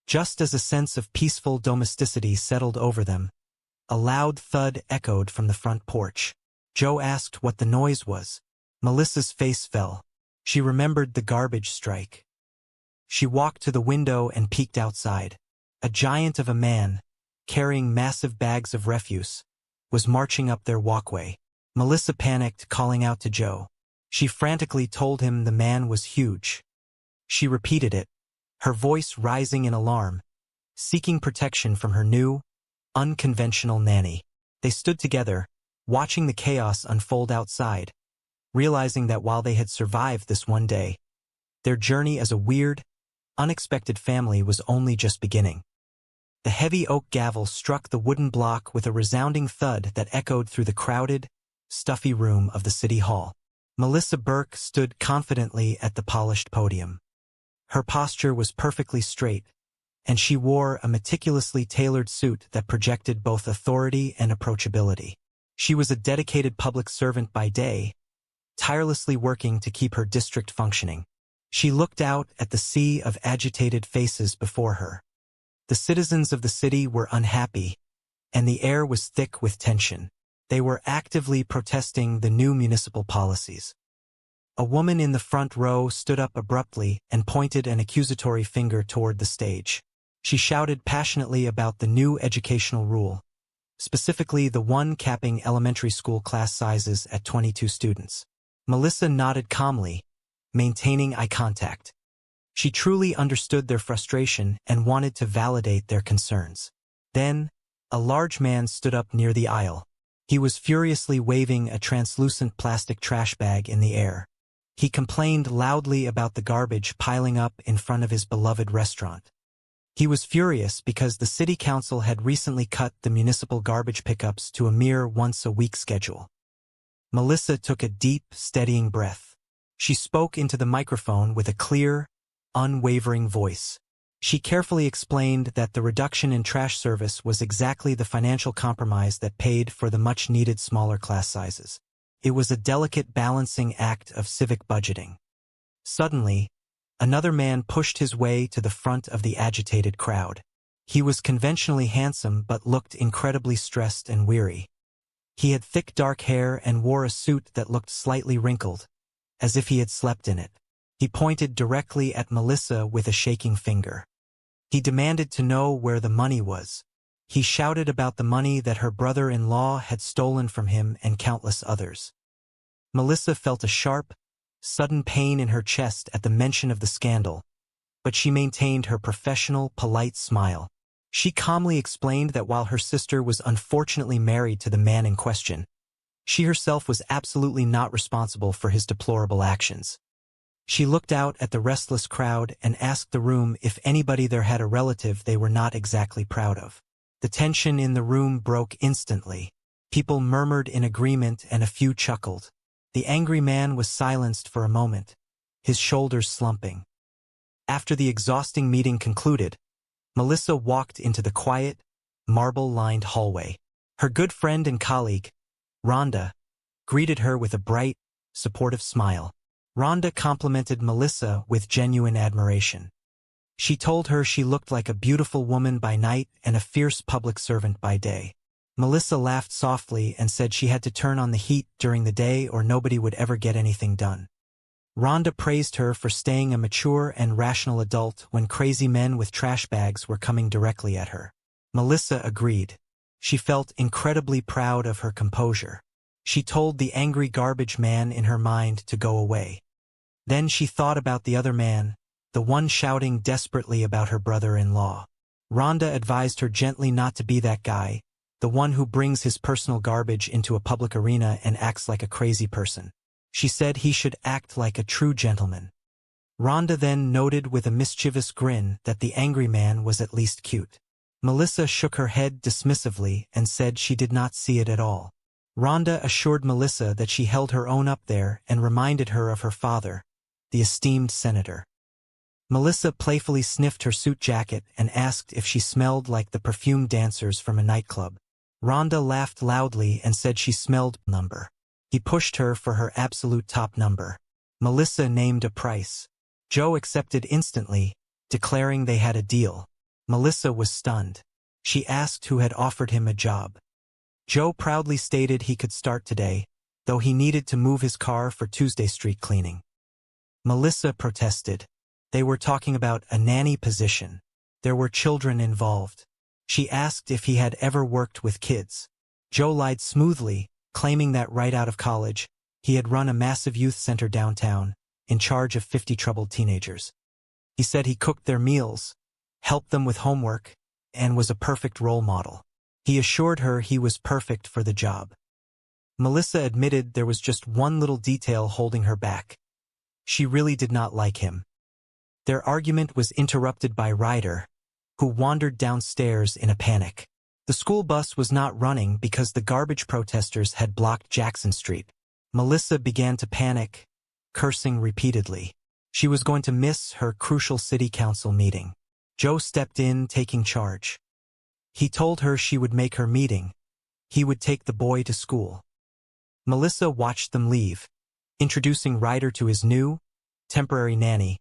Speaker 21: Just as a sense of peaceful domesticity settled over them, a loud thud echoed from the front porch. Joe asked what the noise was. Melissa's face fell. She remembered the garbage strike. She walked to the window and peeked outside. A giant of a man, carrying massive bags of refuse, was marching up their walkway. Melissa panicked, calling out to Joe. She frantically told him the man was huge. She repeated it, her voice rising in alarm, seeking protection from her new, unconventional nanny. They stood together, watching the chaos unfold outside, realizing that while they had survived this one day, their journey as a weird, unexpected family was only just beginning. The heavy oak gavel struck the wooden block with a resounding thud that echoed through the crowded, stuffy room of the city hall. Melissa Burke stood confidently at the polished podium. Her posture was perfectly straight, and she wore a meticulously tailored suit that projected both authority and approachability. She was a dedicated public servant by day, tirelessly working to keep her district functioning. She looked out at the sea of agitated faces before her. The citizens of the city were unhappy, and the air was thick with tension. They were actively protesting the new municipal policies. A woman in the front row stood up abruptly and pointed an accusatory finger toward the stage. She shouted passionately about the new educational rule, specifically the one capping elementary school class sizes at 22 students. Melissa nodded calmly, maintaining eye contact. She truly understood their frustration and wanted to validate their concerns. Then, a large man stood up near the aisle. He was furiously waving a translucent plastic trash bag in the air. He complained loudly about the garbage piling up in front of his beloved restaurant. He was furious because the city council had recently cut the municipal garbage pickups to a mere once-a-week schedule. Melissa took a deep, steadying breath. She spoke into the microphone with a clear, unwavering voice. She carefully explained that the reduction in trash service was exactly the financial compromise that paid for the much-needed smaller class sizes. It was a delicate balancing act of civic budgeting. Suddenly, another man pushed his way to the front of the agitated crowd. He was conventionally handsome but looked incredibly stressed and weary. He had thick dark hair and wore a suit that looked slightly wrinkled, as if he had slept in it. He pointed directly at Melissa with a shaking finger. He demanded to know where the money was. He shouted about the money that her brother-in-law had stolen from him and countless others. Melissa felt a sharp, sudden pain in her chest at the mention of the scandal, but she maintained her professional, polite smile. She calmly explained that while her sister was unfortunately married to the man in question, she herself was absolutely not responsible for his deplorable actions. She looked out at the restless crowd and asked the room if anybody there had a relative they were not exactly proud of. The tension in the room broke instantly. People murmured in agreement and a few chuckled. The angry man was silenced for a moment, his shoulders slumping. After the exhausting meeting concluded, Melissa walked into the quiet, marble-lined hallway. Her good friend and colleague, Rhonda, greeted her with a bright, supportive smile. Rhonda complimented Melissa with genuine admiration. She told her she looked like a beautiful woman by night and a fierce public servant by day. Melissa laughed softly and said she had to turn on the heat during the day or nobody would ever get anything done. Rhonda praised her for staying a mature and rational adult when crazy men with trash bags were coming directly at her. Melissa agreed. She felt incredibly proud of her composure. She told the angry garbage man in her mind to go away. Then she thought about the other man, the one shouting desperately about her brother-in-law. Rhonda advised her gently not to be that guy, the one who brings his personal garbage into a public arena and acts like a crazy person. She said he should act like a true gentleman. Rhonda then noted with a mischievous grin that the angry man was at least cute. Melissa shook her head dismissively and said she did not see it at all. Rhonda assured Melissa that she held her own up there and reminded her of her father, the esteemed senator. Melissa playfully sniffed her suit jacket and asked if she smelled like the perfumed dancers from a nightclub. Rhonda laughed loudly and said she smelled number. He pushed her for her absolute top number. Melissa named a price. Joe accepted instantly, declaring they had a deal. Melissa was stunned. She asked who had offered him a job. Joe proudly stated he could start today, though he needed to move his car for Tuesday street cleaning. Melissa protested. They were talking about a nanny position. There were children involved. She asked if he had ever worked with kids. Joe lied smoothly, claiming that right out of college, he had run a massive youth center downtown, in charge of 50 troubled teenagers. He said he cooked their meals, helped them with homework, and was a perfect role model. He assured her he was perfect for the job. Melissa admitted there was just one little detail holding her back. She really did not like him. Their argument was interrupted by Ryder, who wandered downstairs in a panic. The school bus was not running because the garbage protesters had blocked Jackson Street. Melissa began to panic, cursing repeatedly. She was going to miss her crucial city council meeting. Joe stepped in, taking charge. He told her she would make her meeting. He would take the boy to school. Melissa watched them leave, introducing Ryder to his new, temporary nanny,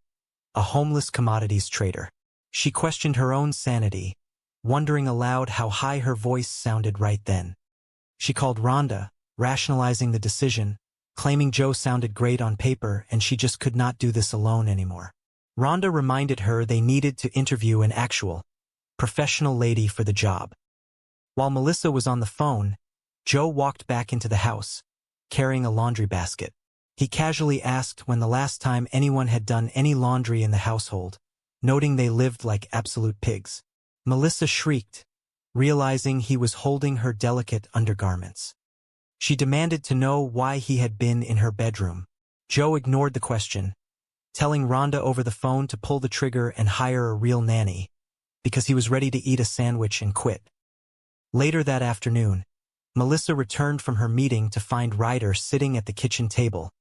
Speaker 21: a homeless commodities trader. She questioned her own sanity, wondering aloud how high her voice sounded right then. She called Rhonda, rationalizing the decision, claiming Joe sounded great on paper and she just could not do this alone anymore. Rhonda reminded her they needed to interview an actual, professional lady for the job. While Melissa was on the phone, Joe walked back into the house, carrying a laundry basket. He casually asked when the last time anyone had done any laundry in the household, noting they lived like absolute pigs. Melissa shrieked, realizing he was holding her delicate undergarments. She demanded to know why he had been in her bedroom. Joe ignored the question, telling Rhonda over the phone to pull the trigger and hire a real nanny, because he was ready to eat a sandwich and quit. Later that afternoon, Melissa returned from her meeting to find Ryder sitting at the kitchen table,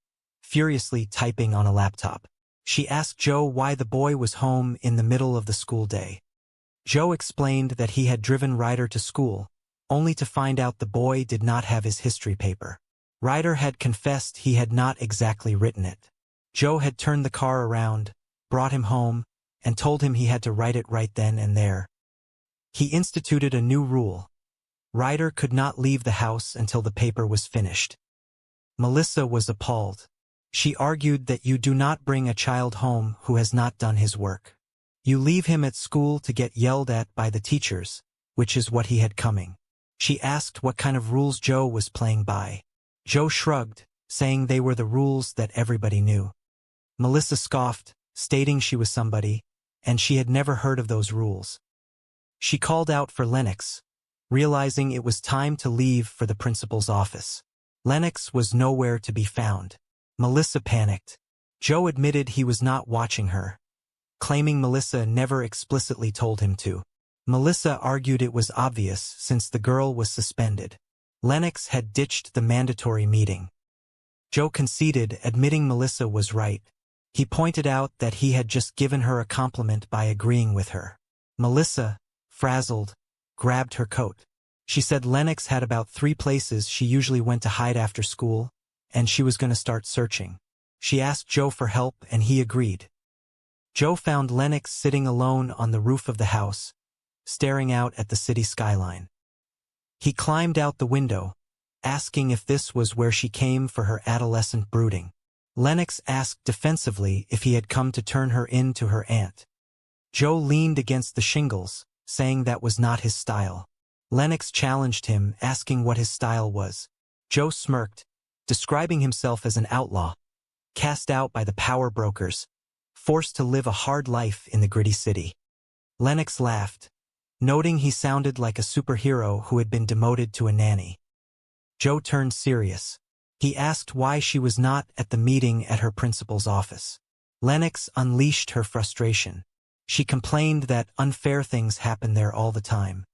Speaker 21: furiously typing on a laptop. She asked Joe why the boy was home in the middle of the school day. Joe explained that he had driven Ryder to school, only to find out the boy did not have his history paper. Ryder had confessed he had not exactly written it. Joe had turned the car around, brought him home, and told him he had to write it right then and there. He instituted a new rule. Ryder could not leave the house until the paper was finished. Melissa was appalled. She argued that you do not bring a child home who has not done his work. You leave him at school to get yelled at by the teachers, which is what he had coming. She asked what kind of rules Joe was playing by. Joe shrugged, saying they were the rules that everybody knew. Melissa scoffed, stating she was somebody, and she had never heard of those rules. She called out for Lennox, realizing it was time to leave for the principal's office. Lennox was nowhere to be found. Melissa panicked. Joe admitted he was not watching her, claiming Melissa never explicitly told him to. Melissa argued it was obvious since the girl was suspended. Lennox had ditched the mandatory meeting. Joe conceded, admitting Melissa was right. He pointed out that he had just given her a compliment by agreeing with her. Melissa, frazzled, grabbed her coat. She said Lennox had about 3 places she usually went to hide after school, and she was going to start searching. She asked Joe for help, and he agreed. Joe found Lennox sitting alone on the roof of the house, staring out at the city skyline. He climbed out the window, asking if this was where she came for her adolescent brooding. Lennox asked defensively if he had come to turn her in to her aunt. Joe leaned against the shingles, saying that was not his style. Lennox challenged him, asking what his style was. Joe smirked, describing himself as an outlaw, cast out by the power brokers, forced to live a hard life in the gritty city. Lennox laughed, noting he sounded like a superhero who had been demoted to a nanny. Joe turned serious. He asked why she was not at the meeting at her principal's office. Lennox unleashed her frustration. She complained that unfair things happen there all the time.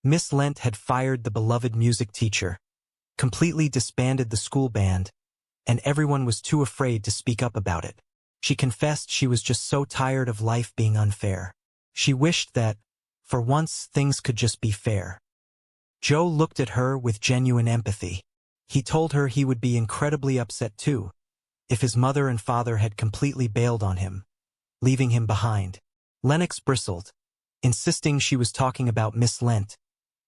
Speaker 21: Miss Lent had fired the beloved music teacher, completely disbanded the school band, and everyone was too afraid to speak up about it. She confessed she was just so tired of life being unfair. She wished that, for once, things could just be fair. Joe looked at her with genuine empathy. He told her he would be incredibly upset too, if his mother and father had completely bailed on him, leaving him behind. Lennox bristled, insisting she was talking about Miss Lent,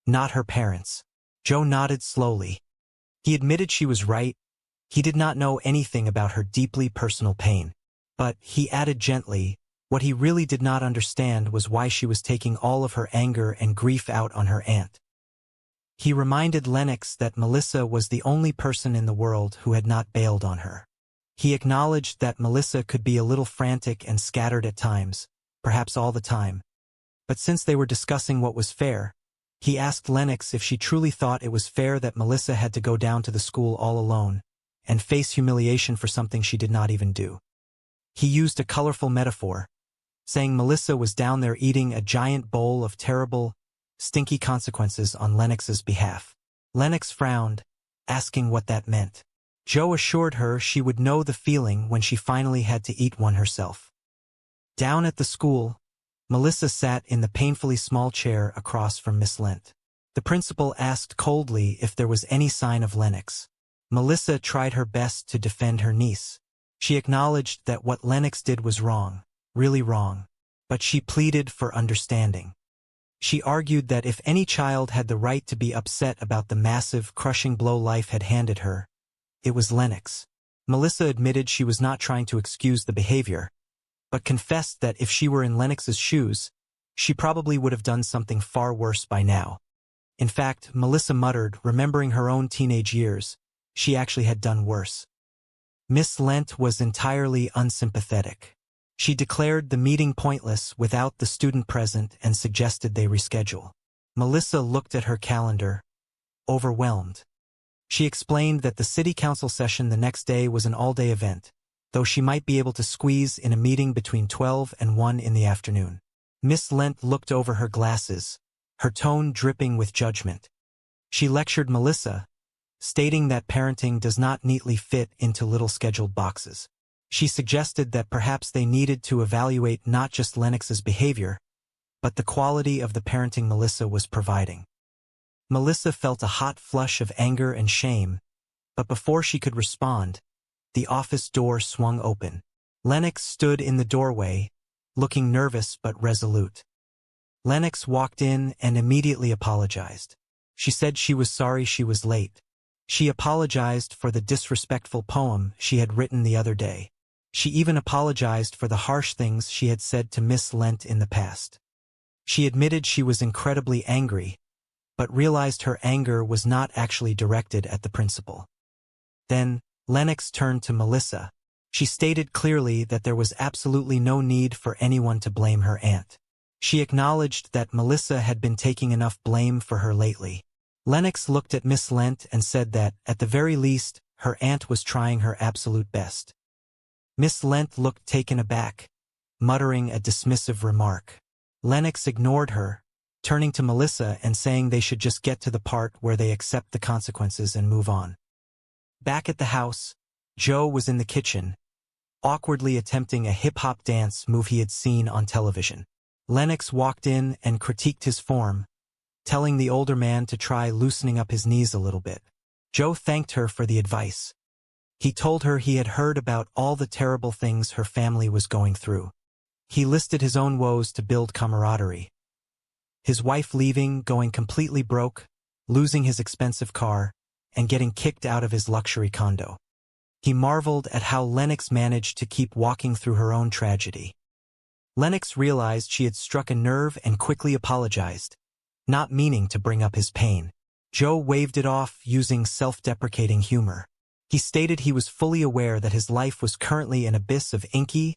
Speaker 21: not her parents. Joe nodded slowly. He admitted she was right. He did not know anything about her deeply personal pain. But, he added gently, what he really did not understand was why she was taking all of her anger and grief out on her aunt. He reminded Lennox that Melissa was the only person in the world who had not bailed on her. He acknowledged that Melissa could be a little frantic and scattered at times, perhaps all the time. But since they were discussing what was fair, he asked Lennox if she truly thought it was fair that Melissa had to go down to the school all alone and face humiliation for something she did not even do. He used a colorful metaphor, saying Melissa was down there eating a giant bowl of terrible, stinky consequences on Lennox's behalf. Lennox frowned, asking what that meant. Joe assured her she would know the feeling when she finally had to eat one herself. Down at the school, Melissa sat in the painfully small chair across from Miss Lent. The principal asked coldly if there was any sign of Lennox. Melissa tried her best to defend her niece. She acknowledged that what Lennox did was wrong, really wrong, but she pleaded for understanding. She argued that if any child had the right to be upset about the massive, crushing blow life had handed her, it was Lennox. Melissa admitted she was not trying to excuse the behavior, but confessed that if she were in Lennox's shoes, she probably would have done something far worse by now. In fact, Melissa muttered, remembering her own teenage years, she actually had done worse. Miss Lent was entirely unsympathetic. She declared the meeting pointless without the student present and suggested they reschedule. Melissa looked at her calendar, overwhelmed. She explained that the city council session the next day was an all-day event, though she might be able to squeeze in a meeting between 12 and 1 in the afternoon. Miss Lent looked over her glasses, her tone dripping with judgment. She lectured Melissa, stating that parenting does not neatly fit into little scheduled boxes. She suggested that perhaps they needed to evaluate not just Lennox's behavior, but the quality of the parenting Melissa was providing. Melissa felt a hot flush of anger and shame, but before she could respond, the office door swung open. Lennox stood in the doorway, looking nervous but resolute. Lennox walked in and immediately apologized. She said she was sorry she was late. She apologized for the disrespectful poem she had written the other day. She even apologized for the harsh things she had said to Miss Lent in the past. She admitted she was incredibly angry, but realized her anger was not actually directed at the principal. Then, Lennox turned to Melissa. She stated clearly that there was absolutely no need for anyone to blame her aunt. She acknowledged that Melissa had been taking enough blame for her lately. Lennox looked at Miss Lent and said that, at the very least, her aunt was trying her absolute best. Miss Lent looked taken aback, muttering a dismissive remark. Lennox ignored her, turning to Melissa and saying they should just get to the part where they accept the consequences and move on. Back at the house, Joe was in the kitchen, awkwardly attempting a hip-hop dance move he had seen on television. Lennox walked in and critiqued his form, telling the older man to try loosening up his knees a little bit. Joe thanked her for the advice. He told her he had heard about all the terrible things her family was going through. He listed his own woes to build camaraderie. His wife leaving, going completely broke, losing his expensive car, and getting kicked out of his luxury condo. He marveled at how Lennox managed to keep walking through her own tragedy. Lennox realized she had struck a nerve and quickly apologized, not meaning to bring up his pain. Joe waved it off using self-deprecating humor. He stated he was fully aware that his life was currently an abyss of inky,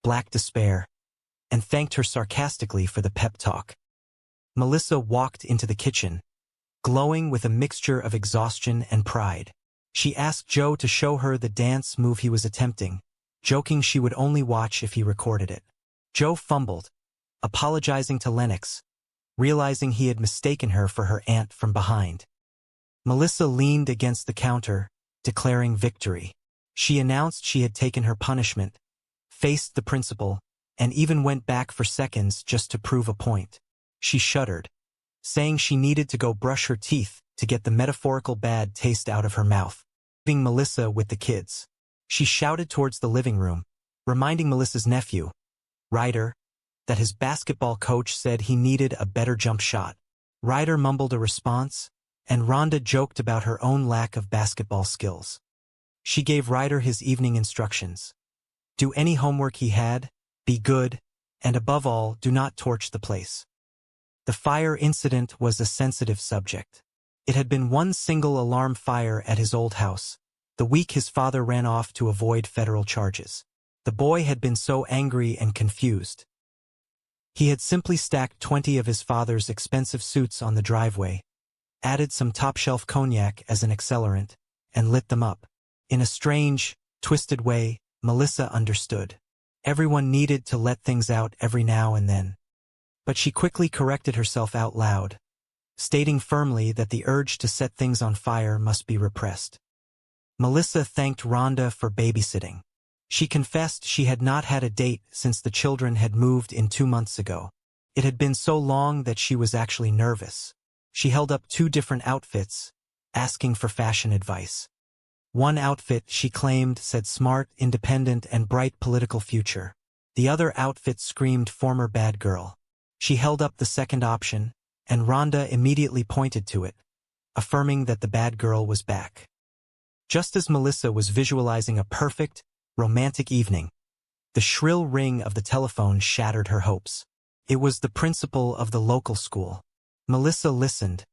Speaker 21: black despair, and thanked her sarcastically for the pep talk. Melissa walked into the kitchen, glowing with a mixture of exhaustion and pride. She asked Joe to show her the dance move he was attempting, joking she would only watch if he recorded it. Joe fumbled, apologizing to Lennox, realizing he had mistaken her for her aunt from behind. Melissa leaned against the counter, declaring victory. She announced she had taken her punishment, faced the principal, and even went back for seconds just to prove a point. She shuddered, saying she needed to go brush her teeth to get the metaphorical bad taste out of her mouth, leaving Melissa with the kids. She shouted towards the living room, reminding Melissa's nephew, Ryder, that his basketball coach said he needed a better jump shot. Ryder mumbled a response, and Rhonda joked about her own lack of basketball skills. She gave Ryder his evening instructions. Do any homework he had, be good, and above all, do not torch the place. The fire incident was a sensitive subject. It had been one single alarm fire at his old house, the week his father ran off to avoid federal charges. The boy had been so angry and confused. He had simply stacked 20 of his father's expensive suits on the driveway, added some top-shelf cognac as an accelerant, and lit them up. In a strange, twisted way, Melissa understood. Everyone needed to let things out every now and then. But she quickly corrected herself out loud, stating firmly that the urge to set things on fire must be repressed. Melissa thanked Rhonda for babysitting. She confessed she had not had a date since the children had moved in 2 months ago. It had been so long that she was actually nervous. She held up 2 different outfits, asking for fashion advice. One outfit, she claimed, said smart, independent, and bright political future. The other outfit screamed former bad girl. She held up the second option, and Rhonda immediately pointed to it, affirming that the bad girl was back. Just as Melissa was visualizing a perfect, romantic evening, the shrill ring of the telephone shattered her hopes. It was the principal of the local school. Melissa listened,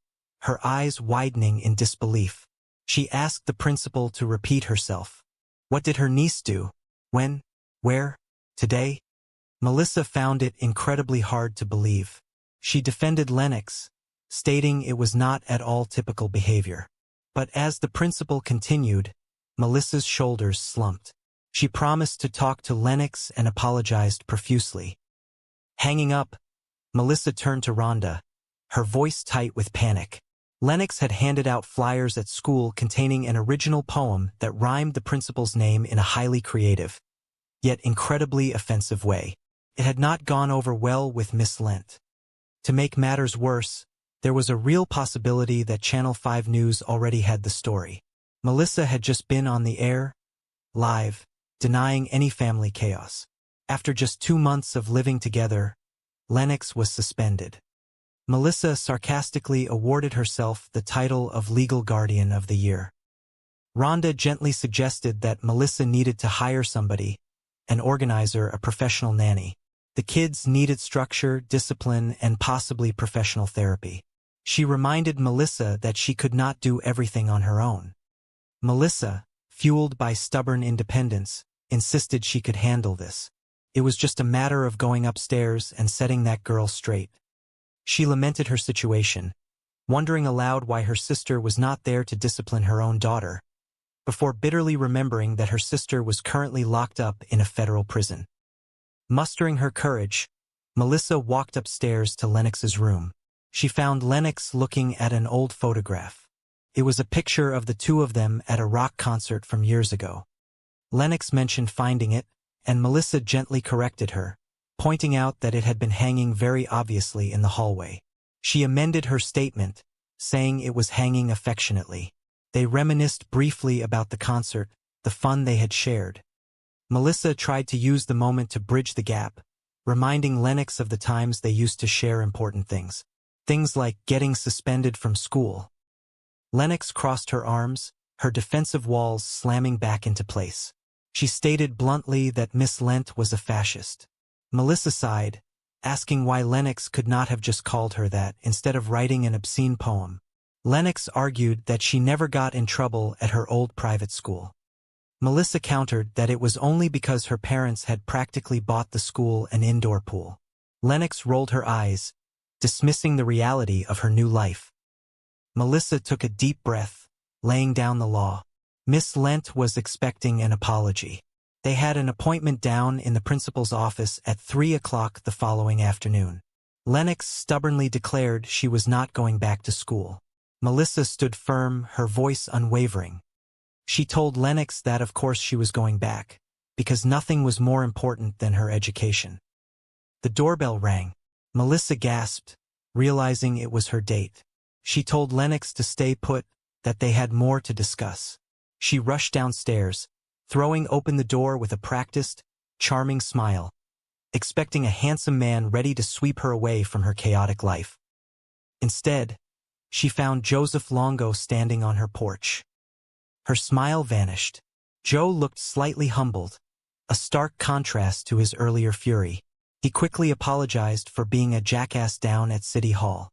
Speaker 21: her eyes widening in disbelief. She asked the principal to repeat herself. What did her niece do? When? Where? Today? Melissa found it incredibly hard to believe. She defended Lennox, stating it was not at all typical behavior. But as the principal continued, Melissa's shoulders slumped. She promised to talk to Lennox and apologized profusely. Hanging up, Melissa turned to Rhonda, her voice tight with panic. Lennox had handed out flyers at school containing an original poem that rhymed the principal's name in a highly creative, yet incredibly offensive way. It had not gone over well with Miss Lent. To make matters worse, there was a real possibility that Channel 5 News already had the story. Melissa had just been on the air, live, denying any family chaos. After just 2 months of living together, Lennox was suspended. Melissa sarcastically awarded herself the title of Legal Guardian of the Year. Rhonda gently suggested that Melissa needed to hire somebody, an organizer, a professional nanny. The kids needed structure, discipline, and possibly professional therapy. She reminded Melissa that she could not do everything on her own. Melissa, fueled by stubborn independence, insisted she could handle this. It was just a matter of going upstairs and setting that girl straight. She lamented her situation, wondering aloud why her sister was not there to discipline her own daughter, before bitterly remembering that her sister was currently locked up in a federal prison. Mustering her courage, Melissa walked upstairs to Lennox's room. She found Lennox looking at an old photograph. It was a picture of the 2 of them at a rock concert from years ago. Lennox mentioned finding it, and Melissa gently corrected her, pointing out that it had been hanging very obviously in the hallway. She amended her statement, saying it was hanging affectionately. They reminisced briefly about the concert, the fun they had shared. Melissa tried to use the moment to bridge the gap, reminding Lennox of the times they used to share important things. Things like getting suspended from school. Lennox crossed her arms, her defensive walls slamming back into place. She stated bluntly that Miss Lent was a fascist. Melissa sighed, asking why Lennox could not have just called her that instead of writing an obscene poem. Lennox argued that she never got in trouble at her old private school. Melissa countered that it was only because her parents had practically bought the school an indoor pool. Lennox rolled her eyes, dismissing the reality of her new life. Melissa took a deep breath, laying down the law. Miss Lent was expecting an apology. They had an appointment down in the principal's office at 3 o'clock the following afternoon. Lennox stubbornly declared she was not going back to school. Melissa stood firm, her voice unwavering. She told Lennox that of course she was going back, because nothing was more important than her education. The doorbell rang. Melissa gasped, realizing it was her date. She told Lennox to stay put, that they had more to discuss. She rushed downstairs, throwing open the door with a practiced, charming smile, expecting a handsome man ready to sweep her away from her chaotic life. Instead, she found Joseph Longo standing on her porch. Her smile vanished. Joe looked slightly humbled, a stark contrast to his earlier fury. He quickly apologized for being a jackass down at City Hall.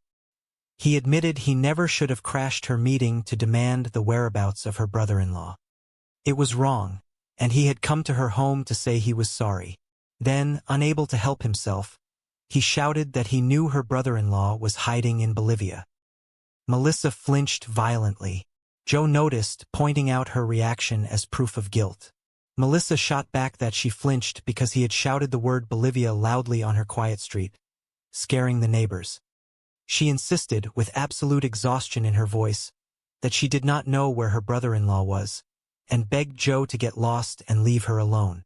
Speaker 21: He admitted he never should have crashed her meeting to demand the whereabouts of her brother-in-law. It was wrong, and he had come to her home to say he was sorry. Then, unable to help himself, he shouted that he knew her brother-in-law was hiding in Bolivia. Melissa flinched violently. Joe noticed, pointing out her reaction as proof of guilt. Melissa shot back that she flinched because he had shouted the word Bolivia loudly on her quiet street, scaring the neighbors. She insisted, with absolute exhaustion in her voice, that she did not know where her brother-in-law was, and begged Joe to get lost and leave her alone.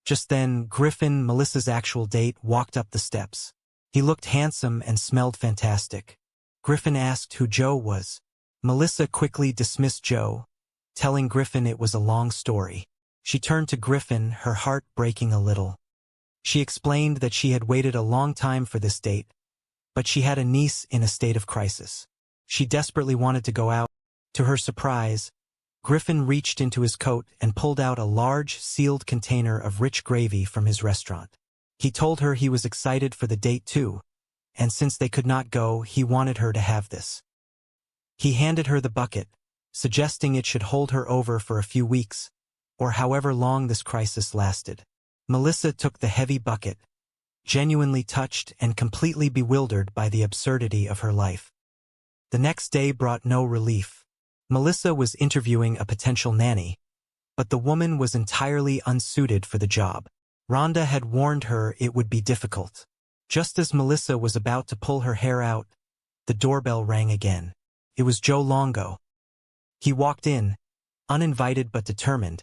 Speaker 21: Just then, Griffin, Melissa's actual date, walked up the steps. He looked handsome and smelled fantastic. Griffin asked who Joe was. Melissa quickly dismissed Joe, telling Griffin it was a long story. She turned to Griffin, her heart breaking a little. She explained that she had waited a long time for this date, but she had a niece in a state of crisis. She desperately wanted to go out. To her surprise, Griffin reached into his coat and pulled out a large, sealed container of rich gravy from his restaurant. He told her he was excited for the date too, and since they could not go, he wanted her to have this. He handed her the bucket, suggesting it should hold her over for a few weeks, or however long this crisis lasted. Melissa took the heavy bucket, genuinely touched and completely bewildered by the absurdity of her life. The next day brought no relief. Melissa was interviewing a potential nanny, but the woman was entirely unsuited for the job. Rhonda had warned her it would be difficult. Just as Melissa was about to pull her hair out, the doorbell rang again. It was Joe Longo. He walked in, uninvited but determined,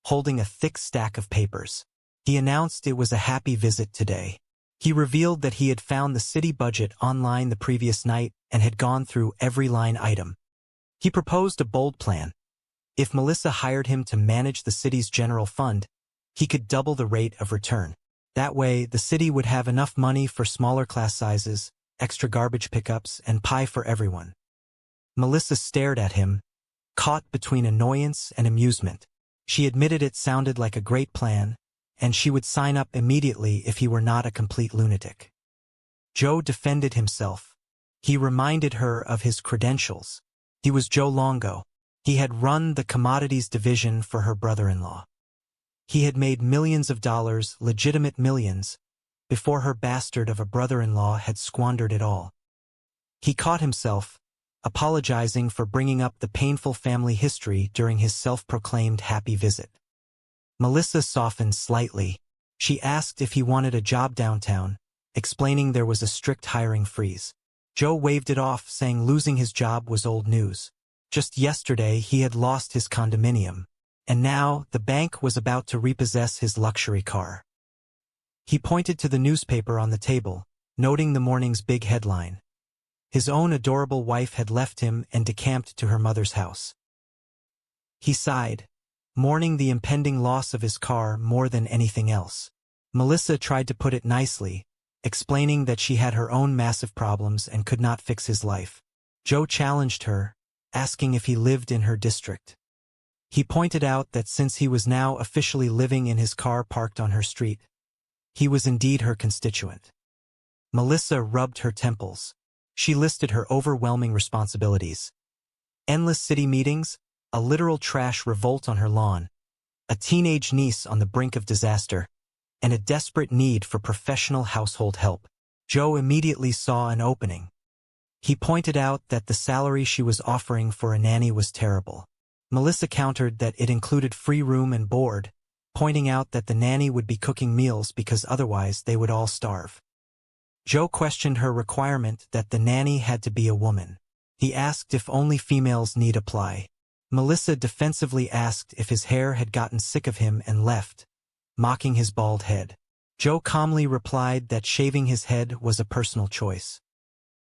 Speaker 21: holding a thick stack of papers. He announced it was a happy visit today. He revealed that he had found the city budget online the previous night and had gone through every line item. He proposed a bold plan. If Melissa hired him to manage the city's general fund, he could double the rate of return. That way, the city would have enough money for smaller class sizes, extra garbage pickups, and pie for everyone. Melissa stared at him, caught between annoyance and amusement. She admitted it sounded like a great plan, and she would sign up immediately if he were not a complete lunatic. Joe defended himself. He reminded her of his credentials. He was Joe Longo. He had run the commodities division for her brother-in-law. He had made millions of dollars, legitimate millions, before her bastard of a brother-in-law had squandered it all. He caught himself, apologizing for bringing up the painful family history during his self-proclaimed happy visit. Melissa softened slightly. She asked if he wanted a job downtown, explaining there was a strict hiring freeze. Joe waved it off, saying losing his job was old news. Just yesterday, he had lost his condominium, and now the bank was about to repossess his luxury car. He pointed to the newspaper on the table, noting the morning's big headline. His own adorable wife had left him and decamped to her mother's house. He sighed, mourning the impending loss of his car more than anything else. Melissa tried to put it nicely, explaining that she had her own massive problems and could not fix his life. Joe challenged her, asking if he lived in her district. He pointed out that since he was now officially living in his car parked on her street, he was indeed her constituent. Melissa rubbed her temples. She listed her overwhelming responsibilities. Endless city meetings, a literal trash revolt on her lawn, a teenage niece on the brink of disaster, and a desperate need for professional household help. Joe immediately saw an opening. He pointed out that the salary she was offering for a nanny was terrible. Melissa countered that it included free room and board, pointing out that the nanny would be cooking meals because otherwise they would all starve. Joe questioned her requirement that the nanny had to be a woman. He asked if only females need apply. Melissa defensively asked if his hair had gotten sick of him and left, mocking his bald head. Joe calmly replied that shaving his head was a personal choice.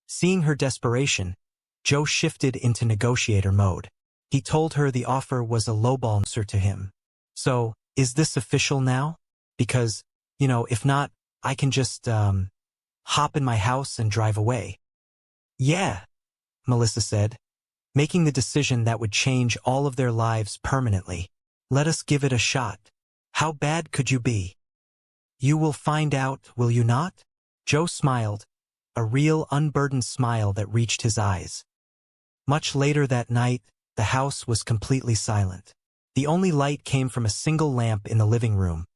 Speaker 21: Seeing her desperation, Joe shifted into negotiator mode. He told her the offer was a lowball answer to him. So, is this official now? Because, if not, I can just, hop in my house and drive away. Yeah, Melissa said, making the decision that would change all of their lives permanently. Let us give it a shot. How bad could you be? You will find out, will you not? Joe smiled, a real unburdened smile that reached his eyes. Much later that night, the house was completely silent. The only light came from a single lamp in the living room,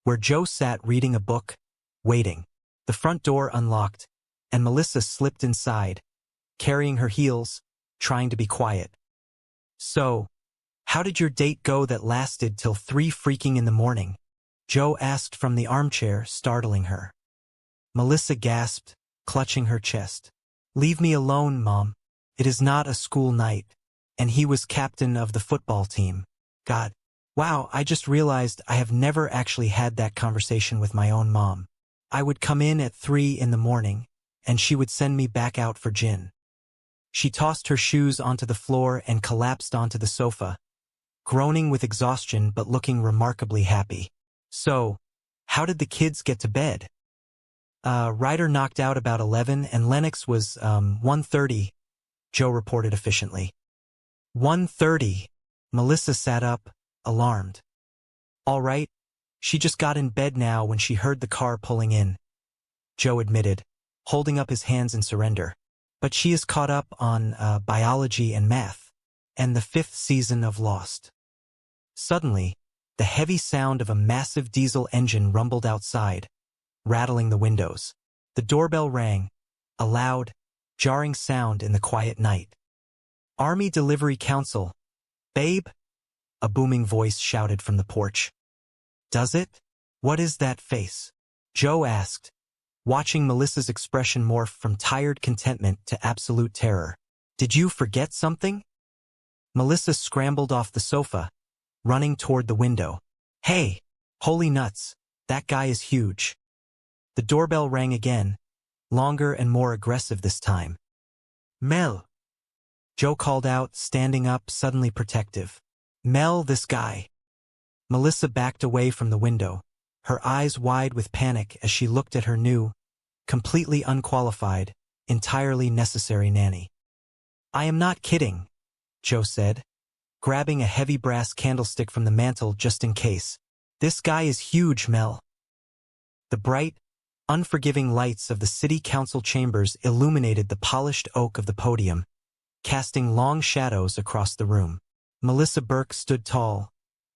Speaker 21: where Joe sat reading a book, waiting. The front door unlocked, and Melissa slipped inside, carrying her heels, trying to be quiet. So, how did your date go that lasted till 3 freaking in the morning? Joe asked from the armchair, startling her. Melissa gasped, clutching her chest. Leave me alone, Mom. It is not a school night, and he was captain of the football team. God, Wow, I just realized I have never actually had that conversation with my own mom. I would come in at 3 in the morning, and she would send me back out for gin. She tossed her shoes onto the floor and collapsed onto the sofa, groaning with exhaustion but looking remarkably happy. So, how did the kids get to bed? Ryder knocked out about 11 and Lennox was, 1:30, Joe reported efficiently. 1:30. Melissa sat up, alarmed. All right, she just got in bed now when she heard the car pulling in, Joe admitted, holding up his hands in surrender. But she is caught up on biology and math, and the 5th season of Lost. Suddenly, the heavy sound of a massive diesel engine rumbled outside, rattling the windows. The doorbell rang, a loud, jarring sound in the quiet night. Army Delivery Council. Babe? A booming voice shouted from the porch. Does it? What is that face? Joe asked, watching Melissa's expression morph from tired contentment to absolute terror. Did you forget something? Melissa scrambled off the sofa, running toward the window. Hey, holy nuts, that guy is huge. The doorbell rang again, longer and more aggressive this time. Mel. Joe called out, standing up, suddenly protective. Mel, this guy. Melissa backed away from the window, her eyes wide with panic as she looked at her new, completely unqualified, entirely necessary nanny. I am not kidding, Joe said, grabbing a heavy brass candlestick from the mantel just in case. This guy is huge, Mel. The bright, unforgiving lights of the city council chambers illuminated the polished oak of the podium, casting long shadows across the room. Melissa Burke stood tall,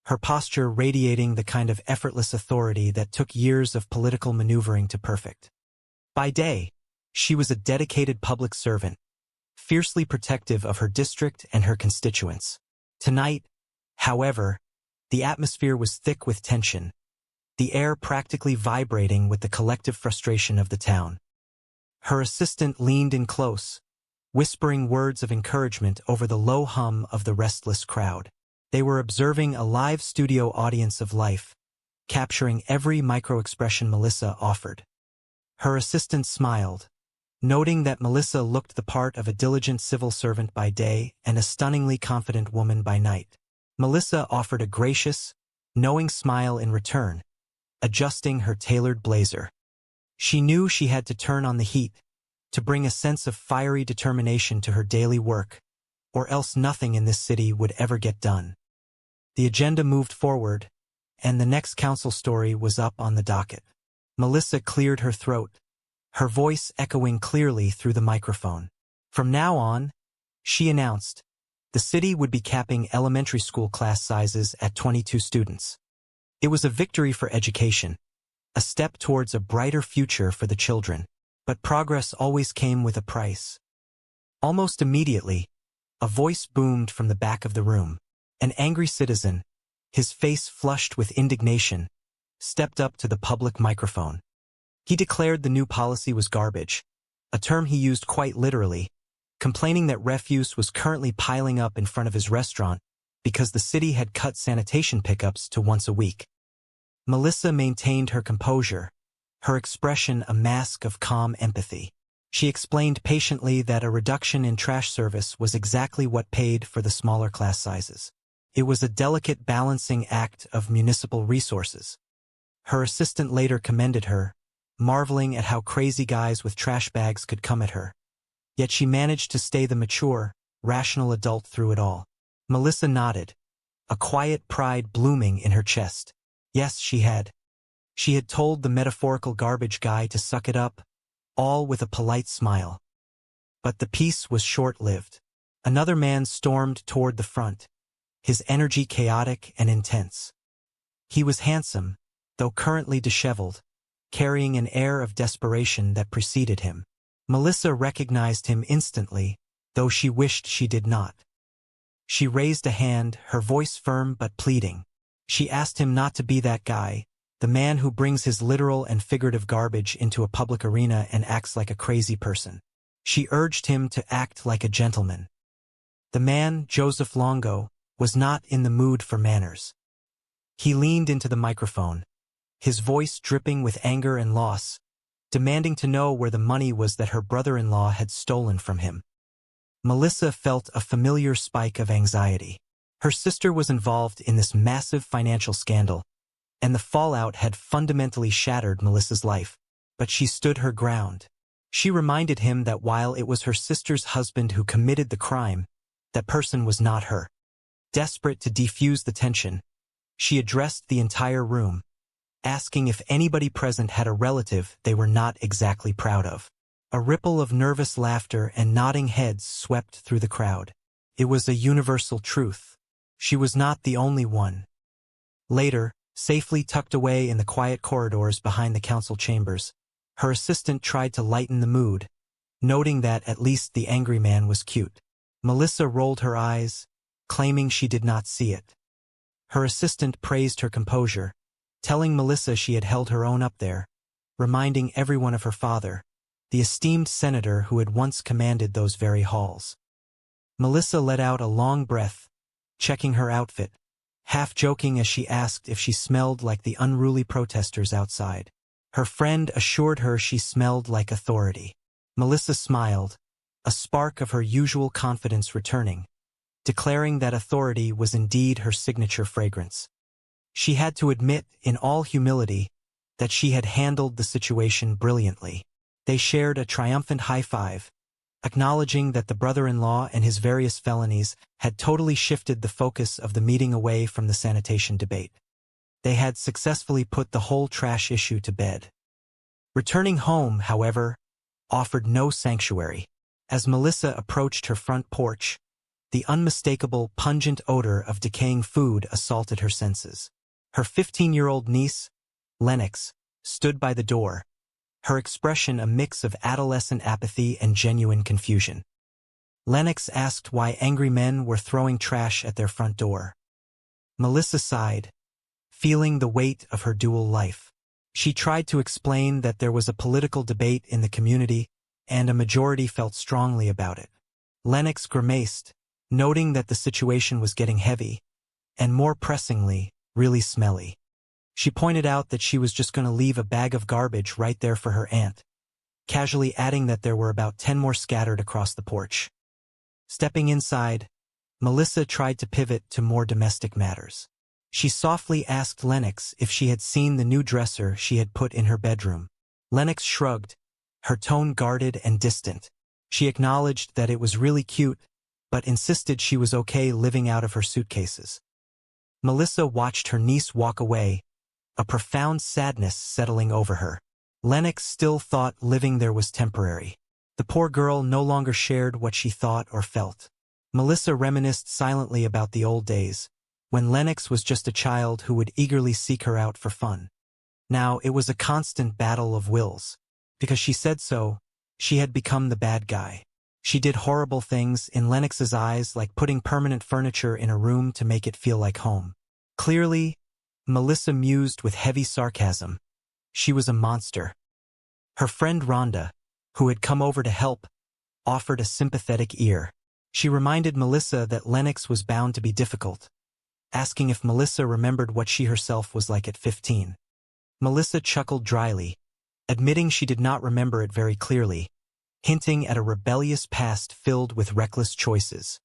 Speaker 21: her posture radiating the kind of effortless authority that took years of political maneuvering to perfect. By day, she was a dedicated public servant, fiercely protective of her district and her constituents. Tonight, however, the atmosphere was thick with tension, the air practically vibrating with the collective frustration of the town. Her assistant leaned in close, whispering words of encouragement over the low hum of the restless crowd. They were observing a live studio audience of life, capturing every micro-expression Melissa offered. Her assistant smiled, noting that Melissa looked the part of a diligent civil servant by day and a stunningly confident woman by night. Melissa offered a gracious, knowing smile in return, adjusting her tailored blazer. She knew she had to turn on the heat, to bring a sense of fiery determination to her daily work, or else nothing in this city would ever get done. The agenda moved forward, and the next council story was up on the docket. Melissa cleared her throat, her voice echoing clearly through the microphone. From now on, she announced, the city would be capping elementary school class sizes at 22 students. It was a victory for education, a step towards a brighter future for the children. But progress always came with a price. Almost immediately, a voice boomed from the back of the room. An angry citizen, his face flushed with indignation, stepped up to the public microphone. He declared the new policy was garbage, a term he used quite literally, complaining that refuse was currently piling up in front of his restaurant because the city had cut sanitation pickups to once a week. Melissa maintained her composure, her expression a mask of calm empathy. She explained patiently that a reduction in trash service was exactly what paid for the smaller class sizes. It was a delicate balancing act of municipal resources. Her assistant later commended her, marveling at how crazy guys with trash bags could come at her. Yet she managed to stay the mature, rational adult through it all. Melissa nodded, a quiet pride blooming in her chest. Yes, she had. She had told the metaphorical garbage guy to suck it up, all with a polite smile. But the peace was short-lived. Another man stormed toward the front, his energy chaotic and intense. He was handsome, though currently disheveled, carrying an air of desperation that preceded him. Melissa recognized him instantly, though she wished she did not. She raised a hand, her voice firm but pleading. She asked him not to be that guy, the man who brings his literal and figurative garbage into a public arena and acts like a crazy person. She urged him to act like a gentleman. The man, Joseph Longo, was not in the mood for manners. He leaned into the microphone, his voice dripping with anger and loss, demanding to know where the money was that her brother-in-law had stolen from him. Melissa felt a familiar spike of anxiety. Her sister was involved in this massive financial scandal, and the fallout had fundamentally shattered Melissa's life. But she stood her ground. She reminded him that while it was her sister's husband who committed the crime, that person was not her. Desperate to defuse the tension, she addressed the entire room, asking if anybody present had a relative they were not exactly proud of. A ripple of nervous laughter and nodding heads swept through the crowd. It was a universal truth. She was not the only one. Later, safely tucked away in the quiet corridors behind the council chambers, her assistant tried to lighten the mood, noting that at least the angry man was cute. Melissa rolled her eyes, claiming she did not see it. Her assistant praised her composure, telling Melissa she had held her own up there, reminding everyone of her father, the esteemed senator who had once commanded those very halls. Melissa let out a long breath, checking her outfit, half joking as she asked if she smelled like the unruly protesters outside. Her friend assured her she smelled like authority. Melissa smiled, a spark of her usual confidence returning, declaring that authority was indeed her signature fragrance. She had to admit, in all humility, that she had handled the situation brilliantly. They shared a triumphant high-five, acknowledging that the brother-in-law and his various felonies had totally shifted the focus of the meeting away from the sanitation debate. They had successfully put the whole trash issue to bed. Returning home, however, offered no sanctuary. As Melissa approached her front porch, the unmistakable, pungent odor of decaying food assaulted her senses. Her 15-year-old niece, Lennox, stood by the door, her expression a mix of adolescent apathy and genuine confusion. Lennox asked why angry men were throwing trash at their front door. Melissa sighed, feeling the weight of her dual life. She tried to explain that there was a political debate in the community, and a majority felt strongly about it. Lennox grimaced, noting that the situation was getting heavy, and more pressingly, really smelly. She pointed out that she was just going to leave a bag of garbage right there for her aunt, casually adding that there were about 10 more scattered across the porch. Stepping inside, Melissa tried to pivot to more domestic matters. She softly asked Lennox if she had seen the new dresser she had put in her bedroom. Lennox shrugged, her tone guarded and distant. She acknowledged that it was really cute, but insisted she was okay living out of her suitcases. Melissa watched her niece walk away, a profound sadness settling over her. Lennox still thought living there was temporary. The poor girl no longer shared what she thought or felt. Melissa reminisced silently about the old days, when Lennox was just a child who would eagerly seek her out for fun. Now it was a constant battle of wills. Because she said so, she had become the bad guy. She did horrible things, in Lennox's eyes, like putting permanent furniture in a room to make it feel like home. Clearly, Melissa mused with heavy sarcasm. She was a monster. Her friend Rhonda, who had come over to help, offered a sympathetic ear. She reminded Melissa that Lennox was bound to be difficult, asking if Melissa remembered what she herself was like at 15. Melissa chuckled dryly, admitting she did not remember it very clearly, hinting at a rebellious past filled with reckless choices.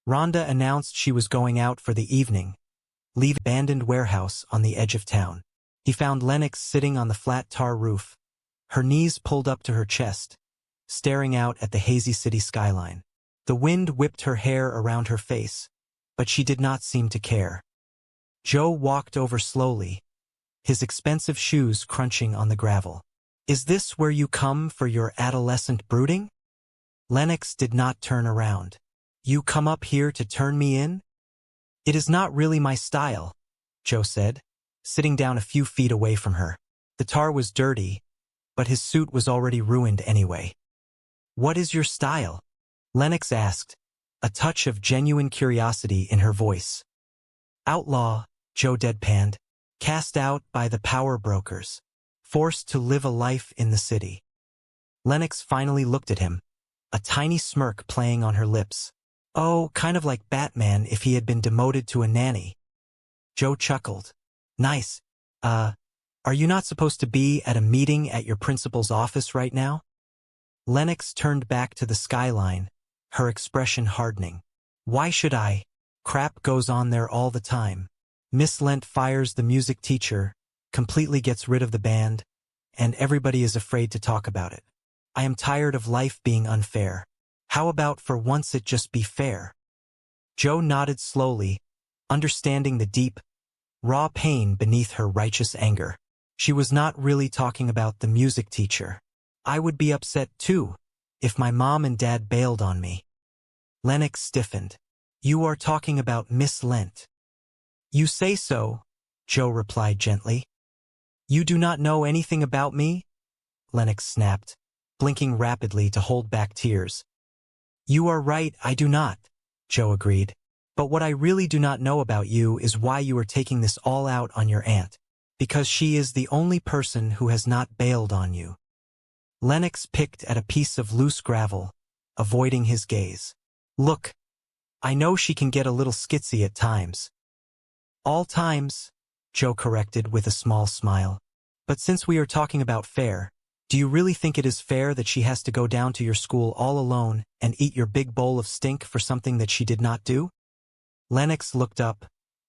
Speaker 21: Rhonda announced she was going out for the evening, leaving an abandoned warehouse on the edge of town. He found Lennox sitting on the flat tar roof, her knees pulled up to her chest, staring out at the hazy city skyline. The wind whipped her hair around her face, but she did not seem to care. Joe walked over slowly, his expensive shoes crunching on the gravel. "Is this where you come for your adolescent brooding?" Lennox did not turn around. "You come up here to turn me in?" "It is not really my style," Joe said, sitting down a few feet away from her. The tar was dirty, but his suit was already ruined anyway. "What is your style?" Lennox asked, a touch of genuine curiosity in her voice. "Outlaw," Joe deadpanned, "cast out by the power brokers, forced to live a life in the city." Lennox finally looked at him, a tiny smirk playing on her lips. "Oh, kind of like Batman if he had been demoted to a nanny." Joe chuckled. Nice. Are you not supposed to be at a meeting at your principal's office right now? Lennox turned back to the skyline, her expression hardening. Why should I? Crap goes on there all the time. Miss Lent fires the music teacher, completely gets rid of the band, and everybody is afraid to talk about it. I am tired of life being unfair. How about for once it just be fair? Joe nodded slowly, understanding the deep, raw pain beneath her righteous anger. She was not really talking about the music teacher. I would be upset too, if my mom and dad bailed on me. Lennox stiffened. You are talking about Miss Lent. You say so, Joe replied gently. You do not know anything about me? Lennox snapped, blinking rapidly to hold back tears. You are right, I do not, Joe agreed. But what I really do not know about you is why you are taking this all out on your aunt, because she is the only person who has not bailed on you. Lennox picked at a piece of loose gravel, avoiding his gaze. Look, I know she can get a little skitsy at times. All times, Joe corrected with a small smile. But since we are talking about fair, do you really think it is fair that she has to go down to your school all alone and eat your big bowl of stink for something that she did not do? Lennox looked up,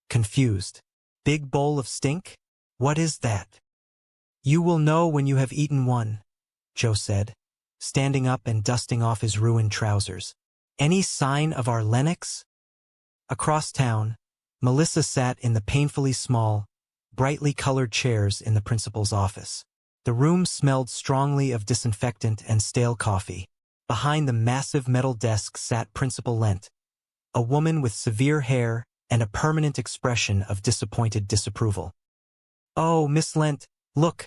Speaker 21: confused. Big bowl of stink? What is that? You will know when you have eaten one, Joe said, standing up and dusting off his ruined trousers. Any sign of our Lennox? Across town, Melissa sat in the painfully small, brightly colored chairs in the principal's office. The room smelled strongly of disinfectant and stale coffee. Behind the massive metal desk sat Principal Lent, a woman with severe hair and a permanent expression of disappointed disapproval. Oh, Miss Lent, look,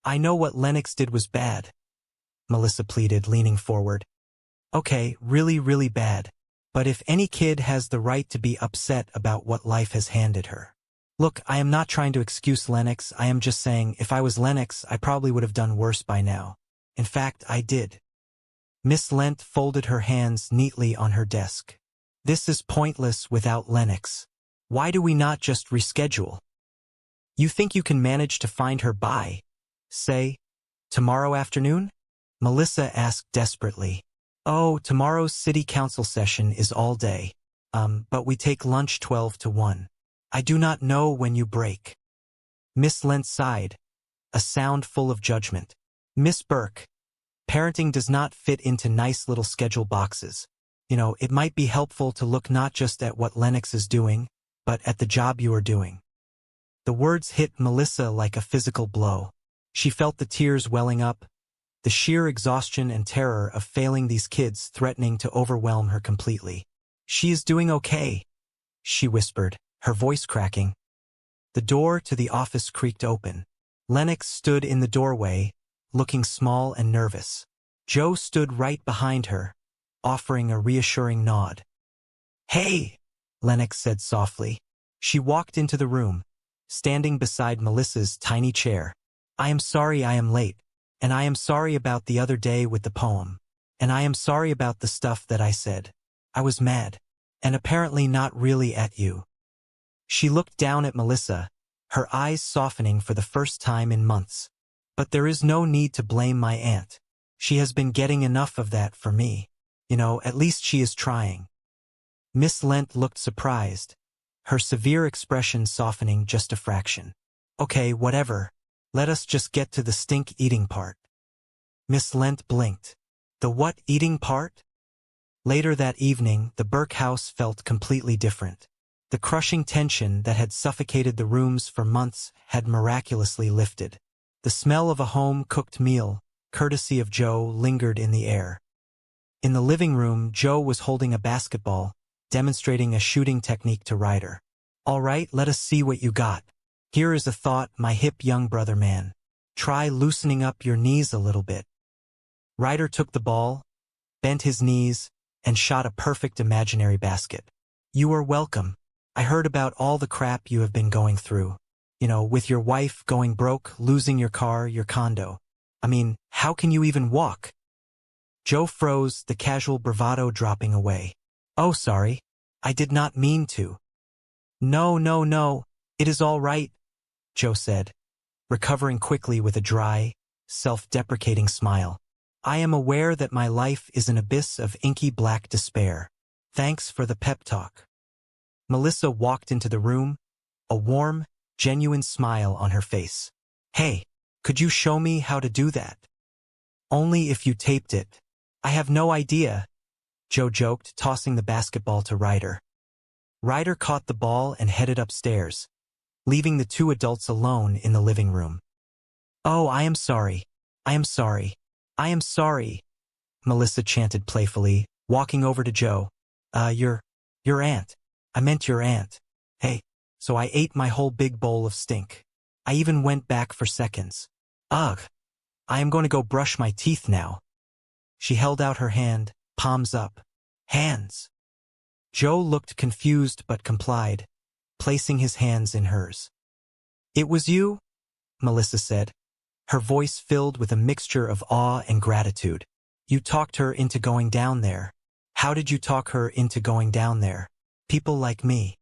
Speaker 21: I know what Lennox did was bad, Melissa pleaded, leaning forward. Okay, really, really bad. But if any kid has the right to be upset about what life has handed her. Look, I am not trying to excuse Lennox, I am just saying if I was Lennox, I probably would have done worse by now. In fact, I did. Miss Lent folded her hands neatly on her desk. This is pointless without Lennox. Why do we not just reschedule? You think you can manage to find her by, say, tomorrow afternoon? Melissa asked desperately. Oh, tomorrow's city council session is all day. But we take lunch 12 to 1. I do not know when you break. Miss Lent sighed, a sound full of judgment. Miss Burke, parenting does not fit into nice little schedule boxes. You know, it might be helpful to look not just at what Lennox is doing, but at the job you are doing. The words hit Melissa like a physical blow. She felt the tears welling up, the sheer exhaustion and terror of failing these kids threatening to overwhelm her completely. She is doing okay, she whispered, her voice cracking. The door to the office creaked open. Lennox stood in the doorway, looking small and nervous. Joe stood right behind her, offering a reassuring nod. Hey, Lennox said softly. She walked into the room, standing beside Melissa's tiny chair. I am sorry I am late, and I am sorry about the other day with the poem, and I am sorry about the stuff that I said. I was mad, and apparently not really at you. She looked down at Melissa, her eyes softening for the first time in months. But there is no need to blame my aunt. She has been getting enough of that for me. You know, at least she is trying. Miss Lent looked surprised, her severe expression softening just a fraction. Okay, whatever. Let us just get to the stink eating part. Miss Lent blinked. The what eating part? Later that evening, the Burke house felt completely different. The crushing tension that had suffocated the rooms for months had miraculously lifted. The smell of a home-cooked meal, courtesy of Joe, lingered in the air. In the living room, Joe was holding a basketball, demonstrating a shooting technique to Ryder. All right, let us see what you got. Here is a thought, my hip young brother man. Try loosening up your knees a little bit. Ryder took the ball, bent his knees, and shot a perfect imaginary basket. You are welcome. I heard about all the crap you have been going through. You know, with your wife going broke, losing your car, your condo. I mean, how can you even walk? Joe froze, the casual bravado dropping away. Oh, sorry. I did not mean to. No. It is all right, Joe said, recovering quickly with a dry, self-deprecating smile. I am aware that my life is an abyss of inky black despair. Thanks for the pep talk. Melissa walked into the room, a warm, genuine smile on her face. Hey, could you show me how to do that? Only if you taped it. I have no idea, Joe joked, tossing the basketball to Ryder. Ryder caught the ball and headed upstairs, leaving the two adults alone in the living room. Oh, I am sorry. I am sorry. I am sorry, Melissa chanted playfully, walking over to Joe. Your aunt. I meant your aunt. Hey, so I ate my whole big bowl of stink. I even went back for seconds. Ugh. I am going to go brush my teeth now. She held out her hand, palms up. Hands. Joe looked confused but complied, placing his hands in hers. It was you? Melissa said, her voice filled with a mixture of awe and gratitude. You talked her into going down there. How did you talk her into going down there? People like me.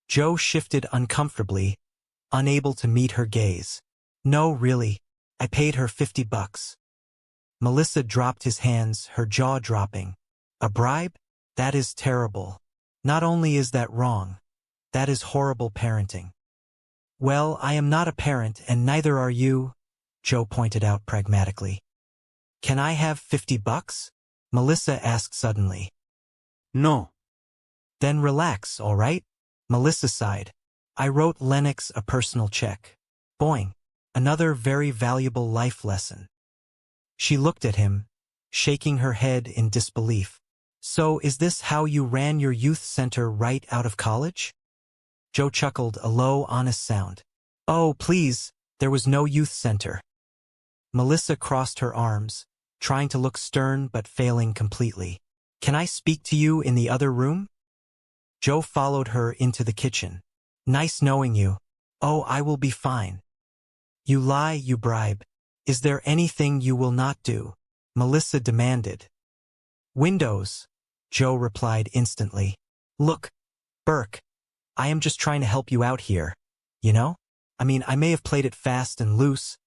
Speaker 21: Joe shifted uncomfortably, unable to meet her gaze. No, really. I paid her $50. Melissa dropped his hands, her jaw dropping. A bribe? That is terrible. Not only is that wrong, that is horrible parenting. Well, I am not a parent and neither are you, Joe pointed out pragmatically. Can I have $50? Melissa asked suddenly. No. Then relax, all right? Melissa sighed. I wrote Lennox a personal check. Boing. Another very valuable life lesson. She looked at him, shaking her head in disbelief. So is this how you ran your youth center right out of college? Joe chuckled, a low, honest sound. Oh, please, there was no youth center. Melissa crossed her arms, trying to look stern but failing completely. Can I speak to you in the other room? Joe followed her into the kitchen. Nice knowing you. Oh, I will be fine. You lie, you bribe. Is there anything you will not do? Melissa demanded. Windows, Joe replied instantly. Look, Burke, I am just trying to help you out here, you know? I mean, I may have played it fast and loose,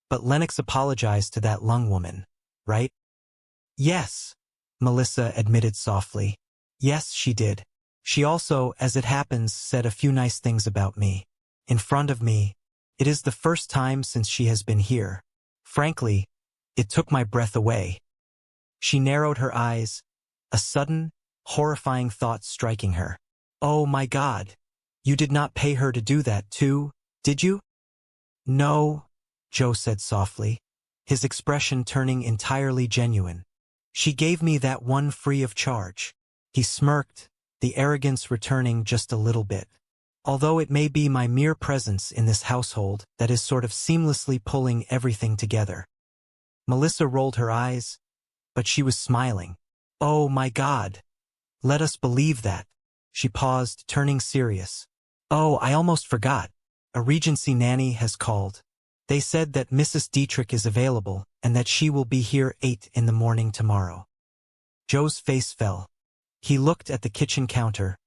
Speaker 21: but Lennox apologized to that lung woman, right? Yes, Melissa admitted softly. Yes, she did. She also, as it happens, said a few nice things about me. In front of me. It is the first time since she has been here. Frankly, it took my breath away. She narrowed her eyes, a sudden, horrifying thought striking her. Oh my God, you did not pay her to do that too, did you? No, Joe said softly, his expression turning entirely genuine. She gave me that one free of charge. He smirked, the arrogance returning just a little bit. Although it may be my mere presence in this household that is sort of seamlessly pulling everything together. Melissa rolled her eyes, but she was smiling. Oh my God. Let us believe that. She paused, turning serious. Oh, I almost forgot. A Regency nanny has called. They said that Mrs. Dietrich is available and that she will be here 8 in the morning tomorrow. Joe's face fell. He looked at the kitchen counter,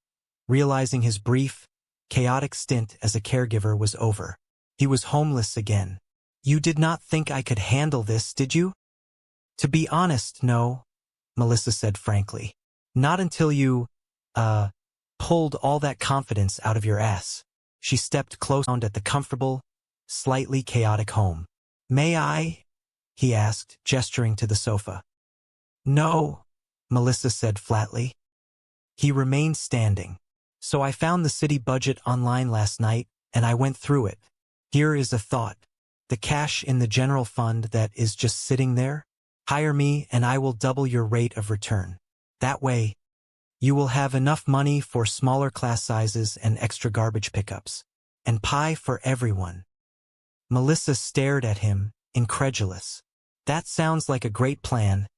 Speaker 21: realizing his brief, chaotic stint as a caregiver was over. He was homeless again. You did not think I could handle this, did you? To be honest, no, Melissa said frankly. Not until you, pulled all that confidence out of your ass. She stepped close at the comfortable, slightly chaotic home. May I? He asked, gesturing to the sofa. No, Melissa said flatly. He remained standing. So I found the city budget online last night, and I went through it. Here is a thought. The cash in the general fund that is just sitting there? Hire me and I will double your rate of return. That way, you will have enough money for smaller class sizes and extra garbage pickups. And pie for everyone. Melissa stared at him, incredulous. That sounds like a great plan,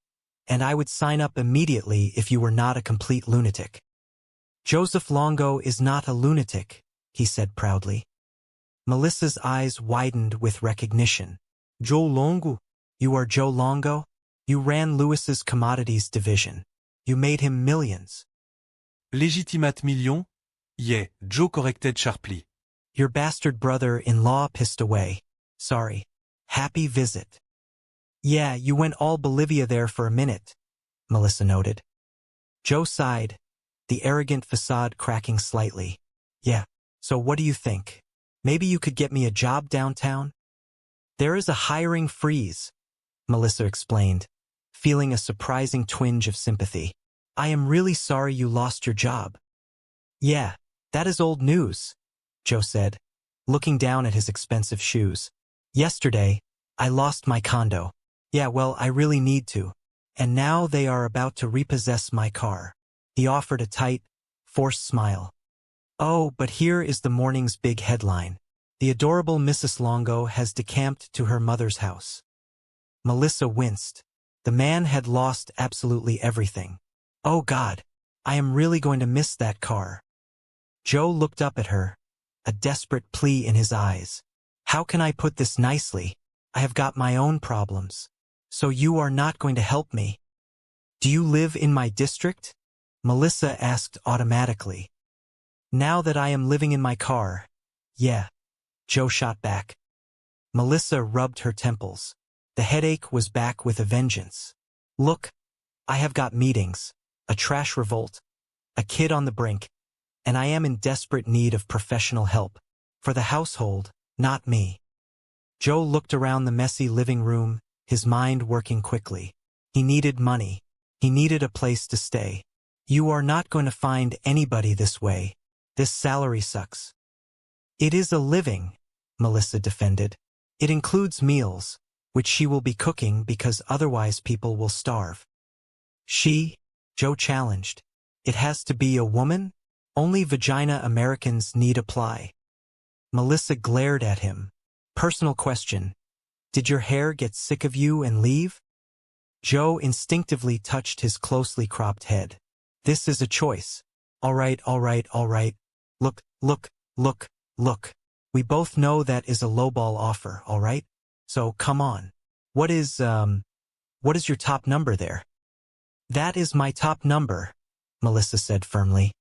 Speaker 21: and I would sign up immediately if you were not a complete lunatic. Joseph Longo is not a lunatic, he said proudly. Melissa's eyes widened with recognition. Joe Longo? You are Joe Longo? You ran Lewis's commodities division. You made him millions.
Speaker 10: Legitimat million? Yeah, Joe corrected sharply.
Speaker 21: Your bastard brother-in-law pissed away. Sorry. Happy visit. Yeah, you went all Bolivia there for a minute, Melissa noted. Joe sighed, the arrogant facade cracking slightly. Yeah, so what do you think? Maybe you could get me a job downtown? There is a hiring freeze, Melissa explained, feeling a surprising twinge of sympathy. I am really sorry you lost your job. Yeah, that is old news, Joe said, looking down at his expensive shoes. Yesterday, I lost my condo. Yeah, well, I really need to. And now they are about to repossess my car. He offered a tight, forced smile. Oh, but here is the morning's big headline. The adorable Mrs. Longo has decamped to her mother's house. Melissa winced. The man had lost absolutely everything. Oh God, I am really going to miss that car. Joe looked up at her, a desperate plea in his eyes. How can I put this nicely? I have got my own problems. So you are not going to help me? Do you live in my district? Melissa asked automatically. Now that I am living in my car, yeah, Joe shot back. Melissa rubbed her temples. The headache was back with a vengeance. Look, I have got meetings, a trash revolt, a kid on the brink, and I am in desperate need of professional help. For the household, not me. Joe looked around the messy living room, his mind working quickly. He needed money. He needed a place to stay. You are not going to find anybody this way. This salary sucks. It is a living, Melissa defended. It includes meals, which she will be cooking because otherwise people will starve. She, Joe challenged. It has to be a woman? Only vagina Americans need apply. Melissa glared at him. Personal question. Did your hair get sick of you and leave? Joe instinctively touched his closely cropped head. This is a choice. All right, all right, all right. Look, look, look, look. We both know that is a lowball offer, all right? So come on. What is your top number there? That is my top number, Melissa said firmly.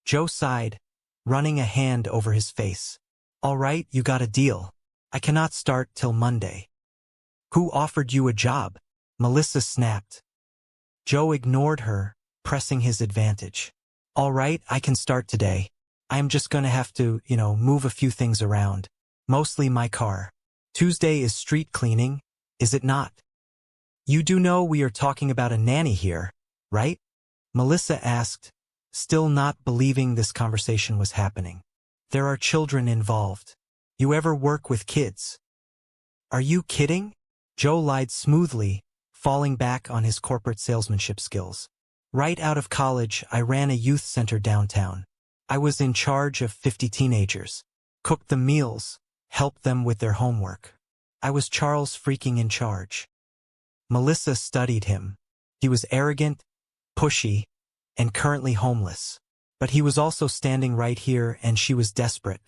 Speaker 21: Joe sighed, running a hand over his face. All right, you got a deal. I cannot start till Monday. Who offered you a job? Melissa snapped. Joe ignored her, pressing his advantage. All right, I can start today. I am just gonna have to, move a few things around. Mostly my car. Tuesday is street cleaning, is it not? You do know we are talking about a nanny here, right? Melissa asked, still not believing this conversation was happening. There are children involved. You ever work with kids? Are you kidding? Joe lied smoothly, falling back on his corporate salesmanship skills. Right out of college, I ran a youth center downtown. I was in charge of 50 teenagers. Cooked them meals, helped them with their homework. I was Charles freaking in charge. Melissa studied him. He was arrogant, pushy, and currently homeless. But he was also standing right here and she was desperate.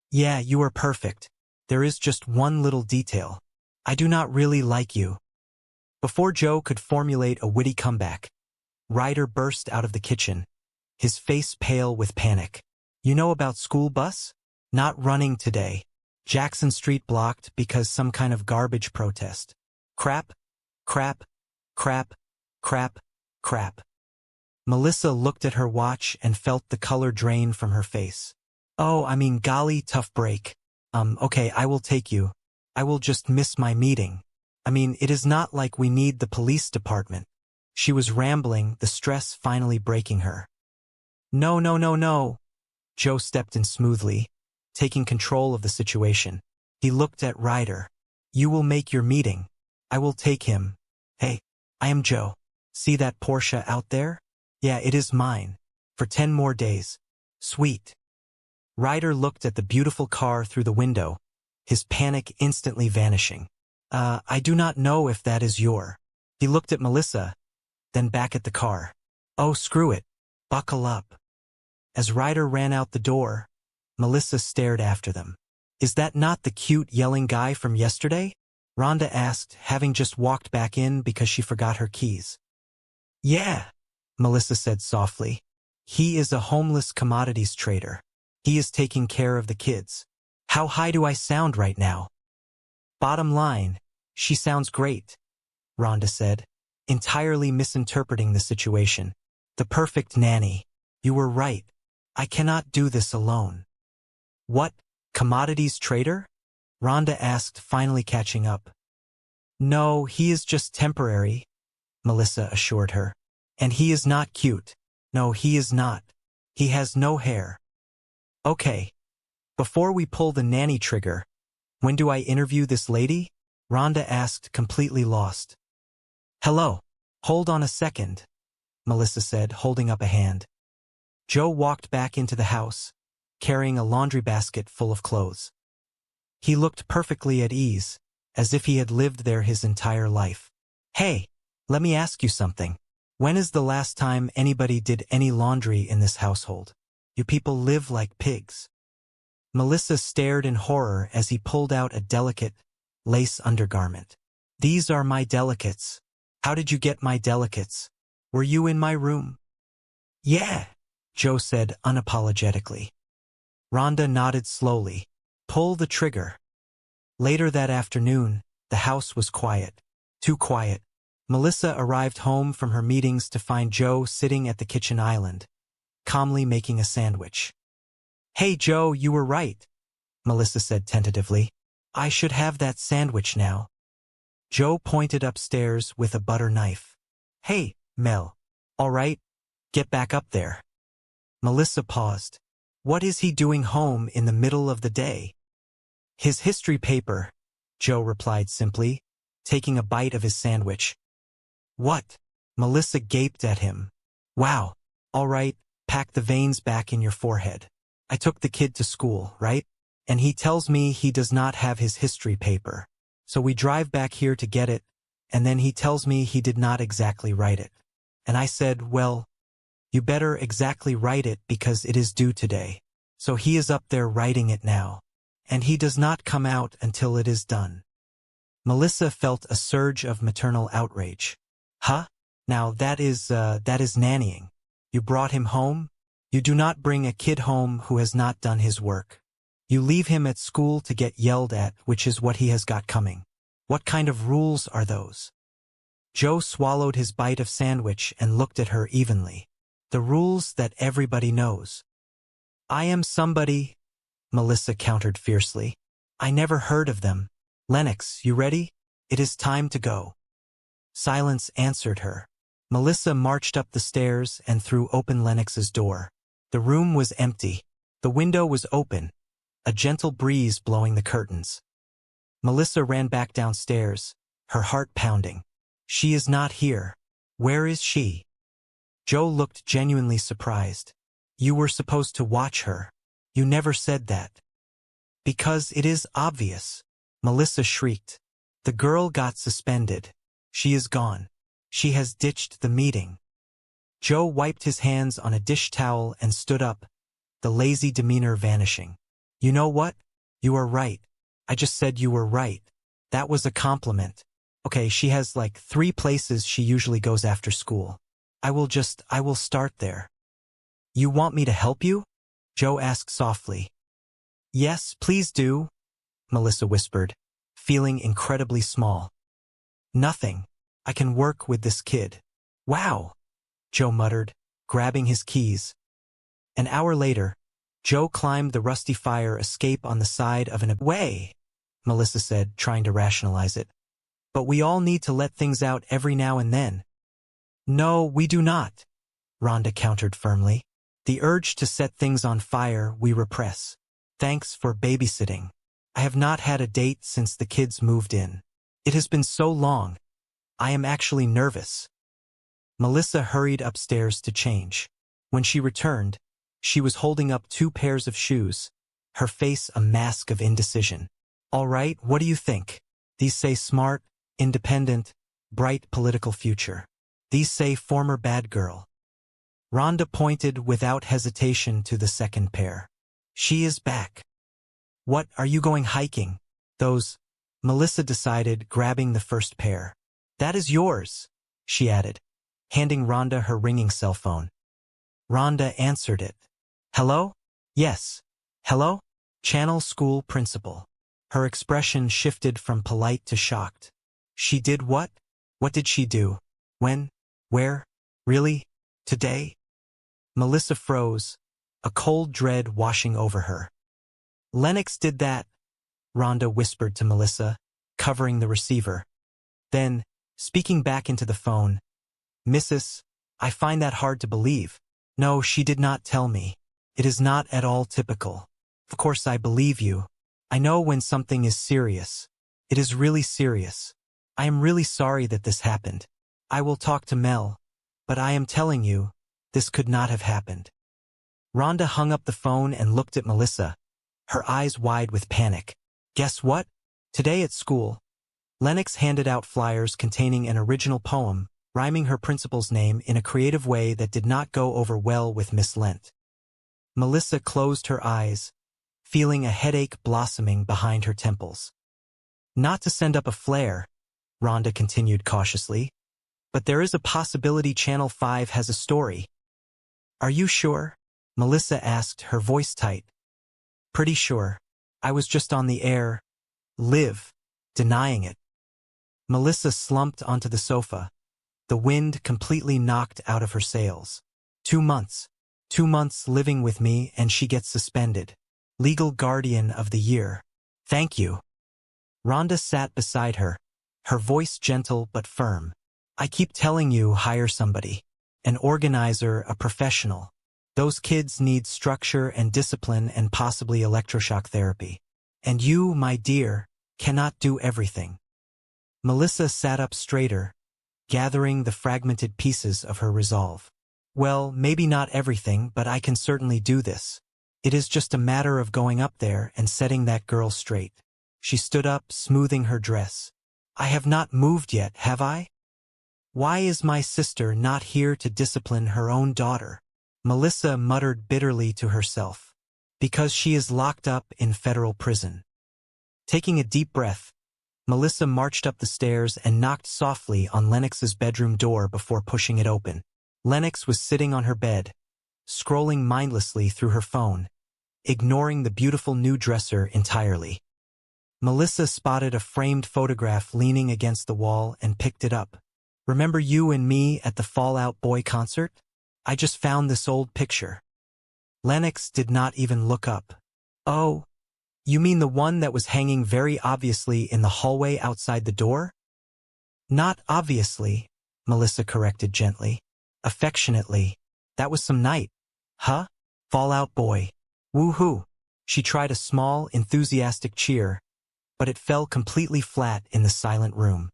Speaker 21: Yeah, you are perfect. There is just one little detail. I do not really like you. Before Joe could formulate a witty comeback, Ryder burst out of the kitchen, his face pale with panic. You know about school bus? Not running today. Jackson Street blocked because some kind of garbage protest. Crap, crap, crap, crap, crap. Melissa looked at her watch and felt the color drain from her face. Oh, I mean, golly, tough break. Okay, I will take you. I will just miss my meeting. I mean, it is not like we need the police department. She was rambling, the stress finally breaking her. No, no, no, no. Joe stepped in smoothly, taking control of the situation. He looked at Ryder. You will make your meeting. I will take him. Hey, I am Joe. See that Porsche out there? Yeah, it is mine. For 10 more days. Sweet. Ryder looked at the beautiful car through the window, his panic instantly vanishing. I do not know if that is your. He looked at Melissa, then back at the car. Oh, screw it. Buckle up. As Ryder ran out the door, Melissa stared after them. Is that not the cute yelling guy from yesterday? Rhonda asked, having just walked back in because she forgot her keys. Yeah, Melissa said softly. He is a homeless commodities trader. He is taking care of the kids. How high do I sound right now? Bottom line, she sounds great, Rhonda said, entirely misinterpreting the situation. The perfect nanny. You were right. I cannot do this alone. What, commodities trader? Rhonda asked, finally catching up. No, he is just temporary, Melissa assured her. And he is not cute. No, he is not. He has no hair. Okay. Before we pull the nanny trigger, when do I interview this lady? Rhonda asked, completely lost. Hello. Hold on a second, Melissa said, holding up a hand. Joe walked back into the house, carrying a laundry basket full of clothes. He looked perfectly at ease, as if he had lived there his entire life. Hey, let me ask you something. When is the last time anybody did any laundry in this household? You people live like pigs. Melissa stared in horror as he pulled out a delicate lace undergarment. These are my delicates. How did you get my delicates? Were you in my room? Yeah, Joe said unapologetically. Rhonda nodded slowly. Pull the trigger. Later that afternoon, the house was quiet. Too quiet. Melissa arrived home from her meetings to find Joe sitting at the kitchen island, calmly making a sandwich. Hey Joe, you were right, Melissa said tentatively. I should have that sandwich now. Joe pointed upstairs with a butter knife. Hey, Mel. All right, get back up there. Melissa paused. What is he doing home in the middle of the day? His history paper, Joe replied simply, taking a bite of his sandwich. What? Melissa gaped at him. Wow. All right, pack the veins back in your forehead. I took the kid to school, right? And he tells me he does not have his history paper. So we drive back here to get it, and then he tells me he did not exactly write it. And I said, well, you better exactly write it because it is due today. So he is up there writing it now. And he does not come out until it is done. Melissa felt a surge of maternal outrage. Huh? Now that is nannying. You brought him home? You do not bring a kid home who has not done his work. You leave him at school to get yelled at, which is what he has got coming. What kind of rules are those? Joe swallowed his bite of sandwich and looked at her evenly. The rules that everybody knows. I am somebody, Melissa countered fiercely. I never heard of them. Lennox, you ready? It is time to go. Silence answered her. Melissa marched up the stairs and threw open Lennox's door. The room was empty. The window was open, a gentle breeze blowing the curtains. Melissa ran back downstairs, her heart pounding. She is not here. Where is she? Joe looked genuinely surprised. You were supposed to watch her. You never said that. Because it is obvious. Melissa shrieked. The girl got suspended. She is gone. She has ditched the meeting. Joe wiped his hands on a dish towel and stood up, the lazy demeanor vanishing. You know what? You are right. I just said you were right. That was a compliment. Okay, she has like 3 places she usually goes after school. I will start there. You want me to help you? Joe asked softly. Yes, please do, Melissa whispered, feeling incredibly small. Nothing. I can work with this kid. Wow, Joe muttered, grabbing his keys. An hour later, Joe climbed the rusty fire escape on the side of an way, Melissa said, trying to rationalize it. But we all need to let things out every now and then. No, we do not, Rhonda countered firmly. The urge to set things on fire we repress. Thanks for babysitting. I have not had a date since the kids moved in. It has been so long. I am actually nervous. Melissa hurried upstairs to change. When she returned, she was holding up 2 pairs of shoes, her face a mask of indecision. All right, what do you think? These say smart, independent, bright political future. These say former bad girl. Rhonda pointed without hesitation to the second pair. She is back. What, are you going hiking? Those, Melissa decided, grabbing the first pair. That is yours, she added, handing Rhonda her ringing cell phone. Rhonda answered it. Hello? Yes. Hello? Channel school principal. Her expression shifted from polite to shocked. She did what? What did she do? When? Where? Really? Today? Melissa froze, a cold dread washing over her. Lennox did that, Rhonda whispered to Melissa, covering the receiver. Then, speaking back into the phone, Mrs., I find that hard to believe. No, she did not tell me. It is not at all typical. Of course I believe you. I know when something is serious. It is really serious. I am really sorry that this happened. I will talk to Mel, but I am telling you, this could not have happened. Rhonda hung up the phone and looked at Melissa, her eyes wide with panic. Guess what? Today at school, Lennox handed out flyers containing an original poem, rhyming her principal's name in a creative way that did not go over well with Miss Lent. Melissa closed her eyes, feeling a headache blossoming behind her temples. Not to send up a flare, Rhonda continued cautiously, but there is a possibility Channel 5 has a story. Are you sure? Melissa asked, her voice tight. Pretty sure. I was just on the air, denying it. Melissa slumped onto the sofa, the wind completely knocked out of her sails. 2 months. 2 months living with me and she gets suspended. Legal guardian of the year. Thank you. Rhonda sat beside her, her voice gentle but firm. I keep telling you, hire somebody. An organizer, a professional. Those kids need structure and discipline and possibly electroshock therapy. And you, my dear, cannot do everything. Melissa sat up straighter, gathering the fragmented pieces of her resolve. Well, maybe not everything, but I can certainly do this. It is just a matter of going up there and setting that girl straight. She stood up, smoothing her dress. I have not moved yet, have I? Why is my sister not here to discipline her own daughter? Melissa muttered bitterly to herself. Because she is locked up in federal prison. Taking a deep breath, Melissa marched up the stairs and knocked softly on Lennox's bedroom door before pushing it open. Lennox was sitting on her bed, scrolling mindlessly through her phone, ignoring the beautiful new dresser entirely. Melissa spotted a framed photograph leaning against the wall and picked it up. Remember you and me at the Fall Out Boy concert? I just found this old picture. Lennox did not even look up. Oh, you mean the one that was hanging very obviously in the hallway outside the door? Not obviously, Melissa corrected gently. Affectionately. That was some night. Huh? Fall Out Boy. Woo-hoo. She tried a small, enthusiastic cheer, but it fell completely flat in the silent room.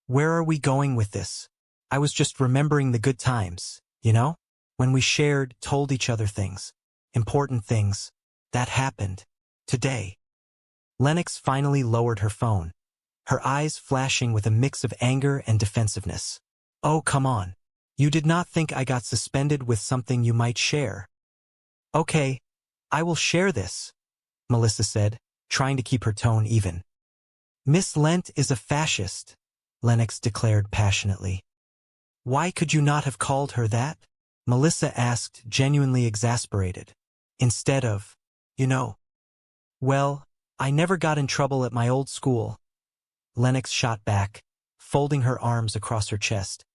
Speaker 21: Where are we going with this? I was just remembering the good times, you know? When we shared, told each other things. Important things. That happened. Today. Lennox finally lowered her phone, her eyes flashing with a mix of anger and defensiveness. Oh, come on. You did not think I got suspended with something you might share. Okay, I will share this, Melissa said, trying to keep her tone even. Miss Lent is a fascist, Lennox declared passionately. Why could you not have called her that? Melissa asked, genuinely exasperated. Instead of, you know. Well, I never got in trouble at my old school. Lennox shot back, folding her arms across her chest.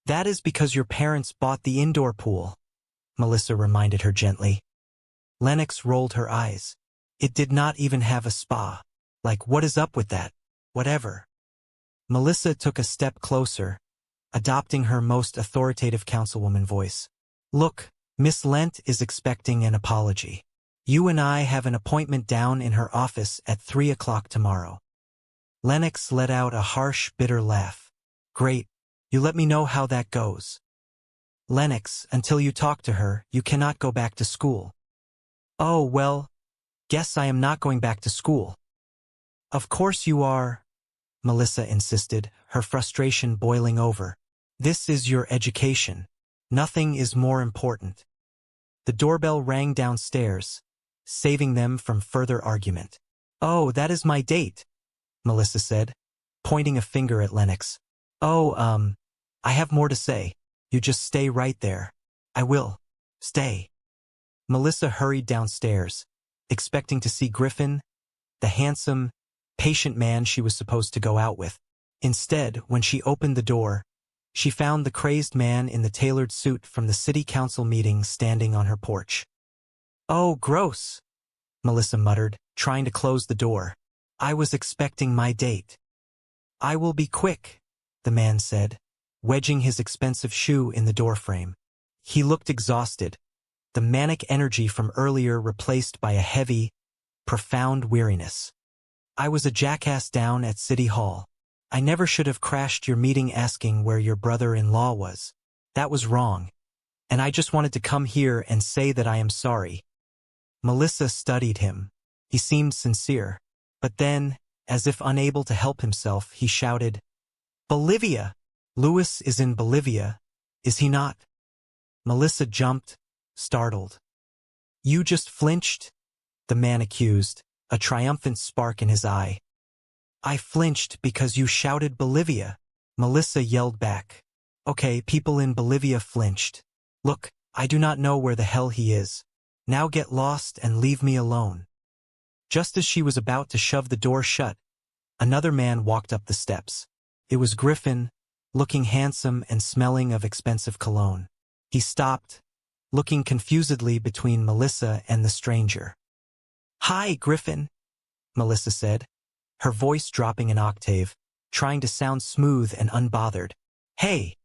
Speaker 21: That is because your parents bought the indoor pool, Melissa reminded her gently. Lennox rolled her eyes. It did not even have a spa. Like, what is up with that? Whatever. Melissa took a step closer, adopting her most authoritative councilwoman voice. Look, Miss Lent is expecting an apology. You and I have an appointment down in her office at 3 o'clock tomorrow. Lennox let out a harsh, bitter laugh. Great. You let me know how that goes. Lennox, until you talk to her, you cannot go back to school. Oh, well, guess I am not going back to school. Of course you are, Melissa insisted, her frustration boiling over. This is your education. Nothing is more important. The doorbell rang downstairs, saving them from further argument. Oh, that is my date, Melissa said, pointing a finger at Lennox. Oh, I have more to say. You just stay right there. I will. Stay. Melissa hurried downstairs, expecting to see Griffin, the handsome, patient man she was supposed to go out with. Instead, when she opened the door, she found the crazed man in the tailored suit from the city council meeting standing on her porch. "Oh, gross," Melissa muttered, trying to close the door. "I was expecting my date." "I will be quick," the man said, wedging his expensive shoe in the doorframe. He looked exhausted, the manic energy from earlier replaced by a heavy, profound weariness. "I was a jackass down at City Hall. I never should have crashed your meeting asking where your brother-in-law was. That was wrong. And I just wanted to come here and say that I am sorry." Melissa studied him. He seemed sincere. But then, as if unable to help himself, he shouted, "Bolivia! Louis is in Bolivia, is he not?" Melissa jumped, startled. "You just flinched?" the man accused, a triumphant spark in his eye. "I flinched because you shouted Bolivia," Melissa yelled back. "Okay, people in Bolivia flinched. Look, I do not know where the hell he is. Now get lost and leave me alone." Just as she was about to shove the door shut, another man walked up the steps. It was Griffin, looking handsome and smelling of expensive cologne. He stopped, looking confusedly between Melissa and the stranger. "Hi, Griffin," Melissa said, her voice dropping an octave, trying to sound smooth and unbothered. "Hey,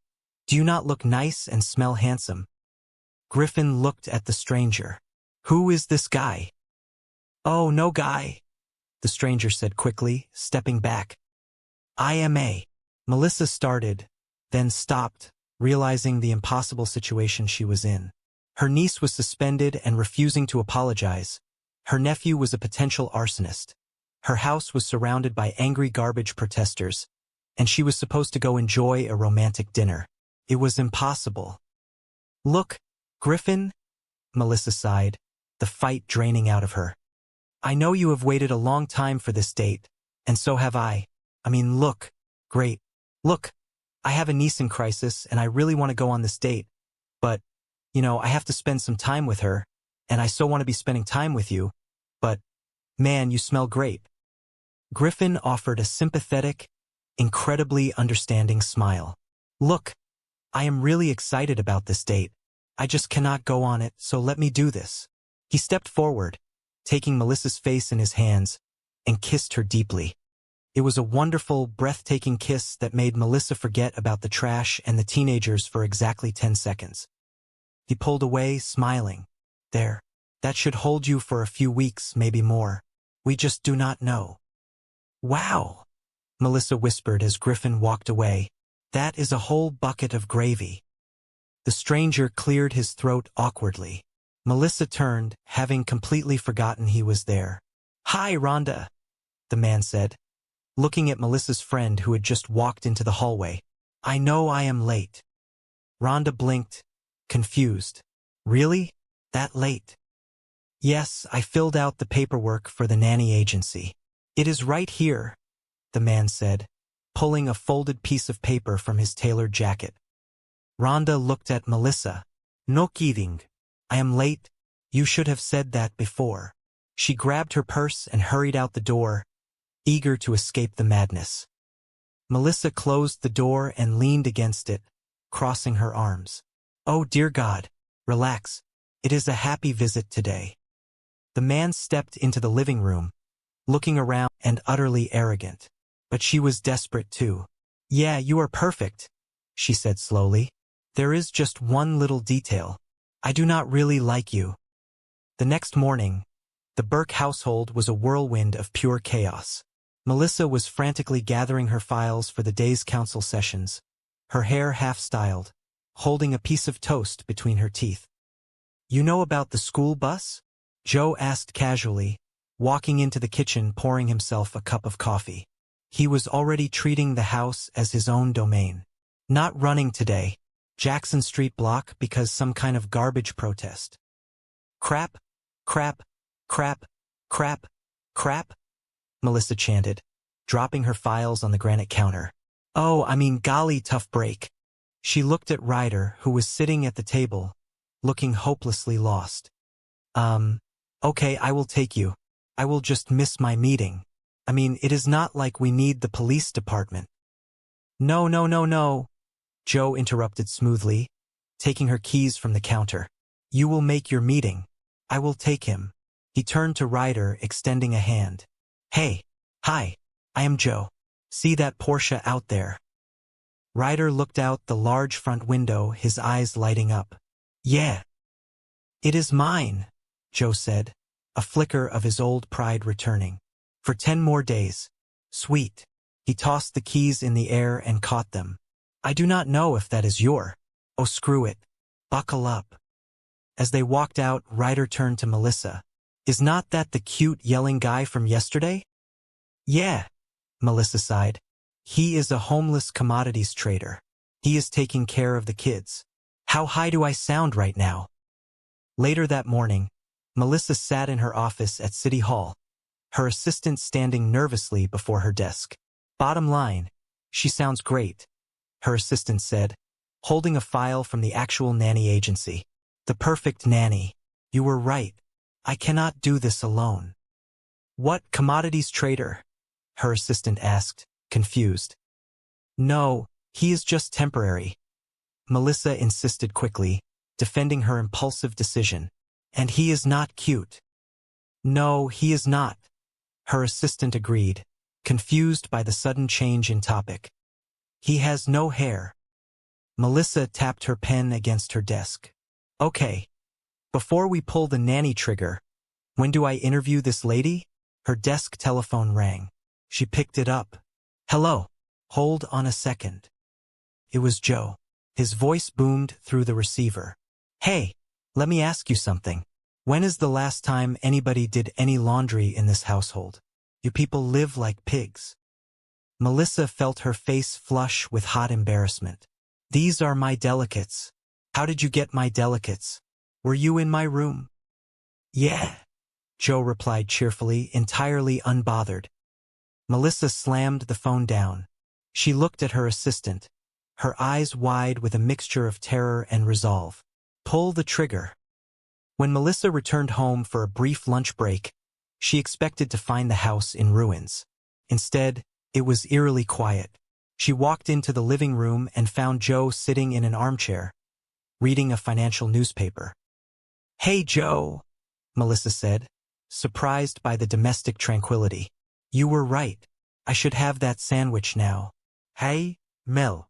Speaker 21: do you not look nice and smell handsome?" Griffin looked at the stranger. "Who is this guy?" "Oh, no guy," the stranger said quickly, stepping back. "I am a..." Melissa started, then stopped, realizing the impossible situation she was in. Her niece was suspended and refusing to apologize. Her nephew was a potential arsonist. Her house was surrounded by angry garbage protesters, and she was supposed to go enjoy a romantic dinner. It was impossible. "Look, Griffin," Melissa sighed, the fight draining out of her. "I know you have waited a long time for this date, and so have I. I mean, look, great. Look, I have a niece in crisis, and I really want to go on this date. But, I have to spend some time with her, and I so want to be spending time with you. But, man, you smell great." Griffin offered a sympathetic, incredibly understanding smile. "Look, I am really excited about this date. I just cannot go on it, so let me do this." He stepped forward, taking Melissa's face in his hands, and kissed her deeply. It was a wonderful, breathtaking kiss that made Melissa forget about the trash and the teenagers for exactly 10 seconds. He pulled away, smiling. "There, that should hold you for a few weeks, maybe more. We just do not know." "Wow," Melissa whispered as Griffin walked away. "That is a whole bucket of gravy." The stranger cleared his throat awkwardly. Melissa turned, having completely forgotten he was there. "Hi, Rhonda," the man said, looking at Melissa's friend who had just walked into the hallway. "I know I am late." Rhonda blinked, confused. "Really? That late?" "Yes, I filled out the paperwork for the nanny agency. It is right here," the man said, pulling a folded piece of paper from his tailored jacket. Rhonda looked at Melissa. "No kidding. I am late. You should have said that before." She grabbed her purse and hurried out the door, eager to escape the madness. Melissa closed the door and leaned against it, crossing her arms. "Oh, dear God, relax. It is a happy visit today." The man stepped into the living room, looking around and utterly arrogant. But she was desperate too. "Yeah, you are perfect," she said slowly. "There is just one little detail. I do not really like you." The next morning, the Burke household was a whirlwind of pure chaos. Melissa was frantically gathering her files for the day's council sessions, her hair half-styled, holding a piece of toast between her teeth. "You know about the school bus?" Joe asked casually, walking into the kitchen pouring himself a cup of coffee. He was already treating the house as his own domain. "Not running today. Jackson Street block because some kind of garbage protest." "Crap, crap, crap, crap, crap," Melissa chanted, dropping her files on the granite counter. "Oh, I mean golly tough break." She looked at Ryder, who was sitting at the table, looking hopelessly lost. Okay, I will take you. I will just miss my meeting. I mean, it is not like we need the police department. No, no, no, no, Joe interrupted smoothly, taking her keys from the counter. You will make your meeting. I will take him. He turned to Ryder, extending a hand. Hey, hi, I am Joe. See that Porsche out there? Ryder looked out the large front window, his eyes lighting up. Yeah. It is mine, Joe said, a flicker of his old pride returning. For 10 more days. Sweet. He tossed the keys in the air and caught them. I do not know if that is your. Oh, screw it. Buckle up. As they walked out, Ryder turned to Melissa. Is not that the cute yelling guy from yesterday? Yeah, Melissa sighed. He is a homeless commodities trader. He is taking care of the kids. How high do I sound right now? Later that morning, Melissa sat in her office at City Hall, her assistant standing nervously before her desk. Bottom line, she sounds great, her assistant said, holding a file from the actual nanny agency. The perfect nanny. You were right. I cannot do this alone. What commodities trader? Her assistant asked, confused. No, he is just temporary. Melissa insisted quickly, defending her impulsive decision. And he is not cute. No, he is not. Her assistant agreed, confused by the sudden change in topic. He has no hair. Melissa tapped her pen against her desk. Okay. Before we pull the nanny trigger, when do I interview this lady? Her desk telephone rang. She picked it up. Hello. Hold on a second. It was Joe. His voice boomed through the receiver. Hey, let me ask you something. When is the last time anybody did any laundry in this household? You people live like pigs. Melissa felt her face flush with hot embarrassment. These are my delicates. How did you get my delicates? Were you in my room? Yeah, Joe replied cheerfully, entirely unbothered. Melissa slammed the phone down. She looked at her assistant, her eyes wide with a mixture of terror and resolve. Pull the trigger. When Melissa returned home for a brief lunch break, she expected to find the house in ruins. Instead, it was eerily quiet. She walked into the living room and found Joe sitting in an armchair, reading a financial newspaper. Hey, Joe, Melissa said, surprised by the domestic tranquility. You were right. I should have that sandwich now. Hey, Mel.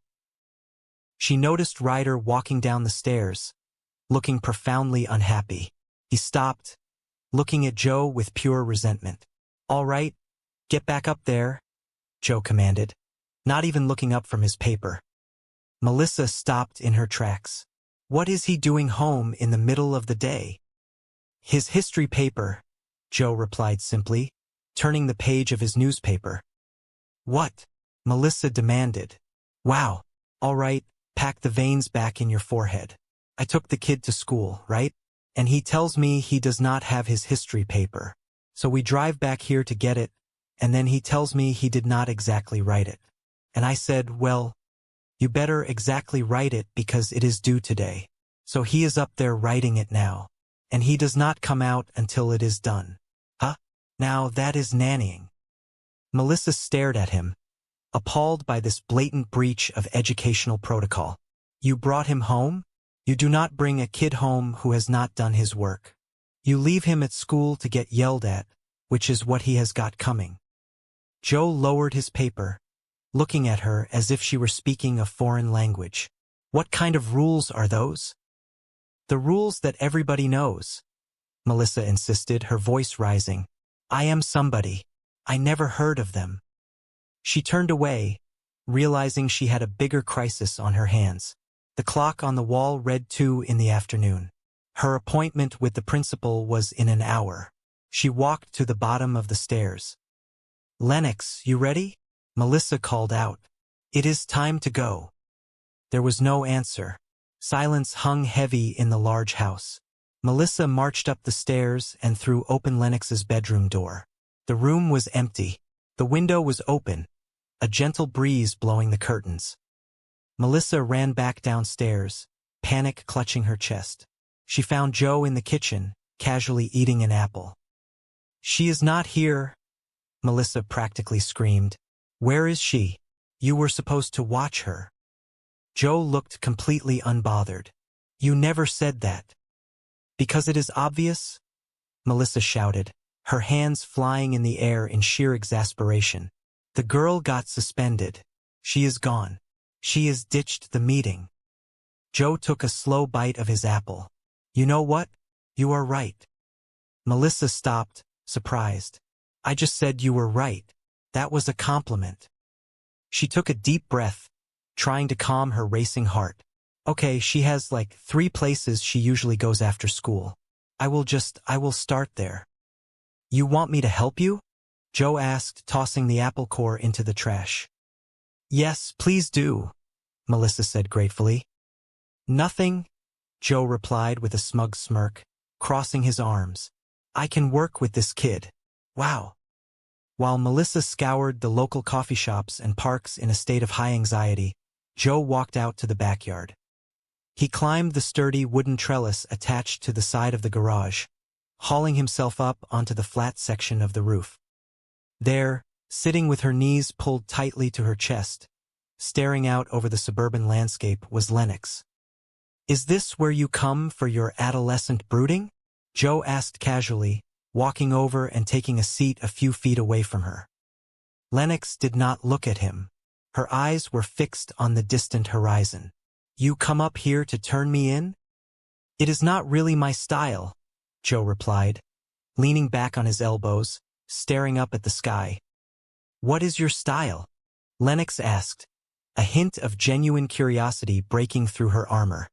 Speaker 21: She noticed Ryder walking down the stairs, looking profoundly unhappy. He stopped, looking at Joe with pure resentment. All right, get back up there, Joe commanded, not even looking up from his paper. Melissa stopped in her tracks. What is he doing home in the middle of the day? His history paper, Joe replied simply, turning the page of his newspaper. What? Melissa demanded. Wow, all right, pack the veins back in your forehead. I took the kid to school, right? And he tells me he does not have his history paper. So we drive back here to get it, and then he tells me he did not exactly write it. And I said, well, you better exactly write it because it is due today. So he is up there writing it now, and he does not come out until it is done. Huh? Now that is nannying. Melissa stared at him, appalled by this blatant breach of educational protocol. You brought him home? You do not bring a kid home who has not done his work. You leave him at school to get yelled at, which is what he has got coming. Joe lowered his paper, looking at her as if she were speaking a foreign language. What kind of rules are those? The rules that everybody knows, Melissa insisted, her voice rising. I am somebody. I never heard of them. She turned away, realizing she had a bigger crisis on her hands. The clock on the wall read 2 in the afternoon. Her appointment with the principal was in an hour. She walked to the bottom of the stairs. Lennox, you ready? Melissa called out. It is time to go. There was no answer. Silence hung heavy in the large house. Melissa marched up the stairs and threw open Lennox's bedroom door. The room was empty. The window was open, a gentle breeze blowing the curtains. Melissa ran back downstairs, panic clutching her chest. She found Joe in the kitchen, casually eating an apple. She is not here, Melissa practically screamed. Where is she? You were supposed to watch her. Joe looked completely unbothered. You never said that. Because it is obvious? Melissa shouted, her hands flying in the air in sheer exasperation. The girl got suspended. She is gone. She has ditched the meeting. Joe took a slow bite of his apple. You know what? You are right. Melissa stopped, surprised. I just said you were right. That was a compliment. She took a deep breath, trying to calm her racing heart. Okay, she has like 3 places she usually goes after school. I will start there. You want me to help you? Joe asked, tossing the apple core into the trash. Yes, please do, Melissa said gratefully. Nothing, Joe replied with a smug smirk, crossing his arms. I can work with this kid. Wow. While Melissa scoured the local coffee shops and parks in a state of high anxiety, Joe walked out to the backyard. He climbed the sturdy wooden trellis attached to the side of the garage, hauling himself up onto the flat section of the roof. There, sitting with her knees pulled tightly to her chest, staring out over the suburban landscape was Lennox. Is this where you come for your adolescent brooding? Joe asked casually, walking over and taking a seat a few feet away from her. Lennox did not look at him. Her eyes were fixed on the distant horizon. You come up here to turn me in? It is not really my style, Joe replied, leaning back on his elbows, staring up at the sky. What is your style? Lennox asked, a hint of genuine curiosity breaking through her armor.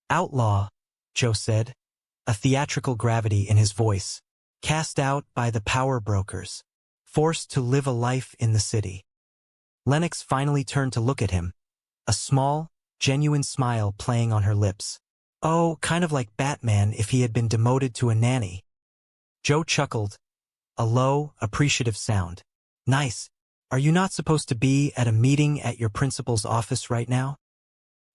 Speaker 21: Outlaw, Joe said, a theatrical gravity in his voice, cast out by the power brokers, forced to live a life in the city. Lennox finally turned to look at him, a small, genuine smile playing on her lips. Oh, kind of like Batman if he had been demoted to a nanny. Joe chuckled, a low, appreciative sound. Nice. Are you not supposed to be at a meeting at your principal's office right now?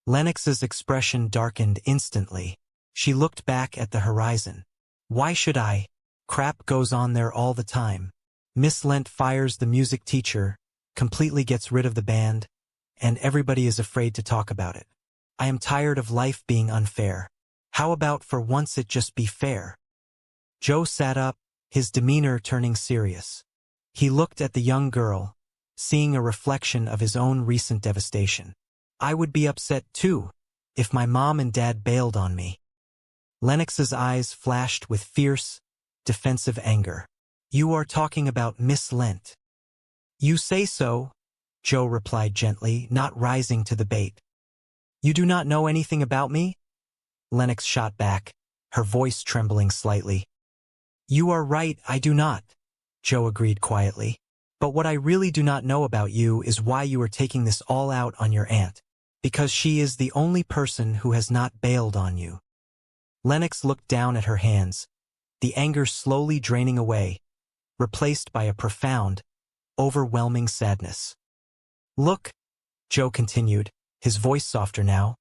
Speaker 21: Lennox's expression darkened instantly. She looked back at the horizon. Why should I? Crap goes on there all the time. Miss Lent fires the music teacher, completely gets rid of the band, and everybody is afraid to talk about it. I am tired of life being unfair. How about for once it just be fair? Joe sat up, his demeanor turning serious. He looked at the young girl, seeing a reflection of his own recent devastation. I would be upset too, if my mom and dad bailed on me. Lennox's eyes flashed with fierce, defensive anger. You are talking about Miss Lent. You say so, Joe replied gently, not rising to the bait. You do not know anything about me? Lennox shot back, her voice trembling slightly. You are right, I do not, Joe agreed quietly. But what I really do not know about you is why you are taking this all out on your aunt. Because she is the only person who has not bailed on you. Lennox looked down at her hands, the anger slowly draining away, replaced by a profound, overwhelming sadness. Look, Joe continued, his voice softer now.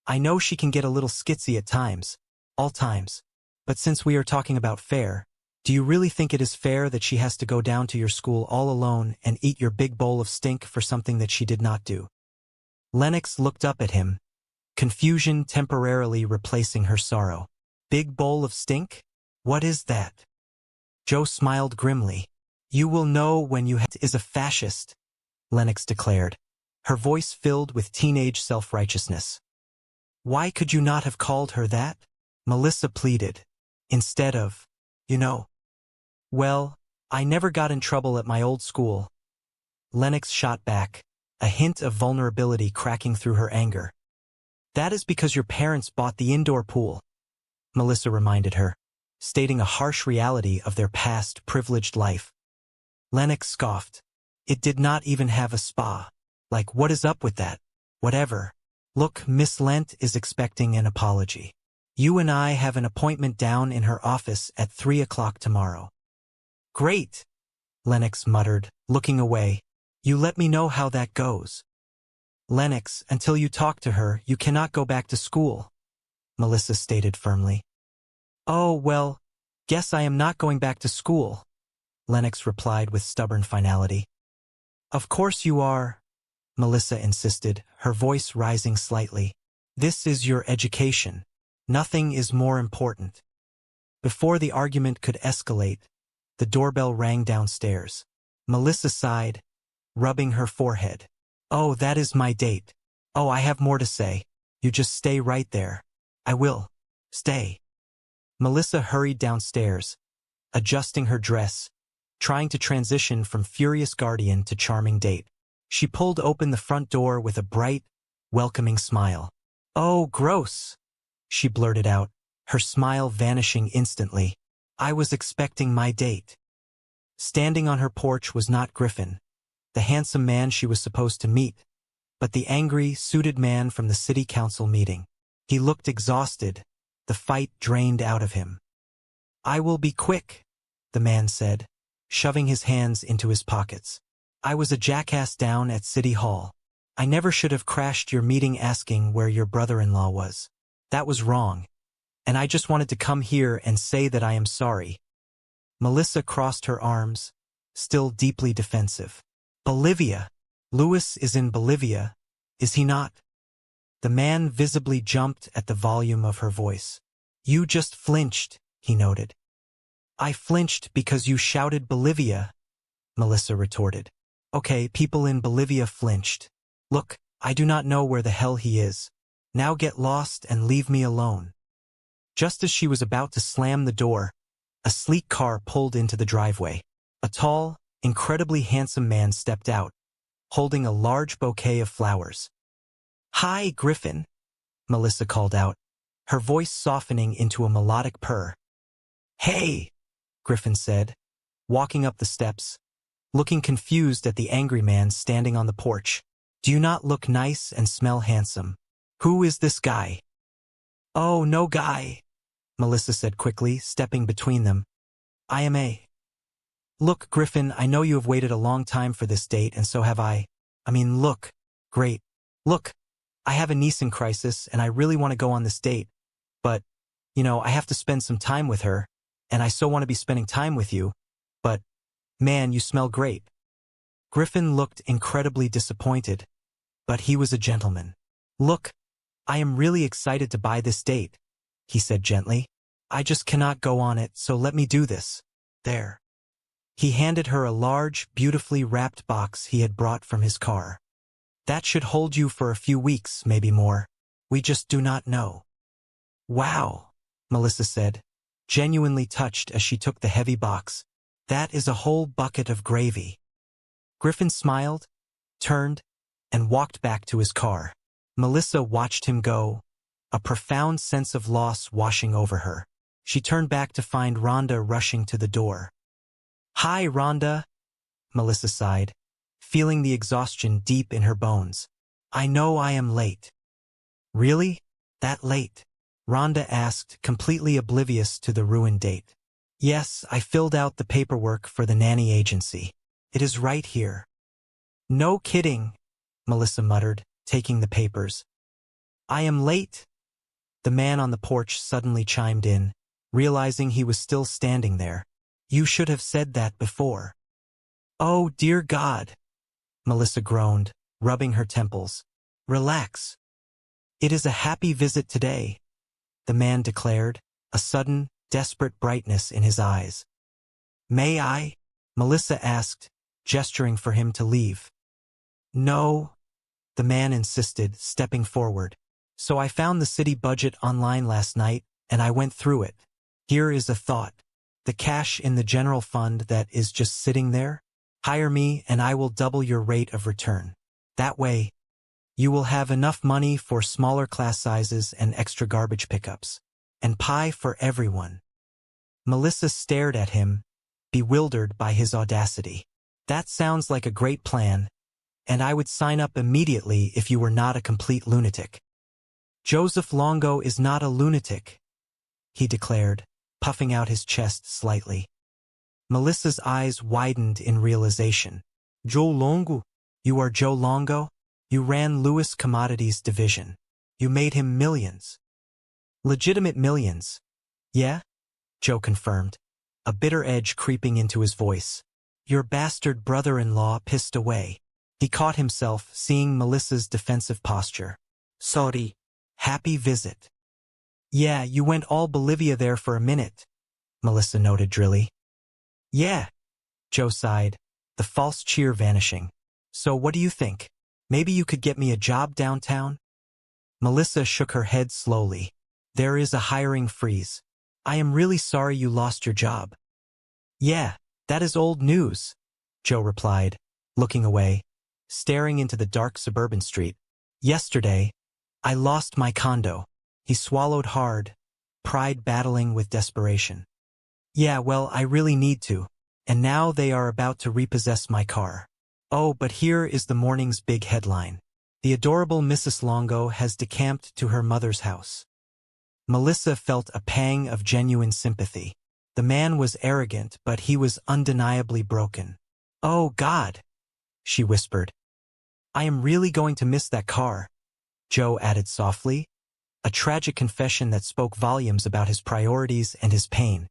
Speaker 21: I know she can get a little skitsy at times, all times. But since we are talking about fair, do you really think it is fair that she has to go down to your school all alone and eat your big bowl of stink for something that she did not do? Lennox looked up at him, confusion temporarily replacing her sorrow. Big bowl of stink? What is that? Joe smiled grimly. You will know when you is a fascist, Lennox declared, her voice filled with teenage self-righteousness. Why could you not have called her that? Melissa pleaded, instead of, you know. Well, I never got in trouble at my old school. Lennox shot back, a hint of vulnerability cracking through her anger. That is because your parents bought the indoor pool, Melissa reminded her, stating a harsh reality of their past privileged life. Lennox scoffed. It did not even have a spa. Like, what is up with that? Whatever. Look, Miss Lent is expecting an apology. You and I have an appointment down in her office at 3 o'clock tomorrow. Great, Lennox muttered, looking away. You let me know how that goes. Lennox, until you talk to her, you cannot go back to school, Melissa stated firmly. Oh, well, guess I am not going back to school, Lennox replied with stubborn finality. Of course you are, Melissa insisted, her voice rising slightly. This is your education. Nothing is more important. Before the argument could escalate, the doorbell rang downstairs. Melissa sighed, rubbing her forehead. Oh, that is my date. Oh, I have more to say. You just stay right there. I will. Stay. Melissa hurried downstairs, adjusting her dress, trying to transition from furious guardian to charming date. She pulled open the front door with a bright, welcoming smile. Oh, gross, she blurted out, her smile vanishing instantly. I was expecting my date. Standing on her porch was not Griffin, the handsome man she was supposed to meet, but the angry, suited man from the city council meeting. He looked exhausted, the fight drained out of him. I will be quick, the man said, shoving his hands into his pockets. I was a jackass down at City Hall. I never should have crashed your meeting asking where your brother-in-law was. That was wrong. And I just wanted to come here and say that I am sorry. Melissa crossed her arms, still deeply defensive. Bolivia. Louis is in Bolivia, is he not? The man visibly jumped at the volume of her voice. You just flinched, he noted. I flinched because you shouted Bolivia, Melissa retorted. Okay, people in Bolivia flinched. Look, I do not know where the hell he is. Now get lost and leave me alone. Just as she was about to slam the door, a sleek car pulled into the driveway. A tall, incredibly handsome man stepped out, holding a large bouquet of flowers. Hi, Griffin, Melissa called out, her voice softening into a melodic purr. Hey, Griffin said, walking up the steps, looking confused at the angry man standing on the porch. Do you not look nice and smell handsome? Who is this guy? Oh, no guy, Melissa said quickly, stepping between them. I am a. Look, Griffin, I know you have waited a long time for this date, and so have I. Look. Great. Look, I have a niece in crisis, and I really want to go on this date. But, I have to spend some time with her, and I so want to be spending time with you. But, man, you smell great. Griffin looked incredibly disappointed, but he was a gentleman. Look, I am really excited to buy this date, he said gently. I just cannot go on it, so let me do this. There. He handed her a large, beautifully wrapped box he had brought from his car. That should hold you for a few weeks, maybe more. We just do not know. Wow, Melissa said, genuinely touched as she took the heavy box. That is a whole bucket of gravy. Griffin smiled, turned, and walked back to his car. Melissa watched him go, a profound sense of loss washing over her. She turned back to find Rhonda rushing to the door. Hi, Rhonda, Melissa sighed, feeling the exhaustion deep in her bones. I know I am late. Really? That late? Rhonda asked, completely oblivious to the ruined date. Yes, I filled out the paperwork for the nanny agency. It is right here. No kidding, Melissa muttered, taking the papers. I am late. The man on the porch suddenly chimed in, realizing he was still standing there. You should have said that before. Oh, dear God, Melissa groaned, rubbing her temples. Relax. It is a happy visit today, the man declared, a sudden, desperate brightness in his eyes. May I? Melissa asked, gesturing for him to leave. No, the man insisted, stepping forward. So I found the city budget online last night, and I went through it. Here is a thought. The cash in the general fund that is just sitting there? Hire me and I will double your rate of return. That way, you will have enough money for smaller class sizes and extra garbage pickups. And pie for everyone. Melissa stared at him, bewildered by his audacity. That sounds like a great plan, and I would sign up immediately if you were not a complete lunatic. Joseph Longo is not a lunatic, he declared, puffing out his chest slightly. Melissa's eyes widened in realization. Joe Longo? You are Joe Longo? You ran Lewis Commodities division. You made him millions. Legitimate millions. Yeah, Joe confirmed, a bitter edge creeping into his voice. Your bastard brother-in-law pissed away. He caught himself seeing Melissa's defensive posture. Sorry. Happy visit. Yeah, you went all Bolivia there for a minute, Melissa noted drily. Yeah, Joe sighed, the false cheer vanishing. So what do you think? Maybe you could get me a job downtown? Melissa shook her head slowly. There is a hiring freeze. I am really sorry you lost your job. Yeah, that is old news, Joe replied, looking away, staring into the dark suburban street. Yesterday, I lost my condo. He swallowed hard, pride battling with desperation. Yeah, well, I really need to. And now they are about to repossess my car. Oh, but here is the morning's big headline. The adorable Mrs. Longo has decamped to her mother's house. Melissa felt a pang of genuine sympathy. The man was arrogant, but he was undeniably broken. Oh, God, she whispered. I am really going to miss that car, Joe added softly, a tragic confession that spoke volumes about his priorities and his pain.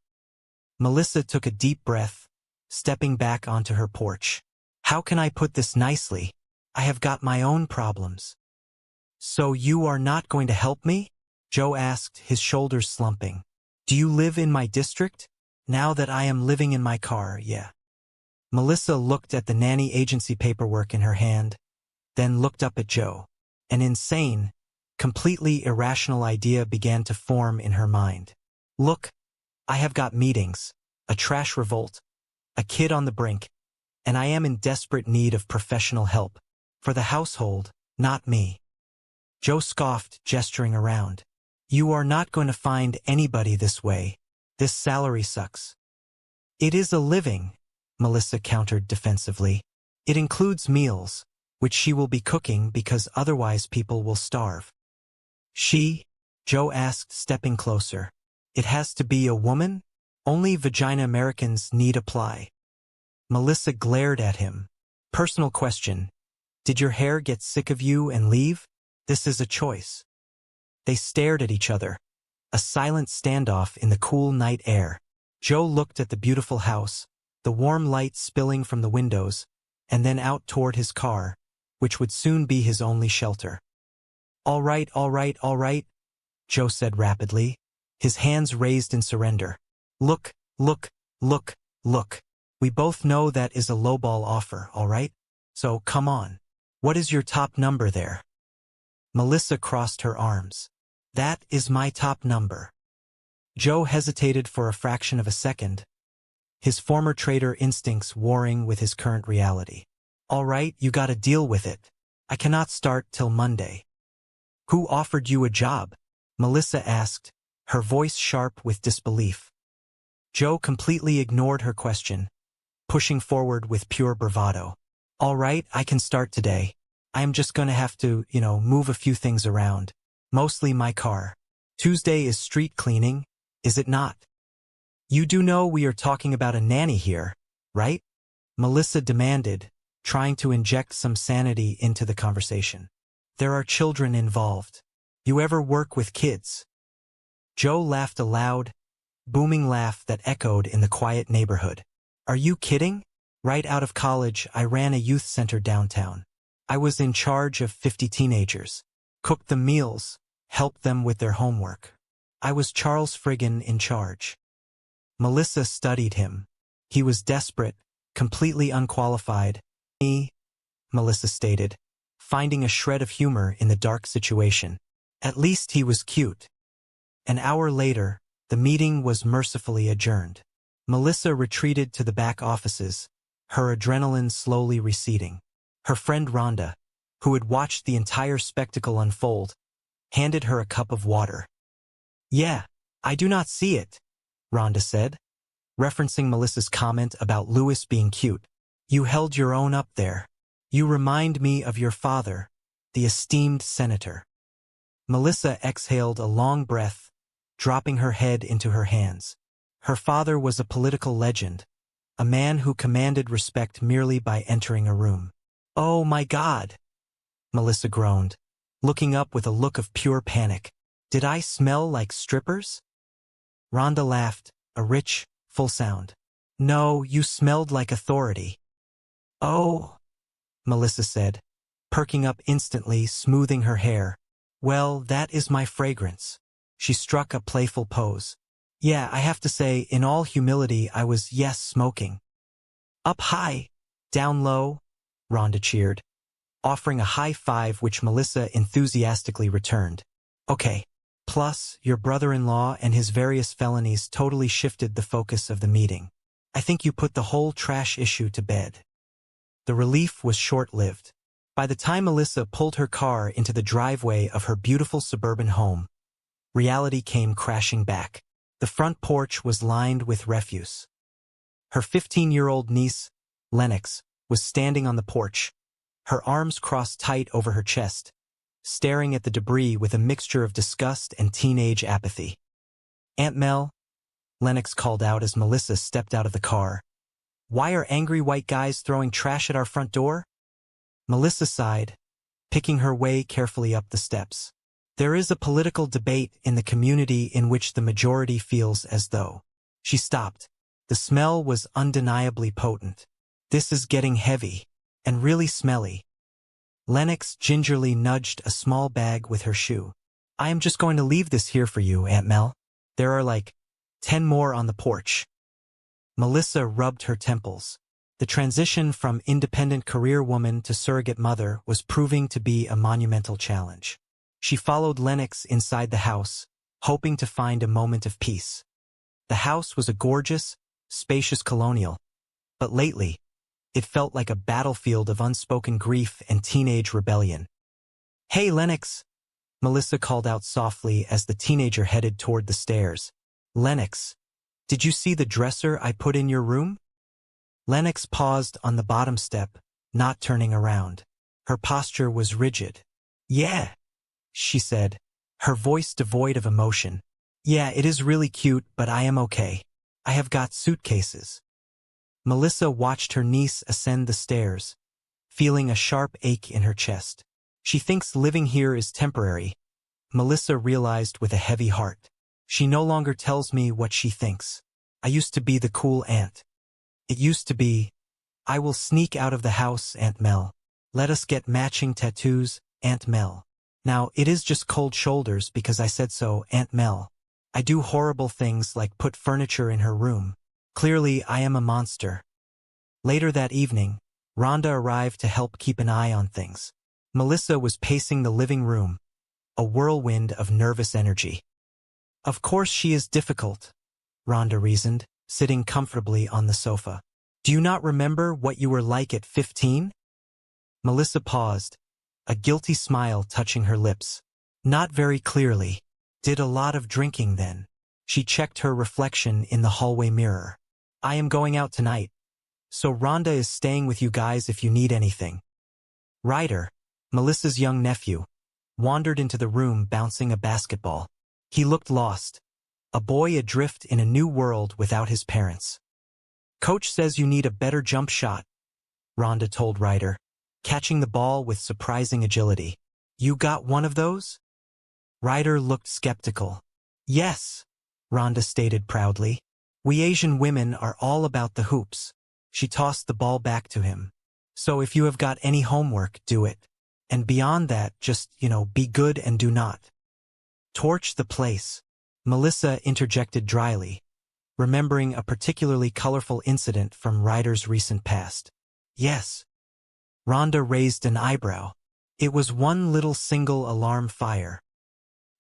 Speaker 21: Melissa took a deep breath, stepping back onto her porch. How can I put this nicely? I have got my own problems. So you are not going to help me? Joe asked, his shoulders slumping. Do you live in my district? Now that I am living in my car, yeah. Melissa looked at the nanny agency paperwork in her hand, then looked up at Joe. An insane, completely irrational idea began to form in her mind. Look, I have got meetings, a trash revolt, a kid on the brink, and I am in desperate need of professional help. For the household, not me. Joe scoffed, gesturing around. You are not going to find anybody this way. This salary sucks. It is a living, Melissa countered defensively. It includes meals, which she will be cooking because otherwise people will starve. She? Joe asked, stepping closer. It has to be a woman? Only vagina Americans need apply. Melissa glared at him. Personal question. Did your hair get sick of you and leave? This is a choice. They stared at each other, a silent standoff in the cool night air. Joe looked at the beautiful house, the warm light spilling from the windows, and then out toward his car, which would soon be his only shelter. All right, all right, all right, Joe said rapidly, his hands raised in surrender. Look, look, look, look. We both know that is a lowball offer, all right? So come on. What is your top number there? Melissa crossed her arms. That is my top number. Joe hesitated for a fraction of a second, his former trader instincts warring with his current reality. All right, you gotta deal with it. I cannot start till Monday. Who offered you a job? Melissa asked, her voice sharp with disbelief. Joe completely ignored her question, pushing forward with pure bravado. All right, I can start today. I am just gonna have to, move a few things around. Mostly my car. Tuesday is street cleaning, is it not? You do know we are talking about a nanny here, right? Melissa demanded, trying to inject some sanity into the conversation. There are children involved. You ever work with kids? Joe laughed a loud, booming laugh that echoed in the quiet neighborhood. Are you kidding? Right out of college, I ran a youth center downtown. I was in charge of 50 teenagers. Cooked them meals, helped them with their homework. I was Charles Friggin in charge. Melissa studied him. He was desperate, completely unqualified. Me, Melissa stated, finding a shred of humor in the dark situation. At least he was cute. An hour later, the meeting was mercifully adjourned. Melissa retreated to the back offices, her adrenaline slowly receding. Her friend Rhonda, who had watched the entire spectacle unfold, handed her a cup of water. Yeah, I do not see it, Rhonda said, referencing Melissa's comment about Louis being cute. You held your own up there. You remind me of your father, the esteemed senator. Melissa exhaled a long breath, dropping her head into her hands. Her father was a political legend, a man who commanded respect merely by entering a room. Oh my God, Melissa groaned, looking up with a look of pure panic. Did I smell like strippers? Rhonda laughed, a rich, full sound. No, you smelled like authority. Oh, Melissa said, perking up instantly, smoothing her hair. Well, that is my fragrance. She struck a playful pose. Yeah, I have to say, in all humility, I was, yes, smoking. Up high, down low, Rhonda cheered, offering a high five which Melissa enthusiastically returned. Okay. Plus, your brother-in-law and his various felonies totally shifted the focus of the meeting. I think you put the whole trash issue to bed. The relief was short-lived. By the time Melissa pulled her car into the driveway of her beautiful suburban home, reality came crashing back. The front porch was lined with refuse. Her 15-year-old niece, Lennox, was standing on the porch, her arms crossed tight over her chest, staring at the debris with a mixture of disgust and teenage apathy. Aunt Mel, Lennox called out as Melissa stepped out of the car. Why are angry white guys throwing trash at our front door? Melissa sighed, picking her way carefully up the steps. There is a political debate in the community in which the majority feels as though. She stopped. The smell was undeniably potent. This is getting heavy, and really smelly. Lennox gingerly nudged a small bag with her shoe. I am just going to leave this here for you, Aunt Mel. There are like 10 more on the porch. Melissa rubbed her temples. The transition from independent career woman to surrogate mother was proving to be a monumental challenge. She followed Lennox inside the house, hoping to find a moment of peace. The house was a gorgeous, spacious colonial, but lately, it felt like a battlefield of unspoken grief and teenage rebellion. Hey, Lennox, Melissa called out softly as the teenager headed toward the stairs. Lennox, did you see the dresser I put in your room? Lennox paused on the bottom step, not turning around. Her posture was rigid. Yeah, she said, her voice devoid of emotion. Yeah, it is really cute, but I am okay. I have got suitcases. Melissa watched her niece ascend the stairs, feeling a sharp ache in her chest. She thinks living here is temporary, Melissa realized with a heavy heart. She no longer tells me what she thinks. I used to be the cool aunt. It used to be, I will sneak out of the house, Aunt Mel. Let us get matching tattoos, Aunt Mel. Now, it is just cold shoulders because I said so, Aunt Mel. I do horrible things like put furniture in her room. Clearly, I am a monster. Later that evening, Rhonda arrived to help keep an eye on things. Melissa was pacing the living room, a whirlwind of nervous energy. Of course she is difficult, Rhonda reasoned, sitting comfortably on the sofa. Do you not remember what you were like at 15? Melissa paused, a guilty smile touching her lips. Not very clearly. Did a lot of drinking then. She checked her reflection in the hallway mirror. I am going out tonight, so Rhonda is staying with you guys if you need anything. Ryder, Melissa's young nephew, wandered into the room bouncing a basketball. He looked lost, a boy adrift in a new world without his parents. Coach says you need a better jump shot, Rhonda told Ryder, catching the ball with surprising agility. You got one of those? Ryder looked skeptical. Yes, Rhonda stated proudly. We Asian women are all about the hoops. She tossed the ball back to him. So if you have got any homework, do it. And beyond that, just, be good and do not. Torch the place, Melissa interjected dryly, remembering a particularly colorful incident from Ryder's recent past. Yes. Rhonda raised an eyebrow. It was one little single alarm fire.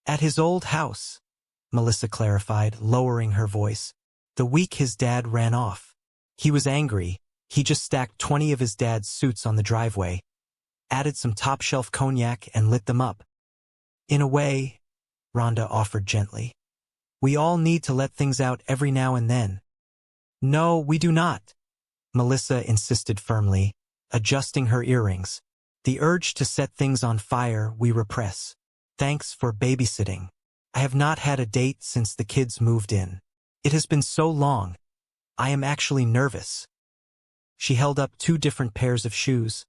Speaker 21: At his old house, Melissa clarified, lowering her voice. The week his dad ran off. He was angry. He just stacked 20 of his dad's suits on the driveway, added some top-shelf cognac, and lit them up. In a way, Rhonda offered gently, we all need to let things out every now and then. No, we do not, Melissa insisted firmly, adjusting her earrings. The urge to set things on fire we repress. Thanks for babysitting. I have not had a date since the kids moved in. It has been so long. I am actually nervous. She held up 2 different pairs of shoes,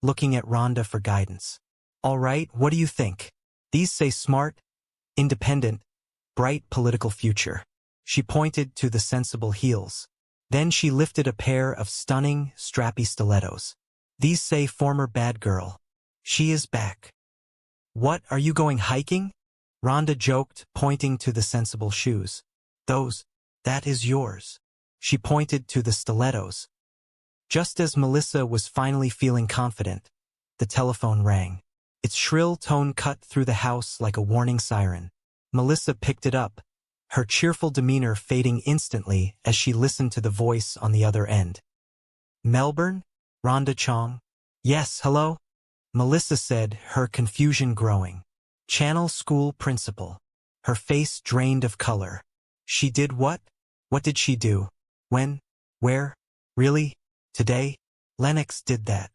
Speaker 21: looking at Rhonda for guidance. All right, what do you think? These say smart, independent, bright political future. She pointed to the sensible heels. Then she lifted a pair of stunning, strappy stilettos. These say former bad girl. She is back. What, are you going hiking? Rhonda joked, pointing to the sensible shoes. That is yours. She pointed to the stilettos. Just as Melissa was finally feeling confident, the telephone rang. Its shrill tone cut through the house like a warning siren. Melissa picked it up, her cheerful demeanor fading instantly as she listened to the voice on the other end. Melbourne? Rhonda Chong? Yes, hello? Melissa said, her confusion growing. Channel school principal. Her face drained of color. She did what? What did she do? When? Where? Really? Today? Lennox did that.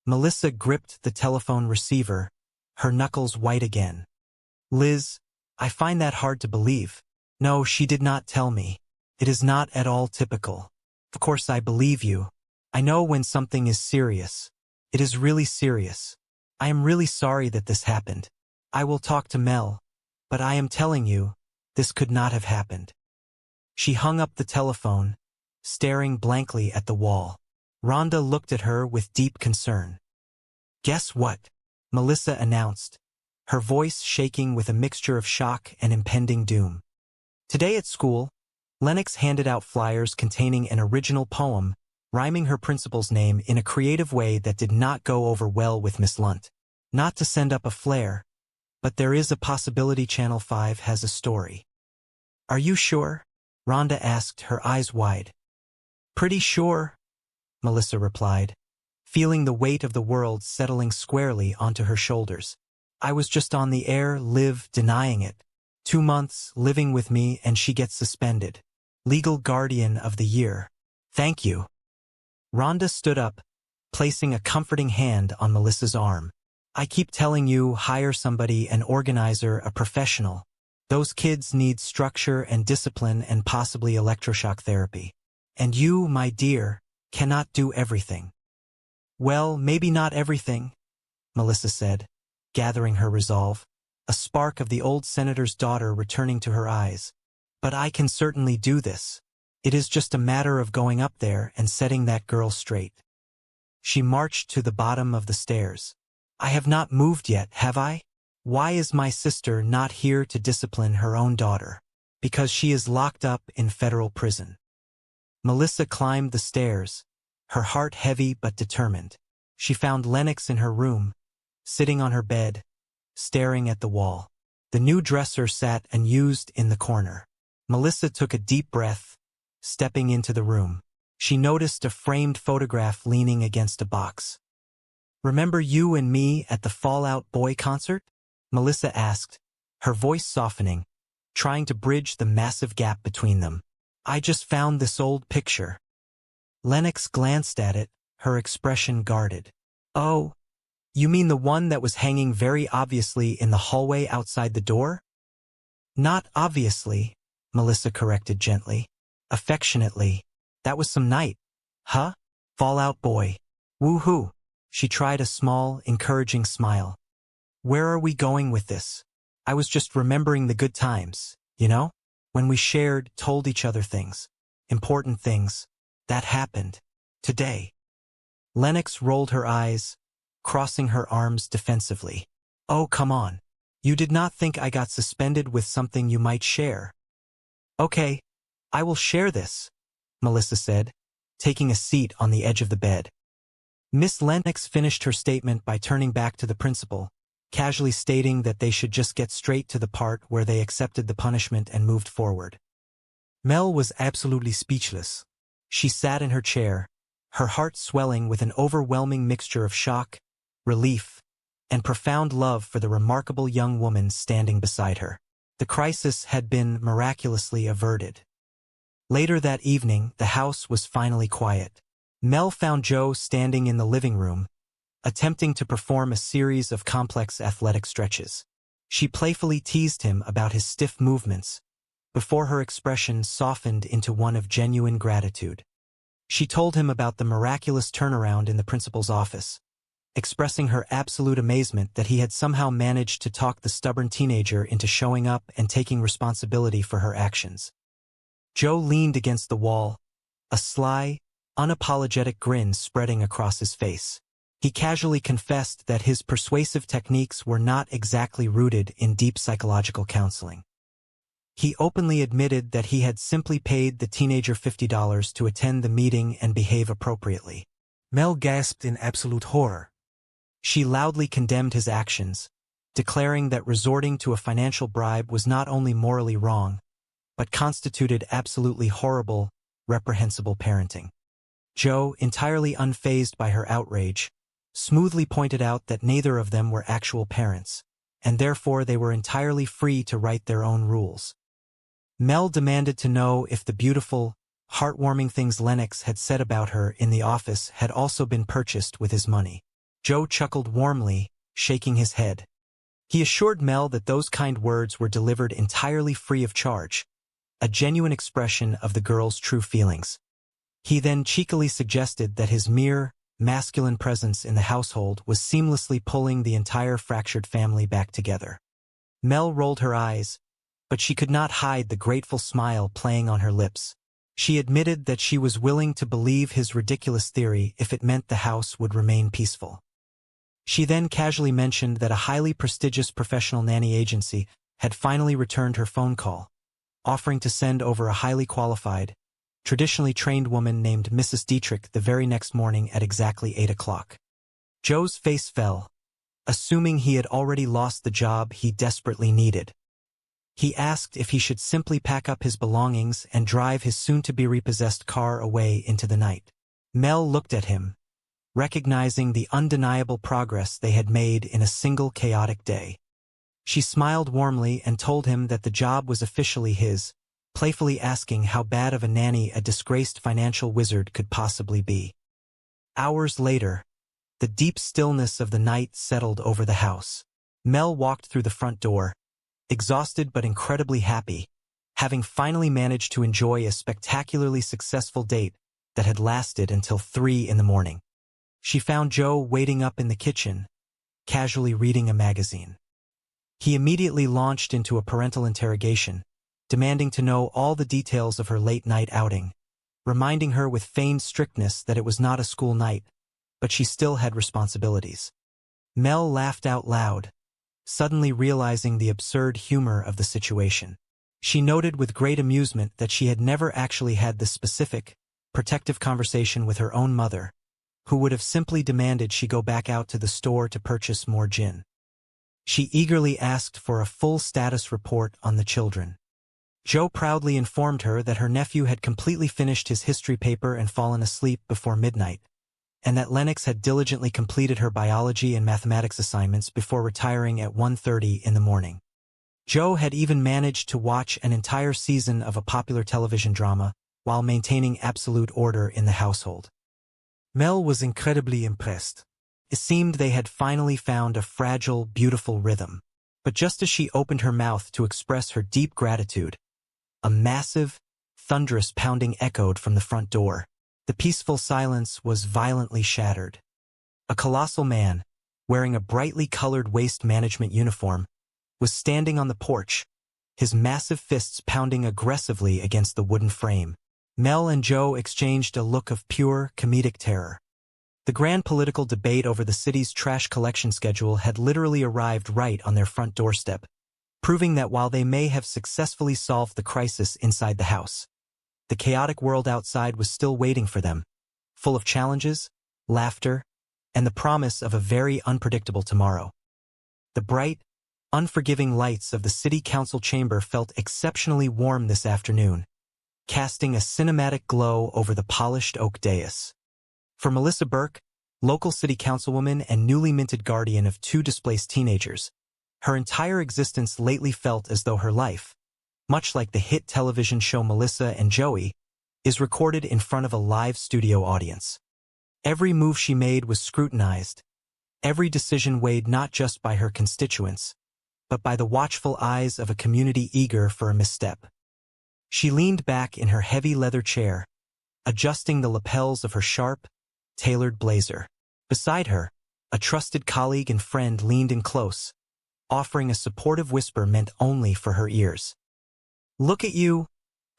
Speaker 21: Melissa gripped the telephone receiver, her knuckles white again. Liz, I find that hard to believe. No, she did not tell me. It is not at all typical. Of course I believe you. I know when something is serious. It is really serious. I am really sorry that this happened. I will talk to Mel, but I am telling you, this could not have happened. She hung up the telephone, staring blankly at the wall. Rhonda looked at her with deep concern. Guess what? Melissa announced, her voice shaking with a mixture of shock and impending doom. Today at school, Lennox handed out flyers containing an original poem rhyming her principal's name in a creative way that did not go over well with Miss Lunt. Not to send up a flare, but there is a possibility Channel 5 has a story. Are you sure? Rhonda asked, her eyes wide. Pretty sure, Melissa replied, feeling the weight of the world settling squarely onto her shoulders. I was just on the air, Liv, denying it. 2 months, living with me, and she gets suspended. Legal guardian of the year. Thank you. Rhonda stood up, placing a comforting hand on Melissa's arm. I keep telling you, hire somebody, an organizer, a professional. Those kids need structure and discipline and possibly electroshock therapy. And you, my dear, cannot do everything. Well, maybe not everything, Melissa said, gathering her resolve, a spark of the old senator's daughter returning to her eyes. But I can certainly do this. It is just a matter of going up there and setting that girl straight. She marched to the bottom of the stairs. I have not moved yet, have I? Why is my sister not here to discipline her own daughter? Because she is locked up in federal prison. Melissa climbed the stairs, her heart heavy but determined. She found Lennox in her room, sitting on her bed, staring at the wall. The new dresser sat unused in the corner. Melissa took a deep breath, stepping into the room. She noticed a framed photograph leaning against a box. Remember you and me at the Fall Out Boy concert? Melissa asked, her voice softening, trying to bridge the massive gap between them. I just found this old picture. Lennox glanced at it, her expression guarded. Oh, you mean the one that was hanging very obviously in the hallway outside the door? Not obviously, Melissa corrected gently. Affectionately. That was some night. Huh? Fall Out Boy. Woo-hoo. She tried a small, encouraging smile. Where are we going with this? I was just remembering the good times, you know? When we shared, told each other things. Important things. That happened. Today. Lennox rolled her eyes, crossing her arms defensively. Oh, come on. You did not think I got suspended with something you might share. Okay, I will share this, Melissa said, taking a seat on the edge of the bed. Miss Lennox finished her statement by turning back to the principal, casually stating that they should just get straight to the part where they accepted the punishment and moved forward. Mel was absolutely speechless. She sat in her chair, her heart swelling with an overwhelming mixture of shock, relief, and profound love for the remarkable young woman standing beside her. The crisis had been miraculously averted. Later that evening, the house was finally quiet. Mel found Joe standing in the living room, attempting to perform a series of complex athletic stretches. She playfully teased him about his stiff movements, before her expression softened into one of genuine gratitude. She told him about the miraculous turnaround in the principal's office, expressing her absolute amazement that he had somehow managed to talk the stubborn teenager into showing up and taking responsibility for her actions. Joe leaned against the wall, a sly, unapologetic grin spreading across his face. He casually confessed that his persuasive techniques were not exactly rooted in deep psychological counseling. He openly admitted that he had simply paid the teenager $50 to attend the meeting and behave appropriately. Mel gasped in absolute horror. She loudly condemned his actions, declaring that resorting to a financial bribe was not only morally wrong, but constituted absolutely horrible, reprehensible parenting. Joe, entirely unfazed by her outrage, smoothly pointed out that neither of them were actual parents, and therefore they were entirely free to write their own rules. Mel demanded to know if the beautiful, heartwarming things Lennox had said about her in the office had also been purchased with his money. Joe chuckled warmly, shaking his head. He assured Mel that those kind words were delivered entirely free of charge, a genuine expression of the girl's true feelings. He then cheekily suggested that his mere, masculine presence in the household was seamlessly pulling the entire fractured family back together. Mel rolled her eyes, but she could not hide the grateful smile playing on her lips. She admitted that she was willing to believe his ridiculous theory if it meant the house would remain peaceful. She then casually mentioned that a highly prestigious professional nanny agency had finally returned her phone call, offering to send over a highly qualified, traditionally trained woman named Mrs. Dietrich the very next morning at exactly 8 o'clock. Joe's face fell, assuming he had already lost the job he desperately needed. He asked if he should simply pack up his belongings and drive his soon-to-be-repossessed car away into the night. Mel looked at him, recognizing the undeniable progress they had made in a single chaotic day. She smiled warmly and told him that the job was officially his, playfully asking how bad of a nanny a disgraced financial wizard could possibly be. Hours later, the deep stillness of the night settled over the house. Mel walked through the front door, exhausted but incredibly happy, having finally managed to enjoy a spectacularly successful date that had lasted until 3 in the morning. She found Joe waiting up in the kitchen, casually reading a magazine. He immediately launched into a parental interrogation, demanding to know all the details of her late-night outing, reminding her with feigned strictness that it was not a school night, but she still had responsibilities. Mel laughed out loud, suddenly realizing the absurd humor of the situation. She noted with great amusement that she had never actually had this specific, protective conversation with her own mother, who would have simply demanded she go back out to the store to purchase more gin. She eagerly asked for a full status report on the children. Joe proudly informed her that her nephew had completely finished his history paper and fallen asleep before midnight, and that Lennox had diligently completed her biology and mathematics assignments before retiring at 1:30 in the morning. Joe had even managed to watch an entire season of a popular television drama while maintaining absolute order in the household. Mel was incredibly impressed. It seemed they had finally found a fragile, beautiful rhythm. But just as she opened her mouth to express her deep gratitude, a massive, thunderous pounding echoed from the front door. The peaceful silence was violently shattered. A colossal man, wearing a brightly colored waste management uniform, was standing on the porch, his massive fists pounding aggressively against the wooden frame. Mel and Joe exchanged a look of pure, comedic terror. The grand political debate over the city's trash collection schedule had literally arrived right on their front doorstep, proving that while they may have successfully solved the crisis inside the house, the chaotic world outside was still waiting for them, full of challenges, laughter, and the promise of a very unpredictable tomorrow. The bright, unforgiving lights of the city council chamber felt exceptionally warm this afternoon, casting a cinematic glow over the polished oak dais. For Melissa Burke, local city councilwoman and newly minted guardian of 2 displaced teenagers, her entire existence lately felt as though her life, much like the hit television show Melissa and Joey, is recorded in front of a live studio audience. Every move she made was scrutinized, every decision weighed not just by her constituents, but by the watchful eyes of a community eager for a misstep. She leaned back in her heavy leather chair, adjusting the lapels of her sharp, tailored blazer. Beside her, a trusted colleague and friend leaned in close, offering a supportive whisper meant only for her ears. "Look at you,"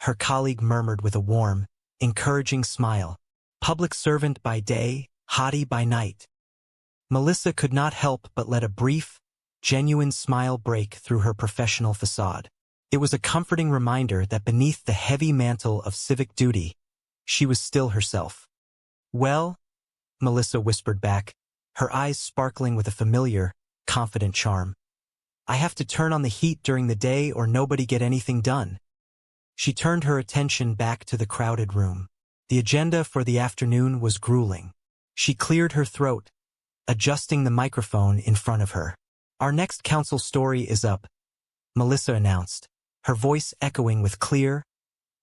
Speaker 21: her colleague murmured with a warm, encouraging smile. Public servant by day, hottie by night. Melissa could not help but let a brief, genuine smile break through her professional facade. It was a comforting reminder that beneath the heavy mantle of civic duty, she was still herself. Well, Melissa whispered back, her eyes sparkling with a familiar, confident charm. I have to turn on the heat during the day or nobody get anything done. She turned her attention back to the crowded room. The agenda for the afternoon was grueling. She cleared her throat, adjusting the microphone in front of her. Our next council story is up, Melissa announced, her voice echoing with clear,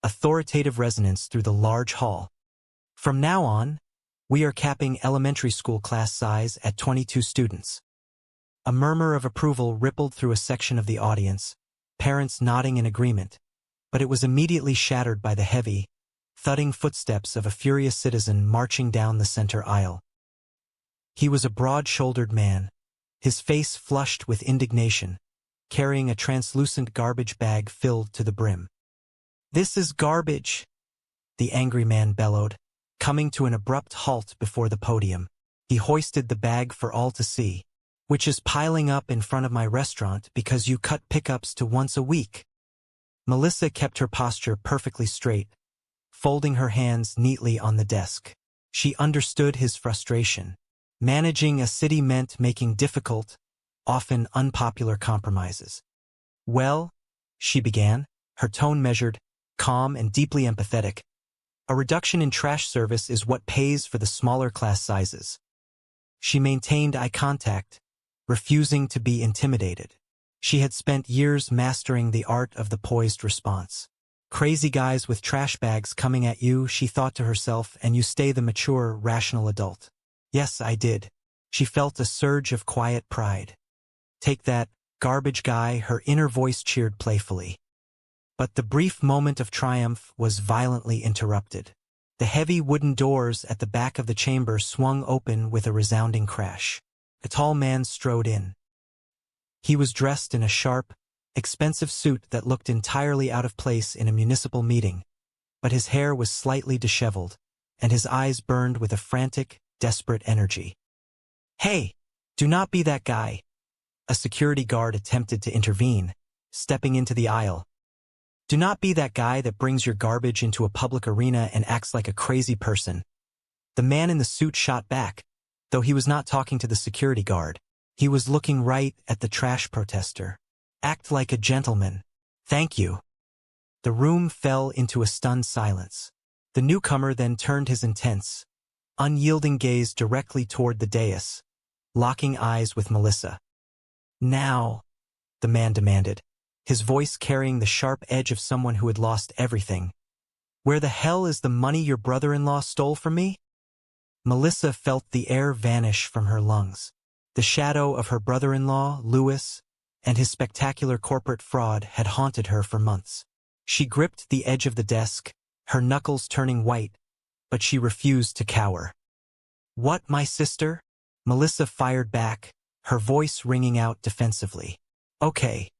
Speaker 21: authoritative resonance through the large hall. From now on, we are capping elementary school class size at 22 students. A murmur of approval rippled through a section of the audience, parents nodding in agreement, but it was immediately shattered by the heavy, thudding footsteps of a furious citizen marching down the center aisle. He was a broad-shouldered man, his face flushed with indignation, carrying a translucent garbage bag filled to the brim. "This is garbage," the angry man bellowed, coming to an abrupt halt before the podium. He hoisted the bag for all to see. "Which is piling up in front of my restaurant because you cut pickups to once a week." Melissa kept her posture perfectly straight, folding her hands neatly on the desk. She understood his frustration. Managing a city meant making difficult, often unpopular compromises. "Well," she began, her tone measured, calm and deeply empathetic, "a reduction in trash service is what pays for the smaller class sizes." She maintained eye contact, refusing to be intimidated. She had spent years mastering the art of the poised response. Crazy guys with trash bags coming at you, she thought to herself, and you stay the mature, rational adult. Yes, I did. She felt a surge of quiet pride. Take that, garbage guy, her inner voice cheered playfully. But the brief moment of triumph was violently interrupted. The heavy wooden doors at the back of the chamber swung open with a resounding crash. A tall man strode in. He was dressed in a sharp, expensive suit that looked entirely out of place in a municipal meeting, but his hair was slightly disheveled, and his eyes burned with a frantic, desperate energy. "Hey, do not be that guy." A security guard attempted to intervene, stepping into the aisle. "Do not be that guy that brings your garbage into a public arena and acts like a crazy person." The man in the suit shot back, though he was not talking to the security guard. He was looking right at the trash protester. "Act like a gentleman. Thank you." The room fell into a stunned silence. The newcomer then turned his intense, unyielding gaze directly toward the dais, locking eyes with Melissa. "Now," the man demanded, his voice carrying the sharp edge of someone who had lost everything. "Where the hell is the money your brother-in-law stole from me?" Melissa felt the air vanish from her lungs. The shadow of her brother-in-law, Louis, and his spectacular corporate fraud had haunted her for months. She gripped the edge of the desk, her knuckles turning white, but she refused to cower. "What, my sister?" Melissa fired back, her voice ringing out defensively. "Okay,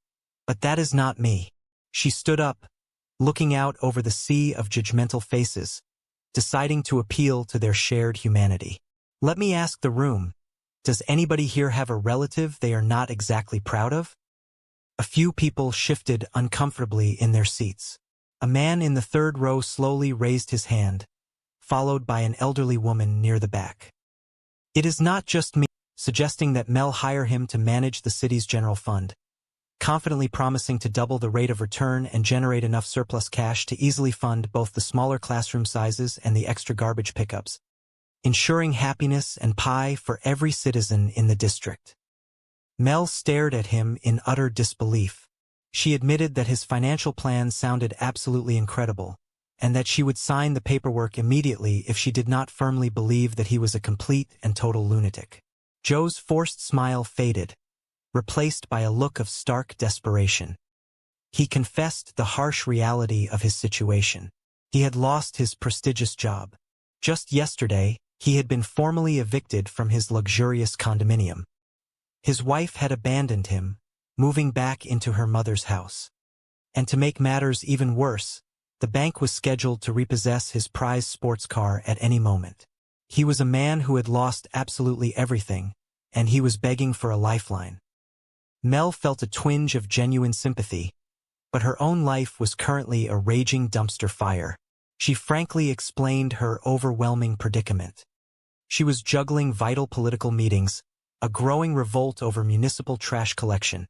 Speaker 21: but that is not me." She stood up, looking out over the sea of judgmental faces, deciding to appeal to their shared humanity. "Let me ask the room, does anybody here have a relative they are not exactly proud of?" A few people shifted uncomfortably in their seats. A man in the third row slowly raised his hand, followed by an elderly woman near the back. "It is not just me," suggesting that Mel hire him to manage the city's general fund, confidently promising to double the rate of return and generate enough surplus cash to easily fund both the smaller classroom sizes and the extra garbage pickups, ensuring happiness and pie for every citizen in the district. Mel stared at him in utter disbelief. She admitted that his financial plan sounded absolutely incredible, and that she would sign the paperwork immediately if she did not firmly believe that he was a complete and total lunatic. Joe's forced smile faded, replaced by a look of stark desperation. He confessed the harsh reality of his situation. He had lost his prestigious job. Just yesterday, he had been formally evicted from his luxurious condominium. His wife had abandoned him, moving back into her mother's house. And to make matters even worse, The bank was scheduled to repossess his prized sports car at any moment. He was a man who had lost absolutely everything, and he was begging for a lifeline. Mel felt a twinge of genuine sympathy, but her own life was currently a raging dumpster fire. She frankly explained her overwhelming predicament. She was juggling vital political meetings, a growing revolt over municipal trash collection,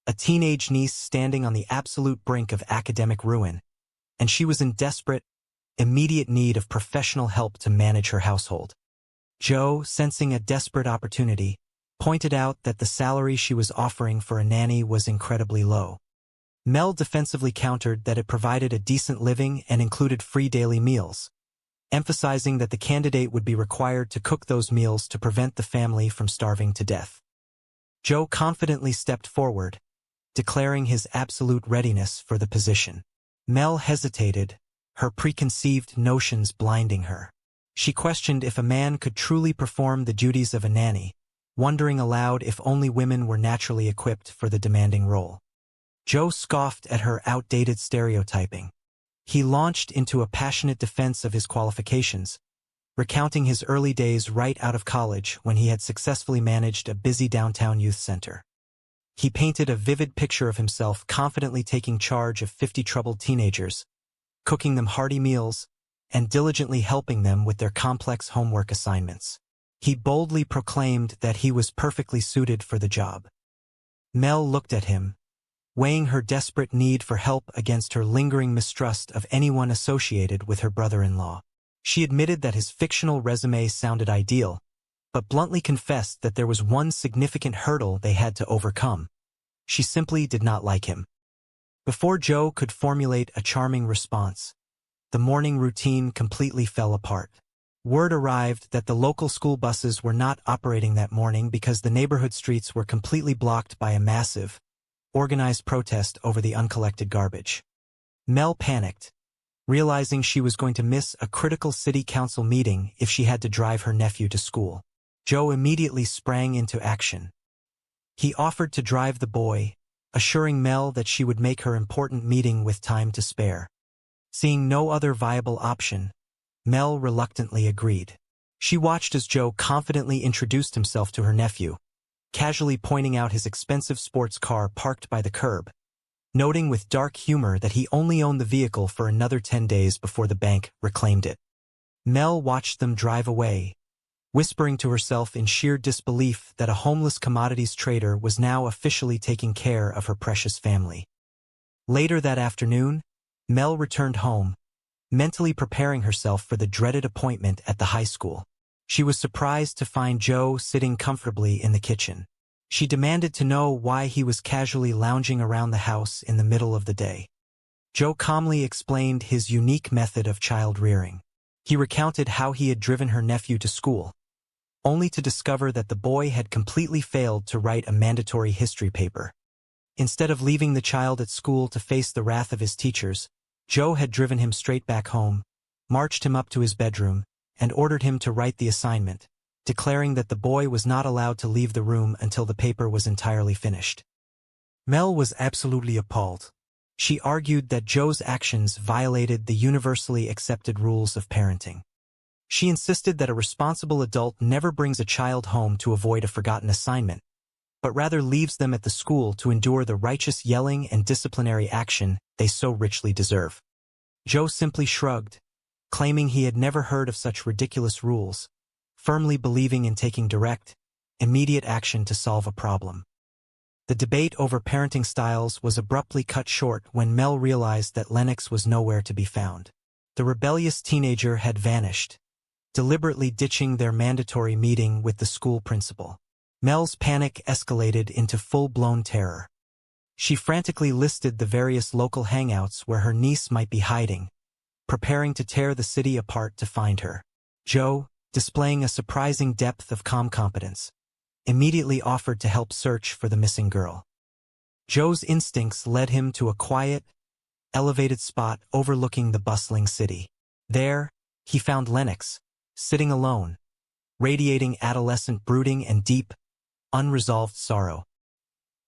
Speaker 21: a teenage niece standing on the absolute brink of academic ruin, and she was in desperate, immediate need of professional help to manage her household. Joe, sensing a desperate opportunity, pointed out that the salary she was offering for a nanny was incredibly low. Mel defensively countered that it provided a decent living and included free daily meals, emphasizing that the candidate would be required to cook those meals to prevent the family from starving to death. Joe confidently stepped forward, declaring his absolute readiness for the position. Mel hesitated, her preconceived notions blinding her. She questioned if a man could truly perform the duties of a nanny, wondering aloud if only women were naturally equipped for the demanding role. Joe scoffed at her outdated stereotyping. He launched into a passionate defense of his qualifications, recounting his early days right out of college when he had successfully managed a busy downtown youth center. He painted a vivid picture of himself confidently taking charge of 50 troubled teenagers, cooking them hearty meals, and diligently helping them with their complex homework assignments. He boldly proclaimed that he was perfectly suited for the job. Mel looked at him, weighing her desperate need for help against her lingering mistrust of anyone associated with her brother-in-law. She admitted that his fictional resume sounded ideal, but bluntly confessed that there was one significant hurdle they had to overcome. She simply did not like him. Before Joe could formulate a charming response, the morning routine completely fell apart. Word arrived that the local school buses were not operating that morning because the neighborhood streets were completely blocked by a massive, organized protest over the uncollected garbage. Mel panicked, realizing she was going to miss a critical city council meeting if she had to drive her nephew to school. Joe immediately sprang into action. He offered to drive the boy, assuring Mel that she would make her important meeting with time to spare. Seeing no other viable option, Mel reluctantly agreed. She watched as Joe confidently introduced himself to her nephew, casually pointing out his expensive sports car parked by the curb, noting with dark humor that he only owned the vehicle for another 10 days before the bank reclaimed it. Mel watched them drive away, whispering to herself in sheer disbelief that a homeless commodities trader was now officially taking care of her precious family. Later that afternoon, Mel returned home, mentally preparing herself for the dreaded appointment at the high school. She was surprised to find Joe sitting comfortably in the kitchen. She demanded to know why he was casually lounging around the house in the middle of the day. Joe calmly explained his unique method of child rearing. He recounted how he had driven her nephew to school, only to discover that the boy had completely failed to write a mandatory history paper. Instead of leaving the child at school to face the wrath of his teachers, Joe had driven him straight back home, marched him up to his bedroom, and ordered him to write the assignment, declaring that the boy was not allowed to leave the room until the paper was entirely finished. Mel was absolutely appalled. She argued that Joe's actions violated the universally accepted rules of parenting. She insisted that a responsible adult never brings a child home to avoid a forgotten assignment, but rather leaves them at the school to endure the righteous yelling and disciplinary action they so richly deserve. Joe simply shrugged, claiming he had never heard of such ridiculous rules, firmly believing in taking direct, immediate action to solve a problem. The debate over parenting styles was abruptly cut short when Mel realized that Lennox was nowhere to be found. The rebellious teenager had vanished, deliberately ditching their mandatory meeting with the school principal. Mel's panic escalated into full-blown terror. She frantically listed the various local hangouts where her niece might be hiding, preparing to tear the city apart to find her. Joe, displaying a surprising depth of calm competence, immediately offered to help search for the missing girl. Joe's instincts led him to a quiet, elevated spot overlooking the bustling city. There, he found Lennox, sitting alone, radiating adolescent brooding and deep, unresolved sorrow.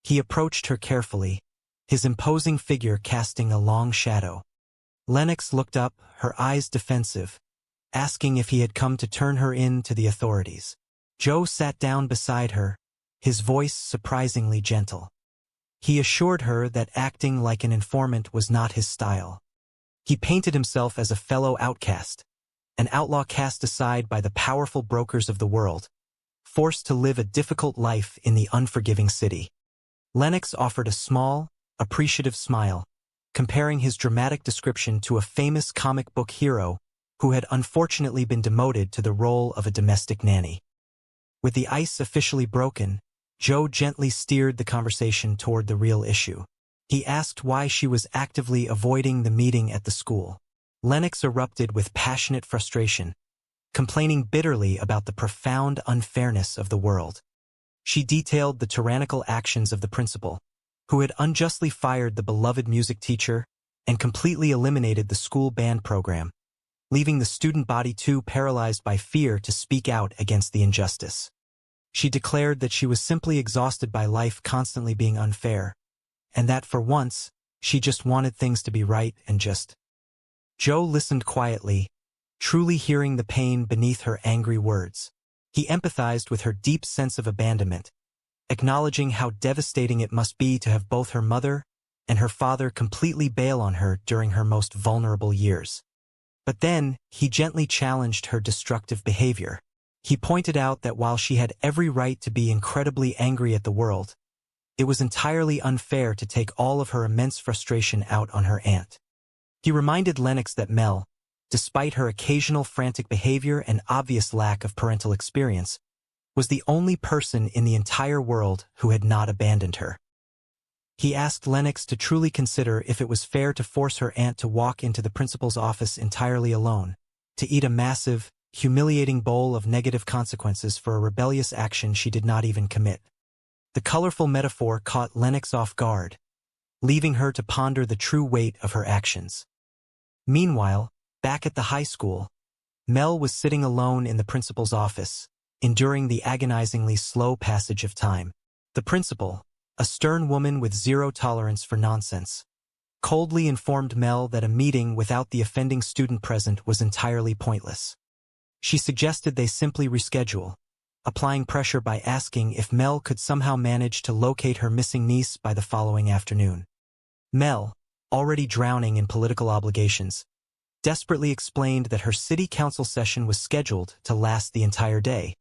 Speaker 21: He approached her carefully, his imposing figure casting a long shadow. Lennox looked up, her eyes defensive, asking if he had come to turn her in to the authorities. Joe sat down beside her, his voice surprisingly gentle. He assured her that acting like an informant was not his style. He painted himself as a fellow outcast, an outlaw cast aside by the powerful brokers of the world, forced to live a difficult life in the unforgiving city. Lennox offered a small, appreciative smile, comparing his dramatic description to a famous comic book hero who had unfortunately been demoted to the role of a domestic nanny. With the ice officially broken, Joe gently steered the conversation toward the real issue. He asked why she was actively avoiding the meeting at the school. Lennox erupted with passionate frustration, complaining bitterly about the profound unfairness of the world. She detailed the tyrannical actions of the principal, who had unjustly fired the beloved music teacher and completely eliminated the school band program, leaving the student body too paralyzed by fear to speak out against the injustice. She declared that she was simply exhausted by life constantly being unfair, and that for once, she just wanted things to be right and just. Joe listened quietly, truly hearing the pain beneath her angry words. He empathized with her deep sense of abandonment, acknowledging how devastating it must be to have both her mother and her father completely bail on her during her most vulnerable years. But then, he gently challenged her destructive behavior. He pointed out that while she had every right to be incredibly angry at the world, it was entirely unfair to take all of her immense frustration out on her aunt. He reminded Lennox that Mel, despite her occasional frantic behavior and obvious lack of parental experience, was the only person in the entire world who had not abandoned her. He asked Lennox to truly consider if it was fair to force her aunt to walk into the principal's office entirely alone, to eat a massive, humiliating bowl of negative consequences for a rebellious action she did not even commit. The colorful metaphor caught Lennox off guard, leaving her to ponder the true weight of her actions. Meanwhile, back at the high school, Mel was sitting alone in the principal's office, enduring the agonizingly slow passage of time. The principal, a stern woman with zero tolerance for nonsense, coldly informed Mel that a meeting without the offending student present was entirely pointless. She suggested they simply reschedule, applying pressure by asking if Mel could somehow manage to locate her missing niece by the following afternoon. Mel, already drowning in political obligations, desperately explained that her city council session was scheduled to last the entire day,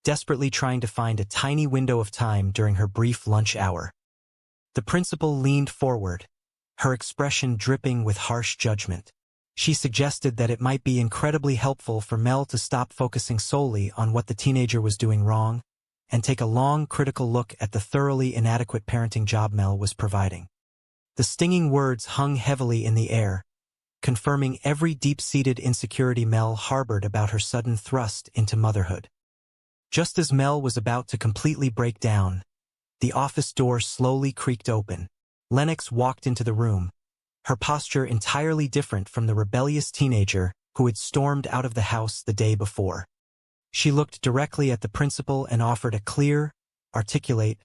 Speaker 21: desperately trying to find a tiny window of time during her brief lunch hour. The principal leaned forward, her expression dripping with harsh judgment. She suggested that it might be incredibly helpful for Mel to stop focusing solely on what the teenager was doing wrong and take a long, critical look at the thoroughly inadequate parenting job Mel was providing. The stinging words hung heavily in the air, confirming every deep-seated insecurity Mel harbored about her sudden thrust into motherhood. Just as Mel was about to completely break down, the office door slowly creaked open. Lennox walked into the room, her posture entirely different from the rebellious teenager who had stormed out of the house the day before. She looked directly at the principal and offered a clear, articulate,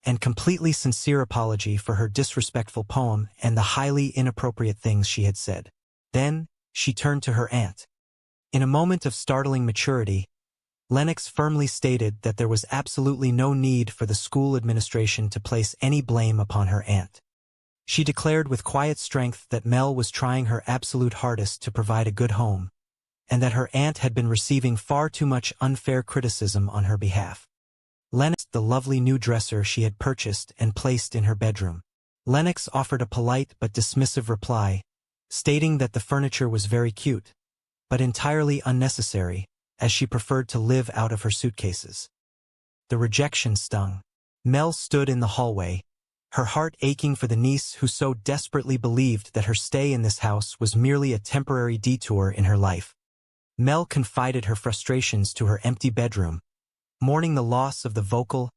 Speaker 21: and completely sincere apology for her disrespectful poem and the highly inappropriate things she had said. Then, she turned to her aunt. In a moment of startling maturity, Lennox firmly stated that there was absolutely no need for the school administration to place any blame upon her aunt. She declared with quiet strength that Mel was trying her absolute hardest to provide a good home, and that her aunt had been receiving far too much unfair criticism on her behalf. Lennox, the lovely new dresser she had purchased and placed in her bedroom. Lennox offered a polite but dismissive reply, stating that the furniture was very cute, but entirely unnecessary, as she preferred to live out of her suitcases. The rejection stung. Mel stood in the hallway, her heart aching for the niece who so desperately believed that her stay in this house was merely a temporary detour in her life. Mel confided her frustrations to her empty bedroom, mourning the loss of the vocal,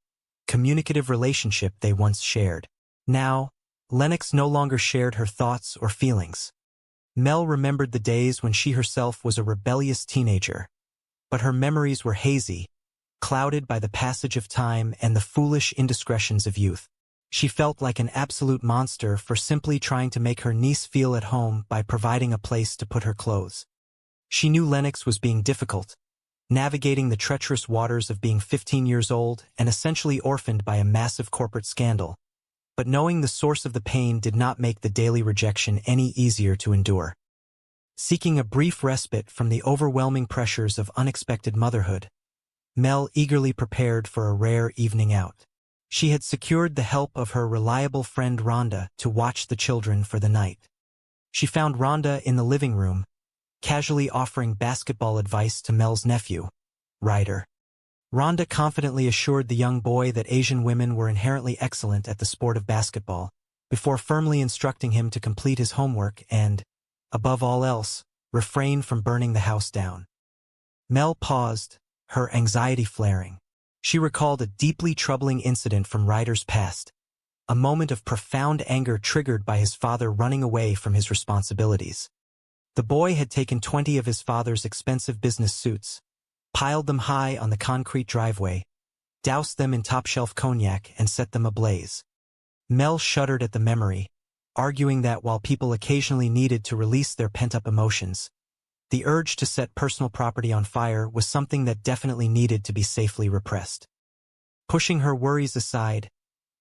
Speaker 21: communicative relationship they once shared. Now, Lennox no longer shared her thoughts or feelings. Mel remembered the days when she herself was a rebellious teenager, but her memories were hazy, clouded by the passage of time and the foolish indiscretions of youth. She felt like an absolute monster for simply trying to make her niece feel at home by providing a place to put her clothes. She knew Lennox was being difficult, navigating the treacherous waters of being 15 years old and essentially orphaned by a massive corporate scandal. But knowing the source of the pain did not make the daily rejection any easier to endure. Seeking a brief respite from the overwhelming pressures of unexpected motherhood, Mel eagerly prepared for a rare evening out. She had secured the help of her reliable friend Rhonda to watch the children for the night. She found Rhonda in the living room, casually offering basketball advice to Mel's nephew, Ryder. Rhonda confidently assured the young boy that Asian women were inherently excellent at the sport of basketball, before firmly instructing him to complete his homework and, above all else, refrain from burning the house down. Mel paused, her anxiety flaring. She recalled a deeply troubling incident from Ryder's past, a moment of profound anger triggered by his father running away from his responsibilities. The boy had taken 20 of his father's expensive business suits, piled them high on the concrete driveway, doused them in top-shelf cognac, and set them ablaze. Mel shuddered at the memory, arguing that while people occasionally needed to release their pent-up emotions, the urge to set personal property on fire was something that definitely needed to be safely repressed. Pushing her worries aside,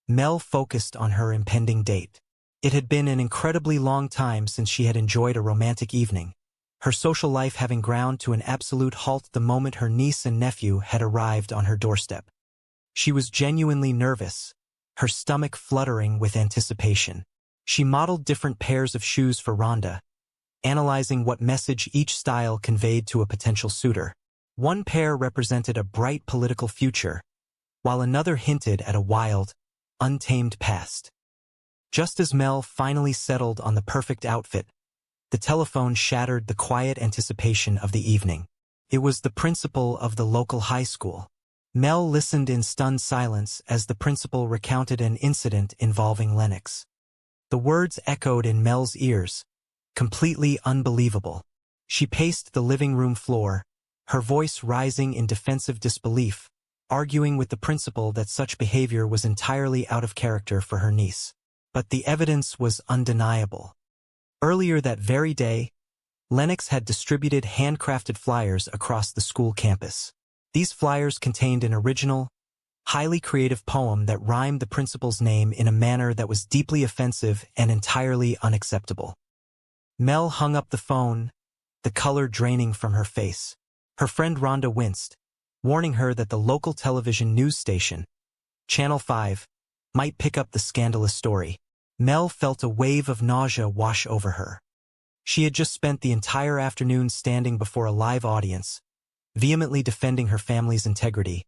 Speaker 21: Mel focused on her impending date. It had been an incredibly long time since she had enjoyed a romantic evening, her social life having ground to an absolute halt the moment her niece and nephew had arrived on her doorstep. She was genuinely nervous, her stomach fluttering with anticipation. She modeled different pairs of shoes for Rhonda, analyzing what message each style conveyed to a potential suitor. One pair represented a bright political future, while another hinted at a wild, untamed past. Just as Mel finally settled on the perfect outfit, the telephone shattered the quiet anticipation of the evening. It was the principal of the local high school. Mel listened in stunned silence as the principal recounted an incident involving Lennox. The words echoed in Mel's ears, completely unbelievable. She paced the living room floor, her voice rising in defensive disbelief, arguing with the principal that such behavior was entirely out of character for her niece. But the evidence was undeniable. Earlier that very day, Lennox had distributed handcrafted flyers across the school campus. These flyers contained an original, highly creative poem that rhymed the principal's name in a manner that was deeply offensive and entirely unacceptable. Mel hung up the phone, the color draining from her face. Her friend Rhonda winced, warning her that the local television news station, Channel 5, might pick up the scandalous story. Mel felt a wave of nausea wash over her. She had just spent the entire afternoon standing before a live audience, vehemently defending her family's integrity.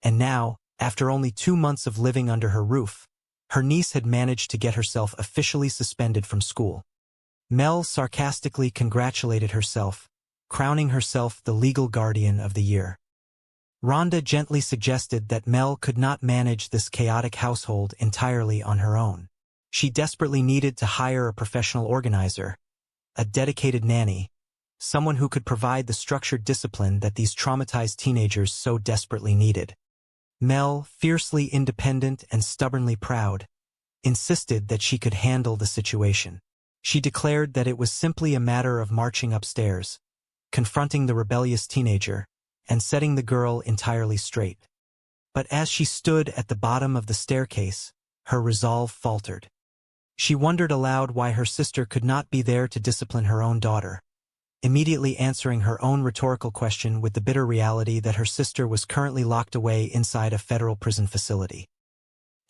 Speaker 21: And now, after only 2 months of living under her roof, her niece had managed to get herself officially suspended from school. Mel sarcastically congratulated herself, crowning herself the legal guardian of the year. Rhonda gently suggested that Mel could not manage this chaotic household entirely on her own. She desperately needed to hire a professional organizer, a dedicated nanny, someone who could provide the structured discipline that these traumatized teenagers so desperately needed. Mel, fiercely independent and stubbornly proud, insisted that she could handle the situation. She declared that it was simply a matter of marching upstairs, confronting the rebellious teenager, and setting the girl entirely straight. But as she stood at the bottom of the staircase, her resolve faltered. She wondered aloud why her sister could not be there to discipline her own daughter, immediately answering her own rhetorical question with the bitter reality that her sister was currently locked away inside a federal prison facility.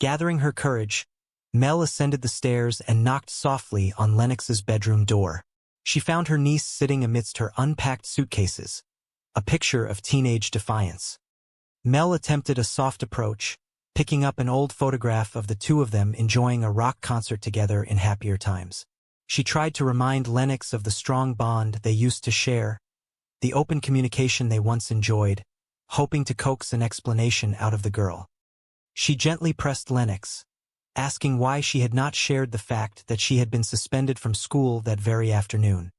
Speaker 21: Gathering her courage, Mel ascended the stairs and knocked softly on Lennox's bedroom door. She found her niece sitting amidst her unpacked suitcases, a picture of teenage defiance. Mel attempted a soft approach, picking up an old photograph of the two of them enjoying a rock concert together in happier times. She tried to remind Lennox of the strong bond they used to share, the open communication they once enjoyed, hoping to coax an explanation out of the girl. She gently pressed Lennox, asking why she had not shared the fact that she had been suspended from school that very afternoon.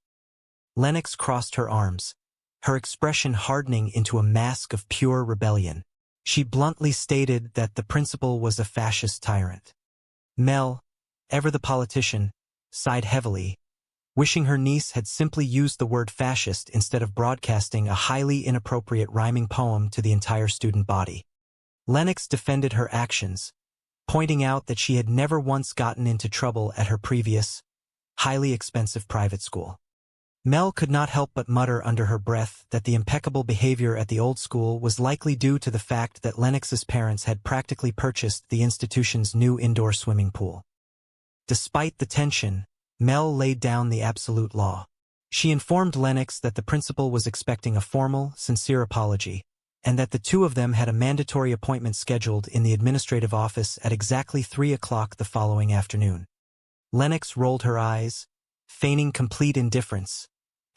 Speaker 21: Lennox crossed her arms, her expression hardening into a mask of pure rebellion. She bluntly stated that the principal was a fascist tyrant. Mel, ever the politician, sighed heavily, wishing her niece had simply used the word fascist instead of broadcasting a highly inappropriate rhyming poem to the entire student body. Lennox defended her actions, pointing out that she had never once gotten into trouble at her previous, highly expensive private school. Mel could not help but mutter under her breath that the impeccable behavior at the old school was likely due to the fact that Lennox's parents had practically purchased the institution's new indoor swimming pool. Despite the tension, Mel laid down the absolute law. She informed Lennox that the principal was expecting a formal, sincere apology, and that the two of them had a mandatory appointment scheduled in the administrative office at exactly 3 o'clock the following afternoon. Lennox rolled her eyes, feigning complete indifference,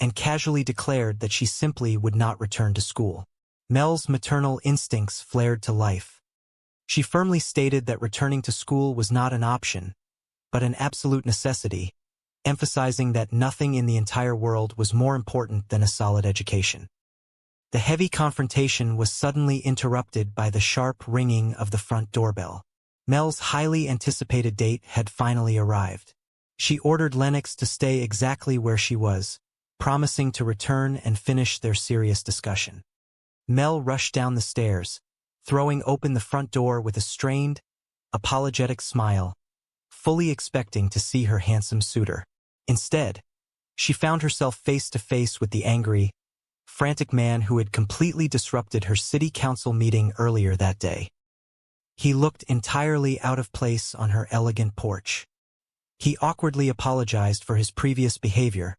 Speaker 21: and casually declared that she simply would not return to school. Mel's maternal instincts flared to life. She firmly stated that returning to school was not an option, but an absolute necessity, emphasizing that nothing in the entire world was more important than a solid education. The heavy confrontation was suddenly interrupted by the sharp ringing of the front doorbell. Mel's highly anticipated date had finally arrived. She ordered Lennox to stay exactly where she was, promising to return and finish their serious discussion. Mel rushed down the stairs, throwing open the front door with a strained, apologetic smile, fully expecting to see her handsome suitor. Instead, she found herself face to face with the angry, frantic man who had completely disrupted her city council meeting earlier that day. He looked entirely out of place on her elegant porch. He awkwardly apologized for his previous behavior,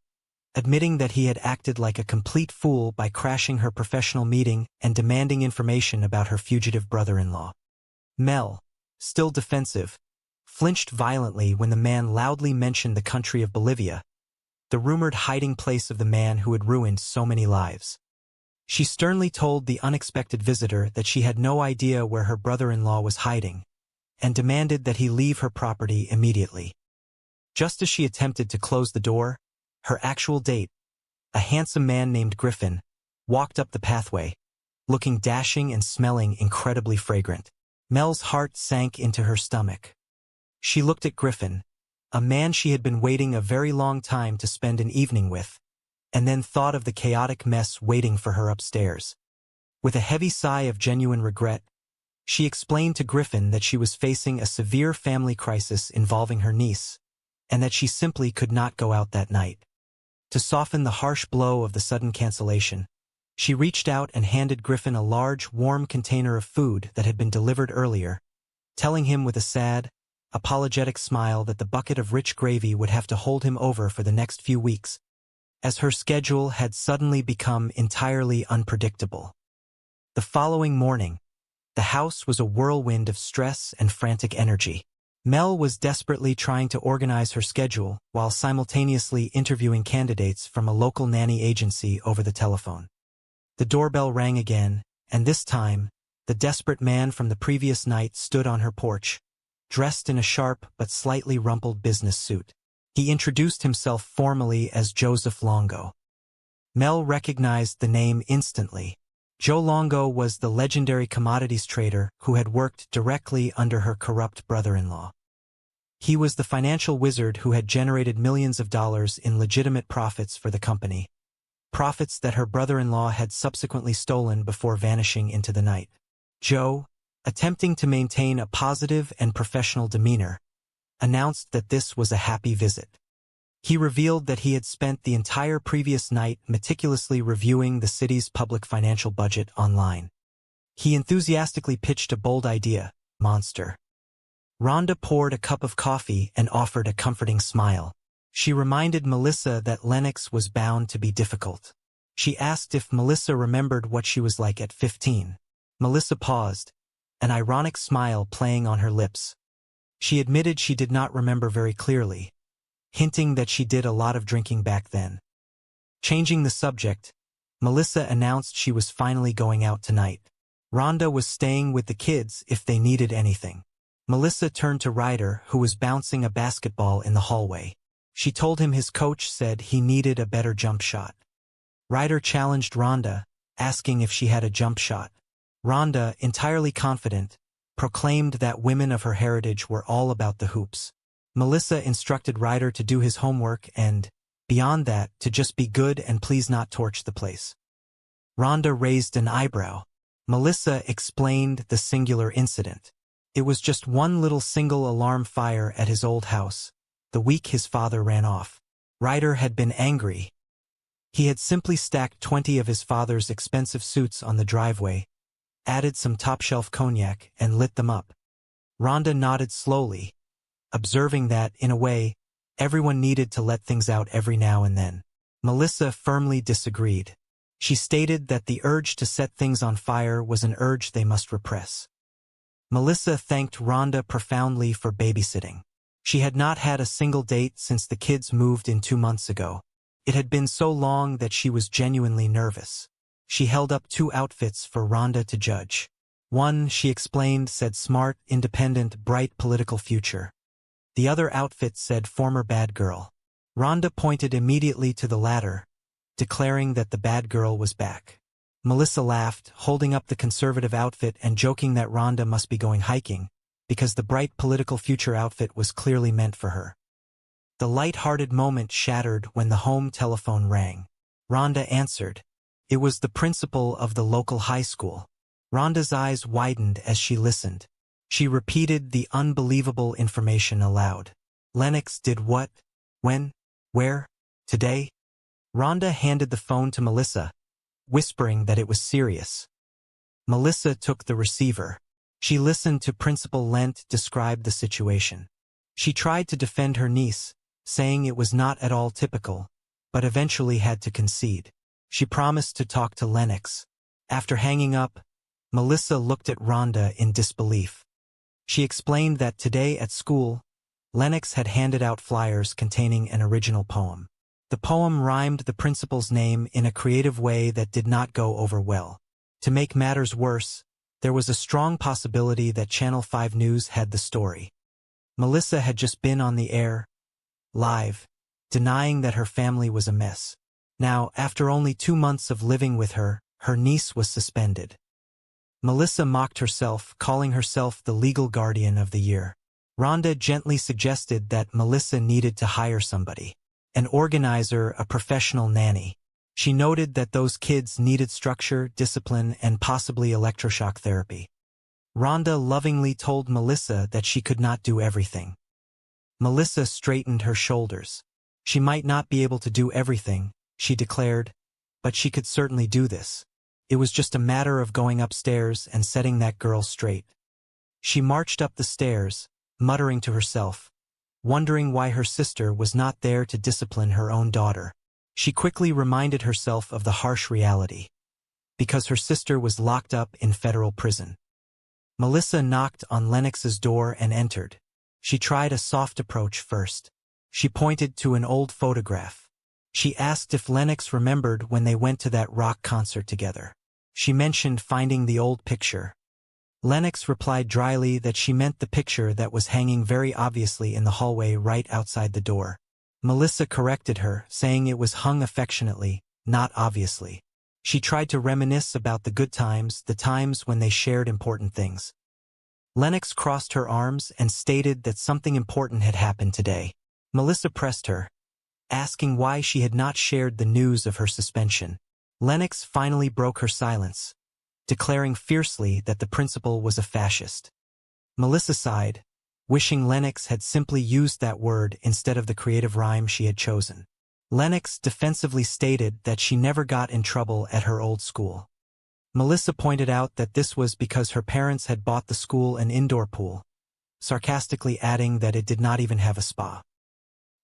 Speaker 21: admitting that he had acted like a complete fool by crashing her professional meeting and demanding information about her fugitive brother-in-law. Mel, still defensive, flinched violently when the man loudly mentioned the country of Bolivia, the rumored hiding place of the man who had ruined so many lives. She sternly told the unexpected visitor that she had no idea where her brother-in-law was hiding, and demanded that he leave her property immediately. Just as she attempted to close the door, her actual date, a handsome man named Griffin, walked up the pathway, looking dashing and smelling incredibly fragrant. Mel's heart sank into her stomach. She looked at Griffin, a man she had been waiting a very long time to spend an evening with, and then thought of the chaotic mess waiting for her upstairs. With a heavy sigh of genuine regret, she explained to Griffin that she was facing a severe family crisis involving her niece, and that she simply could not go out that night. To soften the harsh blow of the sudden cancellation, she reached out and handed Griffin a large, warm container of food that had been delivered earlier, telling him with a sad, apologetic smile that the bucket of rich gravy would have to hold him over for the next few weeks, as her schedule had suddenly become entirely unpredictable. The following morning, the house was a whirlwind of stress and frantic energy. Mel was desperately trying to organize her schedule while simultaneously interviewing candidates from a local nanny agency over the telephone. The doorbell rang again, and this time, the desperate man from the previous night stood on her porch, dressed in a sharp but slightly rumpled business suit. He introduced himself formally as Joseph Longo. Mel recognized the name instantly. Joe Longo was the legendary commodities trader who had worked directly under her corrupt brother-in-law. He was the financial wizard who had generated millions of dollars in legitimate profits for the company, profits that her brother-in-law had subsequently stolen before vanishing into the night. Joe, attempting to maintain a positive and professional demeanor, announced that this was a happy visit. He revealed that he had spent the entire previous night meticulously reviewing the city's public financial budget online. He enthusiastically pitched a bold idea, Monster. Rhonda poured a cup of coffee and offered a comforting smile. She reminded Melissa that Lennox was bound to be difficult. She asked if Melissa remembered what she was like at 15. Melissa paused, an ironic smile playing on her lips. She admitted she did not remember very clearly, hinting that she did a lot of drinking back then. Changing the subject, Melissa announced she was finally going out tonight. Rhonda was staying with the kids if they needed anything. Melissa turned to Ryder, who was bouncing a basketball in the hallway. She told him his coach said he needed a better jump shot. Ryder challenged Rhonda, asking if she had a jump shot. Rhonda, entirely confident, proclaimed that women of her heritage were all about the hoops. Melissa instructed Ryder to do his homework and, beyond that, to just be good and please not torch the place. Rhonda raised an eyebrow. Melissa explained the singular incident. It was just one little single alarm fire at his old house, the week his father ran off. Ryder had been angry. He had simply stacked 20 of his father's expensive suits on the driveway, added some top-shelf cognac, and lit them up. Rhonda nodded slowly, observing that, in a way, everyone needed to let things out every now and then. Melissa firmly disagreed. She stated that the urge to set things on fire was an urge they must repress. Melissa thanked Rhonda profoundly for babysitting. She had not had a single date since the kids moved in 2 months ago. It had been so long that she was genuinely nervous. She held up 2 outfits for Rhonda to judge. One, she explained, said smart, independent, bright political future. The other outfit said former bad girl. Rhonda pointed immediately to the latter, declaring that the bad girl was back. Melissa laughed, holding up the conservative outfit and joking that Rhonda must be going hiking, because the bright political future outfit was clearly meant for her. The light-hearted moment shattered when the home telephone rang. Rhonda answered. It was the principal of the local high school. Rhonda's eyes widened as she listened. She repeated the unbelievable information aloud. Lennox did what? When? Where? Today? Rhonda handed the phone to Melissa, whispering that it was serious. Melissa took the receiver. She listened to Principal Lent describe the situation. She tried to defend her niece, saying it was not at all typical, but eventually had to concede. She promised to talk to Lennox. After hanging up, Melissa looked at Rhonda in disbelief. She explained that today at school, Lennox had handed out flyers containing an original poem. The poem rhymed the principal's name in a creative way that did not go over well. To make matters worse, there was a strong possibility that Channel 5 News had the story. Melissa had just been on the air, live, denying that her family was a mess. Now, after only 2 months of living with her, her niece was suspended. Melissa mocked herself, calling herself the legal guardian of the year. Rhonda gently suggested that Melissa needed to hire somebody. An organizer, a professional nanny. She noted that those kids needed structure, discipline, and possibly electroshock therapy. Rhonda lovingly told Melissa that she could not do everything. Melissa straightened her shoulders. She might not be able to do everything, she declared, but she could certainly do this. It was just a matter of going upstairs and setting that girl straight. She marched up the stairs, muttering to herself, wondering why her sister was not there to discipline her own daughter. She quickly reminded herself of the harsh reality. Because her sister was locked up in federal prison. Melissa knocked on Lennox's door and entered. She tried a soft approach first. She pointed to an old photograph. She asked if Lennox remembered when they went to that rock concert together. She mentioned finding the old picture. Lennox replied dryly that she meant the picture that was hanging very obviously in the hallway right outside the door. Melissa corrected her, saying it was hung affectionately, not obviously. She tried to reminisce about the good times, the times when they shared important things. Lennox crossed her arms and stated that something important had happened today. Melissa pressed her, asking why she had not shared the news of her suspension. Lennox finally broke her silence, declaring fiercely that the principal was a fascist. Melissa sighed, wishing Lennox had simply used that word instead of the creative rhyme she had chosen. Lennox defensively stated that she never got in trouble at her old school. Melissa pointed out that this was because her parents had bought the school an indoor pool, sarcastically adding that it did not even have a spa.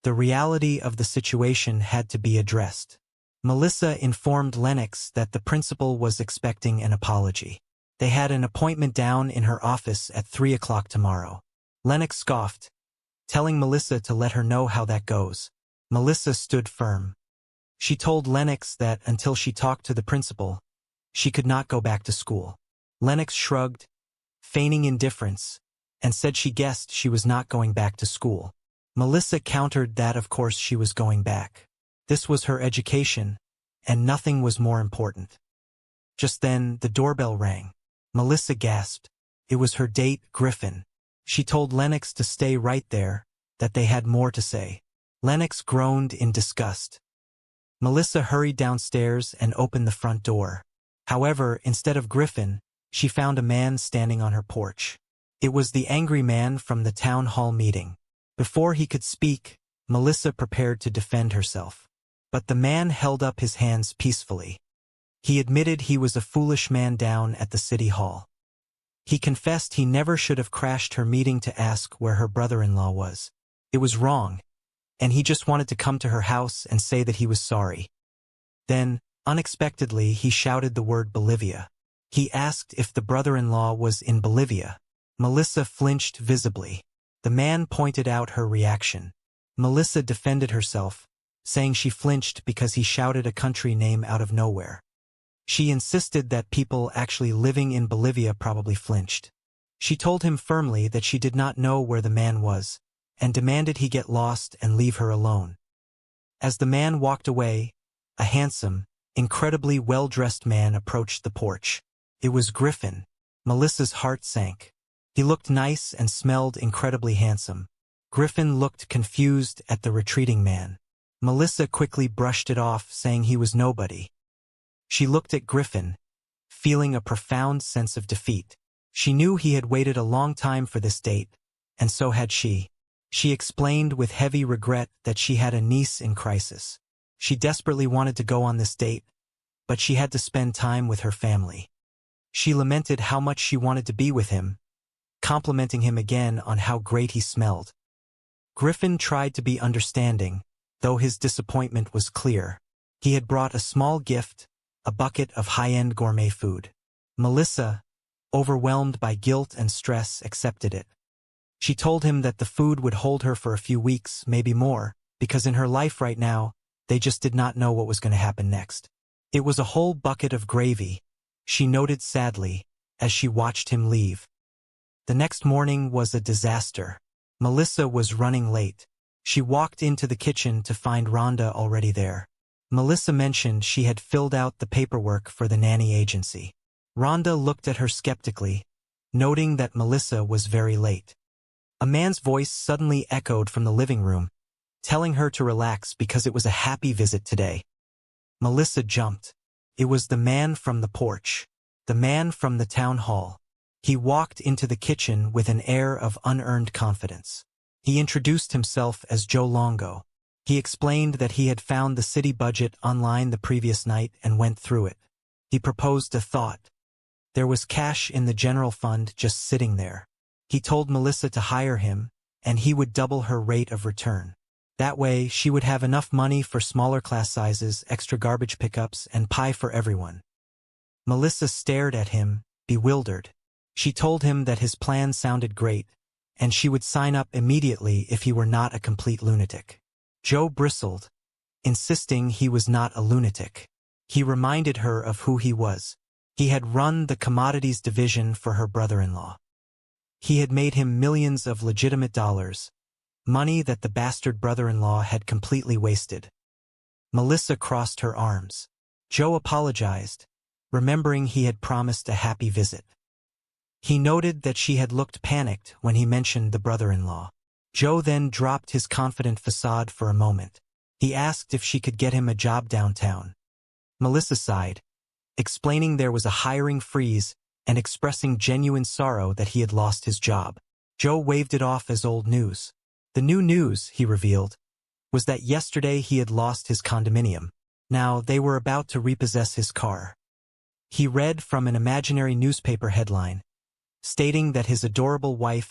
Speaker 21: The reality of the situation had to be addressed. Melissa informed Lennox that the principal was expecting an apology. They had an appointment down in her office at 3 o'clock tomorrow. Lennox scoffed, telling Melissa to let her know how that goes. Melissa stood firm. She told Lennox that until she talked to the principal, she could not go back to school. Lennox shrugged, feigning indifference, and said she guessed she was not going back to school. Melissa countered that of course she was going back. This was her education, and nothing was more important. Just then, the doorbell rang. Melissa gasped. It was her date, Griffin. She told Lennox to stay right there, that they had more to say. Lennox groaned in disgust. Melissa hurried downstairs and opened the front door. However, instead of Griffin, she found a man standing on her porch. It was the angry man from the town hall meeting. Before he could speak, Melissa prepared to defend herself. But the man held up his hands peacefully. He admitted he was a foolish man down at the city hall. He confessed he never should have crashed her meeting to ask where her brother-in-law was. It was wrong, and he just wanted to come to her house and say that he was sorry. Then, unexpectedly, he shouted the word Bolivia. He asked if the brother-in-law was in Bolivia. Melissa flinched visibly. The man pointed out her reaction. Melissa defended herself, saying she flinched because he shouted a country name out of nowhere. She insisted that people actually living in Bolivia probably flinched. She told him firmly that she did not know where the man was, and demanded he get lost and leave her alone. As the man walked away, a handsome, incredibly well-dressed man approached the porch. It was Griffin. Melissa's heart sank. He looked nice and smelled incredibly handsome. Griffin looked confused at the retreating man. Melissa quickly brushed it off, saying he was nobody. She looked at Griffin, feeling a profound sense of defeat. She knew he had waited a long time for this date, and so had she. She explained with heavy regret that she had a niece in crisis. She desperately wanted to go on this date, but she had to spend time with her family. She lamented how much she wanted to be with him, complimenting him again on how great he smelled. Griffin tried to be understanding, though his disappointment was clear. He had brought a small gift, a bucket of high-end gourmet food. Melissa, overwhelmed by guilt and stress, accepted it. She told him that the food would hold her for a few weeks, maybe more, because in her life right now, they just did not know what was going to happen next. It was a whole bucket of gravy, she noted sadly, as she watched him leave. The next morning was a disaster. Melissa was running late. She walked into the kitchen to find Rhonda already there. Melissa mentioned she had filled out the paperwork for the nanny agency. Rhonda looked at her skeptically, noting that Melissa was very late. A man's voice suddenly echoed from the living room, telling her to relax because it was a happy visit today. Melissa jumped. It was the man from the porch, the man from the town hall. He walked into the kitchen with an air of unearned confidence. He introduced himself as Joe Longo. He explained that he had found the city budget online the previous night and went through it. He proposed a thought. There was cash in the general fund just sitting there. He told Melissa to hire him, and he would double her rate of return. That way, she would have enough money for smaller class sizes, extra garbage pickups, and pie for everyone. Melissa stared at him, bewildered. She told him that his plan sounded great, and she would sign up immediately if he were not a complete lunatic. Joe bristled, insisting he was not a lunatic. He reminded her of who he was. He had run the commodities division for her brother-in-law. He had made him millions of legitimate dollars, money that the bastard brother-in-law had completely wasted. Melissa crossed her arms. Joe apologized, remembering he had promised a happy visit. He noted that she had looked panicked when he mentioned the brother-in-law. Joe then dropped his confident facade for a moment. He asked if she could get him a job downtown. Melissa sighed, explaining there was a hiring freeze and expressing genuine sorrow that he had lost his job. Joe waved it off as old news. The new news, he revealed, was that yesterday he had lost his condominium. Now they were about to repossess his car. He read from an imaginary newspaper headline, stating that his adorable wife